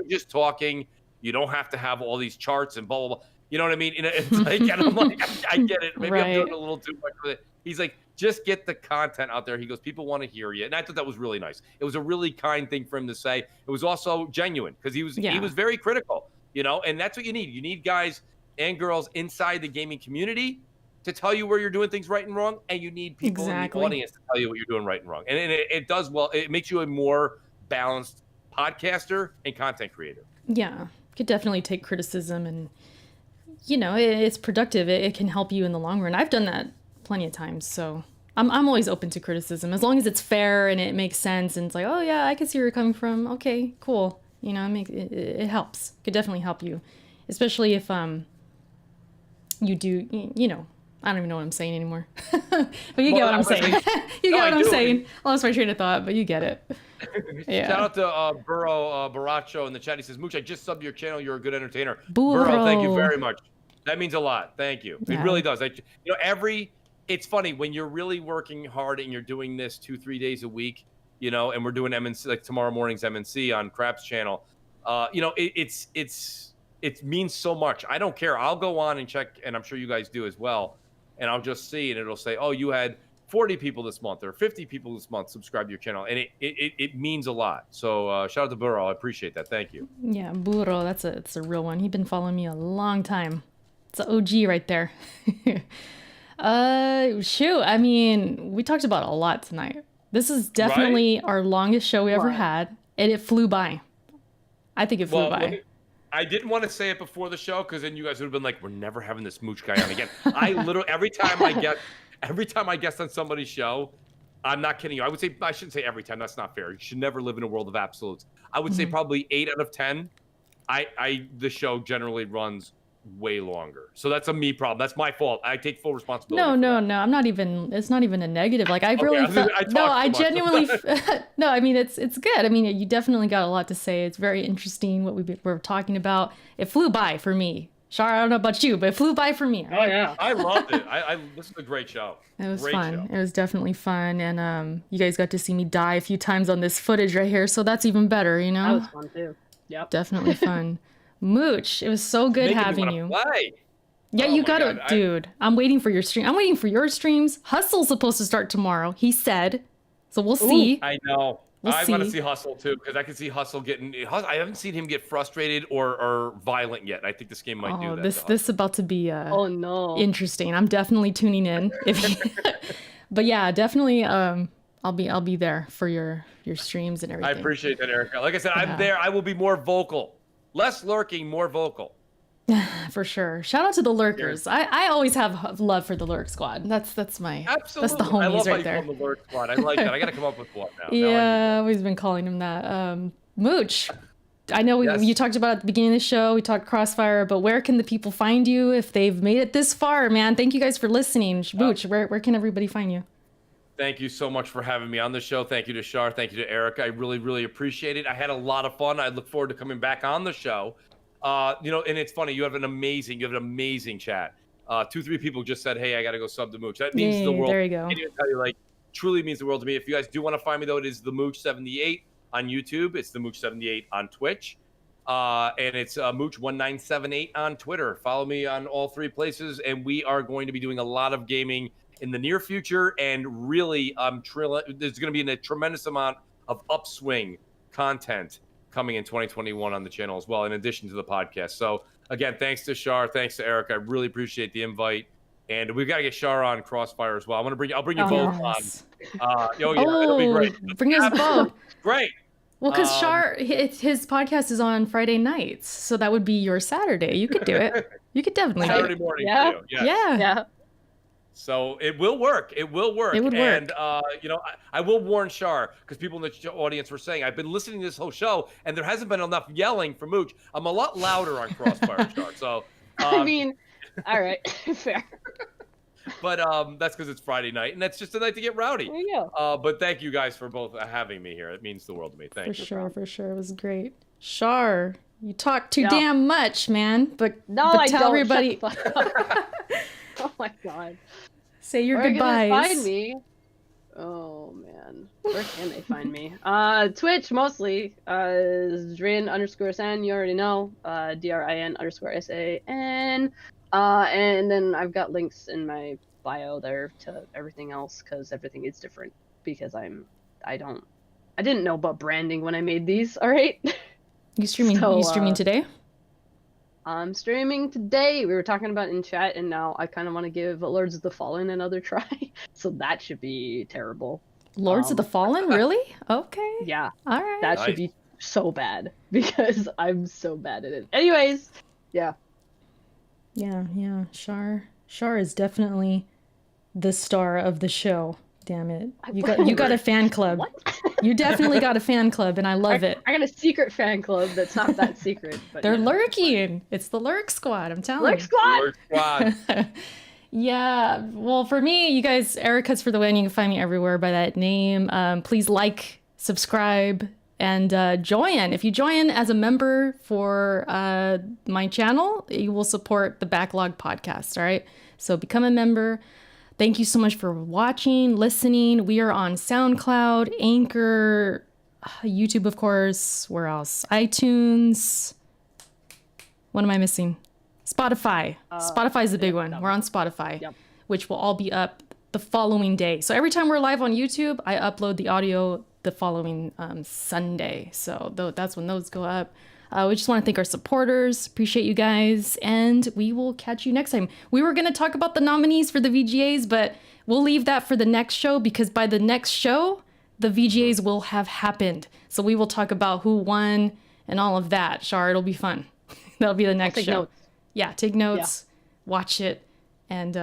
just talking. You don't have to have all these charts and blah blah blah." You know what I mean? And it's like, and I'm like, I get it. Maybe I'm doing a little too much with it. He's like, just get the content out there. He goes, people want to hear you. And I thought that was really nice. It was a really kind thing for him to say. It was also genuine because he was very critical, and that's what you need. You need guys and girls inside the gaming community to tell you where you're doing things right and wrong. And you need people in the audience to tell you what you're doing right and wrong. And it does well. It makes you a more balanced podcaster and content creator. Yeah. Could definitely take criticism and, it's productive. It can help you in the long run. I've done that plenty of times. So I'm always open to criticism as long as it's fair and it makes sense. And it's like, oh yeah, I can see where you're coming from. Okay, cool. It helps. Could definitely help you, especially if you do, I don't even know what I'm saying anymore. But you get what I'm saying. You get what I'm saying. I lost my train of thought, but you get it. Yeah. Shout out to Baracho in the chat. He says, "Mooch, I just subbed your channel. You're a good entertainer." Burro, thank you very much. That means a lot. Thank you. Yeah. It really does. It's funny when you're really working hard and you're doing this 2-3 days a week, and we're doing MNC like tomorrow morning's MNC on Crap's channel. It means so much. I don't care. I'll go on and check, and I'm sure you guys do as well. And I'll just see, and it'll say, "Oh, you had 40 people this month or 50 people this month subscribe to your channel," and it means a lot. So shout out to Burro. I appreciate that. Thank you. Yeah, Burro, that's a real one. He's been following me a long time. It's an OG right there. Shoot. I mean, we talked about a lot tonight. This is definitely our longest show we ever had, and it flew by. I think it flew by. I didn't want to say it before the show because then you guys would have been like, "We're never having this Mooch guy on again." I literally every time I guest on somebody's show, I'm not kidding you. I shouldn't say every time. That's not fair. You should never live in a world of absolutes. I would say probably 8 out of 10. The show generally runs way longer. So that's a me problem. That's my fault. I take full responsibility. No. I'm not even, it's not even a negative. Like I really genuinely, no, I mean, it's good. I mean, you definitely got a lot to say. It's very interesting what we're talking about. It flew by for me. Shar, I don't know about you, but it flew by for me. Right? Oh yeah. I loved it. This is a great show. It was fun. It was definitely fun. And you guys got to see me die a few times on this footage right here. So that's even better, That was fun too. Yep. Definitely fun. Mooch, it was so good having you. Play. Yeah, you gotta, dude. I'm waiting for your stream. I'm waiting for your streams. Hustle's supposed to start tomorrow, he said. So we'll see. I know. I want to see Hustle too, because I can see Hustle getting. I haven't seen him get frustrated or violent yet. I think this game might do that. This is about to be interesting. I'm definitely tuning in. But yeah, definitely. I'll be there for your streams and everything. I appreciate that, Erica. Like I said, I'm there. I will be more vocal. Less lurking, more vocal. For sure. Shout out to the lurkers. I always have love for the lurk squad. That's my absolutely. That's the homies right there. I love how you call them the lurk squad. I like that. I got to come up with one now. Yeah, I've always been calling him that. Mooch, I know you talked about at the beginning of the show, we talked Crossfire, but where can the people find you if they've made it this far, man? Thank you guys for listening. Mooch, where can everybody find you? Thank you so much for having me on the show. Thank you to Shar. Thank you to Eric. I really, really appreciate it. I had a lot of fun. I look forward to coming back on the show. And it's funny. You have an amazing chat. 2-3 people just said, "Hey, I got to go sub the Mooch." That means the world. There you go. I can't even tell you, truly means the world to me. If you guys do want to find me, though, it is the Mooch78 on YouTube. It's the Mooch78 on Twitch. And it's Mooch1978 on Twitter. Follow me on all 3 places. And we are going to be doing a lot of gaming in the near future, and really, there's going to be a tremendous amount of upswing content coming in 2021 on the channel as well, in addition to the podcast. So again, thanks to Shar, thanks to Eric. I really appreciate the invite, and we've got to get Shar on Crossfire as well. I'll bring you both on. It'll be great. Bring us both. Great. Well, because Shar, his podcast is on Friday nights, so that would be your Saturday. You could do it. You could definitely do it. Saturday morning. Yeah. For you. Yes. Yeah. So it will work. It will work. It would work. And, I will warn Shar, because people in the audience were saying, I've been listening to this whole show, and there hasn't been enough yelling from Mooch. I'm a lot louder on Crossfire, Shar. So, I mean, all right, fair. But that's because it's Friday night, and that's just a night to get rowdy. There you go. But thank you guys for both having me here. It means the world to me. Thank you. For sure. It was great. Shar, you talk too damn much, man. But I tell don't. everybody. Shut the fuck up. Oh my god. Say your Where goodbyes. Are you gonna find me? Oh man, where can they find me? Twitch mostly. Drin_san. You already know. DRIN_SAN. And then I've got links in my bio there to everything else, because everything is different. Because I didn't know about branding when I made these. All right. You streaming today? I'm streaming today. We were talking about it in chat, and now I kind of want to give Lords of the Fallen another try. So that should be terrible. Lords of the Fallen, really? Okay. Yeah. All right. That should be so bad, because I'm so bad at it. Anyways, yeah. Yeah. Shar is definitely the star of the show. Damn it. You got a fan club. What? You definitely got a fan club, and I love it. I got a secret fan club that's not that secret. But They're lurking. It's the Lurk Squad, I'm telling you. Lurk Squad! Lurk Squad. Yeah. Well, for me, you guys, Eric Cuts for the Win. You can find me everywhere by that name. Please like, subscribe, and join. If you join as a member for my channel, you will support the Backlog podcast, all right? So become a member. Thank you so much for watching, listening. We are on SoundCloud, Anchor, YouTube, of course. Where else? iTunes. What am I missing? Spotify. Spotify is the big one. We're on Spotify, which will all be up the following day. So every time we're live on YouTube, I upload the audio the following Sunday. So that's when those go up. We just want to thank our supporters. Appreciate you guys. And we will catch you next time. We were going to talk about the nominees for the VGAs, but we'll leave that for the next show, because by the next show, the VGAs will have happened. So we will talk about who won and all of that. Shar, it'll be fun. That'll be the next show. Notes. Yeah, take notes, watch it, and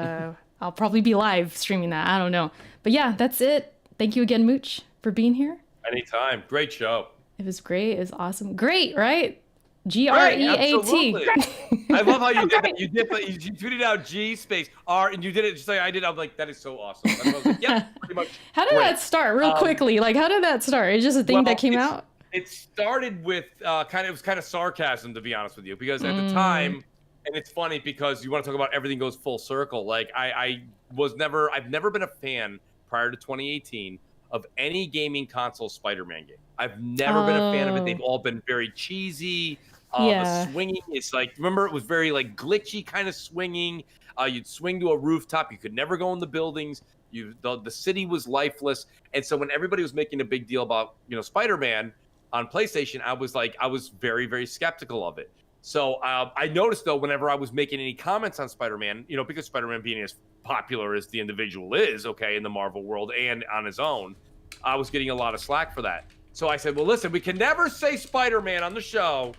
I'll probably be live streaming that. I don't know. But yeah, that's it. Thank you again, Mooch, for being here. Anytime. Great show. It was great. It was awesome. Great, right? GREAT. I love how you did that. You tweeted out G space R, and you did it just like I did. I'm like, that is so awesome. And I was like, yeah, pretty much. How did that start, real quickly? Like, how did that start? It's just a thing that came out? It started with it was kind of sarcasm, to be honest with you, because at the time, and it's funny because you want to talk about everything goes full circle. Like I've never been a fan prior to 2018 of any gaming console Spider-Man game. I've never been a fan of it. They've all been very cheesy. The swinging is like, remember, it was very like glitchy kind of swinging. You'd swing to a rooftop. You could never go in the buildings. The city was lifeless. And so when everybody was making a big deal about, Spider-Man on PlayStation, I was very, very skeptical of it. So I noticed, though, whenever I was making any comments on Spider-Man, because Spider-Man being as popular as the individual is, in the Marvel world and on his own, I was getting a lot of slack for that. So I said, well, listen, we can never say Spider-Man on the show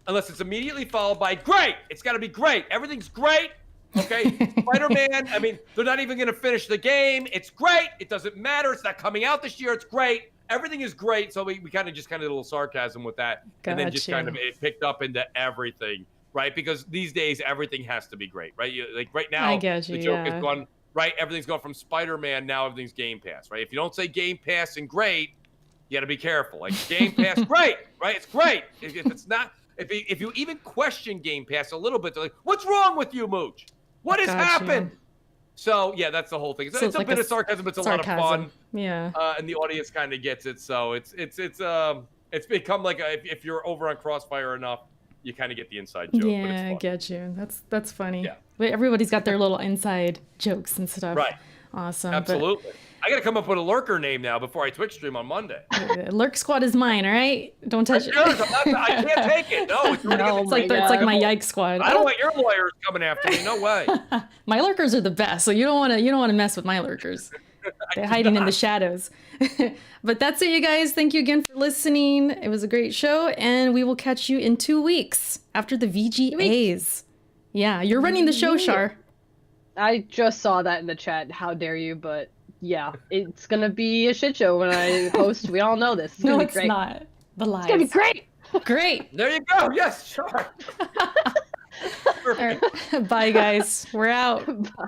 unless it's immediately followed by great. It's got to be great. Everything's great. Okay. Spider-Man, they're not even going to finish the game. It's great. It doesn't matter. It's not coming out this year. It's great. everything is great. So we kind of did a little sarcasm with that, and then just kind of it picked up into everything, right? Because these days everything has to be great, right? Like right now, the joke is gone, right? Everything's gone from Spider-Man, now everything's Game Pass, right? If you don't say Game Pass and great, you got to be careful. Like Game Pass, great, right? It's great. If it's not, if you even question Game Pass a little bit, they're like, "What's wrong with you, Mooch? What has happened?" So yeah, that's the whole thing. It's like a bit of sarcasm, but it's a lot of fun. Yeah. And the audience kind of gets it. So it's become like if you're over on Crossfire enough, you kind of get the inside joke. Yeah, but it's fun. I get you. That's funny. Yeah. Everybody's got their little inside jokes and stuff. Right. Awesome. Absolutely. I got to come up with a lurker name now before I Twitch stream on Monday. Lurk Squad is mine, all right? Don't touch it. I can't take it. No, it's like my Yike Squad. I don't want your lawyers coming after me. No way. My lurkers are the best, so you don't want to mess with my lurkers. They're hiding in the shadows. But that's it, you guys. Thank you again for listening. It was a great show, and we will catch you in 2 weeks after the VGAs. Yeah, you're running the show, Shar. I just saw that in the chat. How dare you? But yeah, it's gonna be a shit show when I host. We all know this. It's gonna be great. Not. The lies. It's gonna be great. Great. There you go. Yes, sure. All right. Bye, guys. We're out.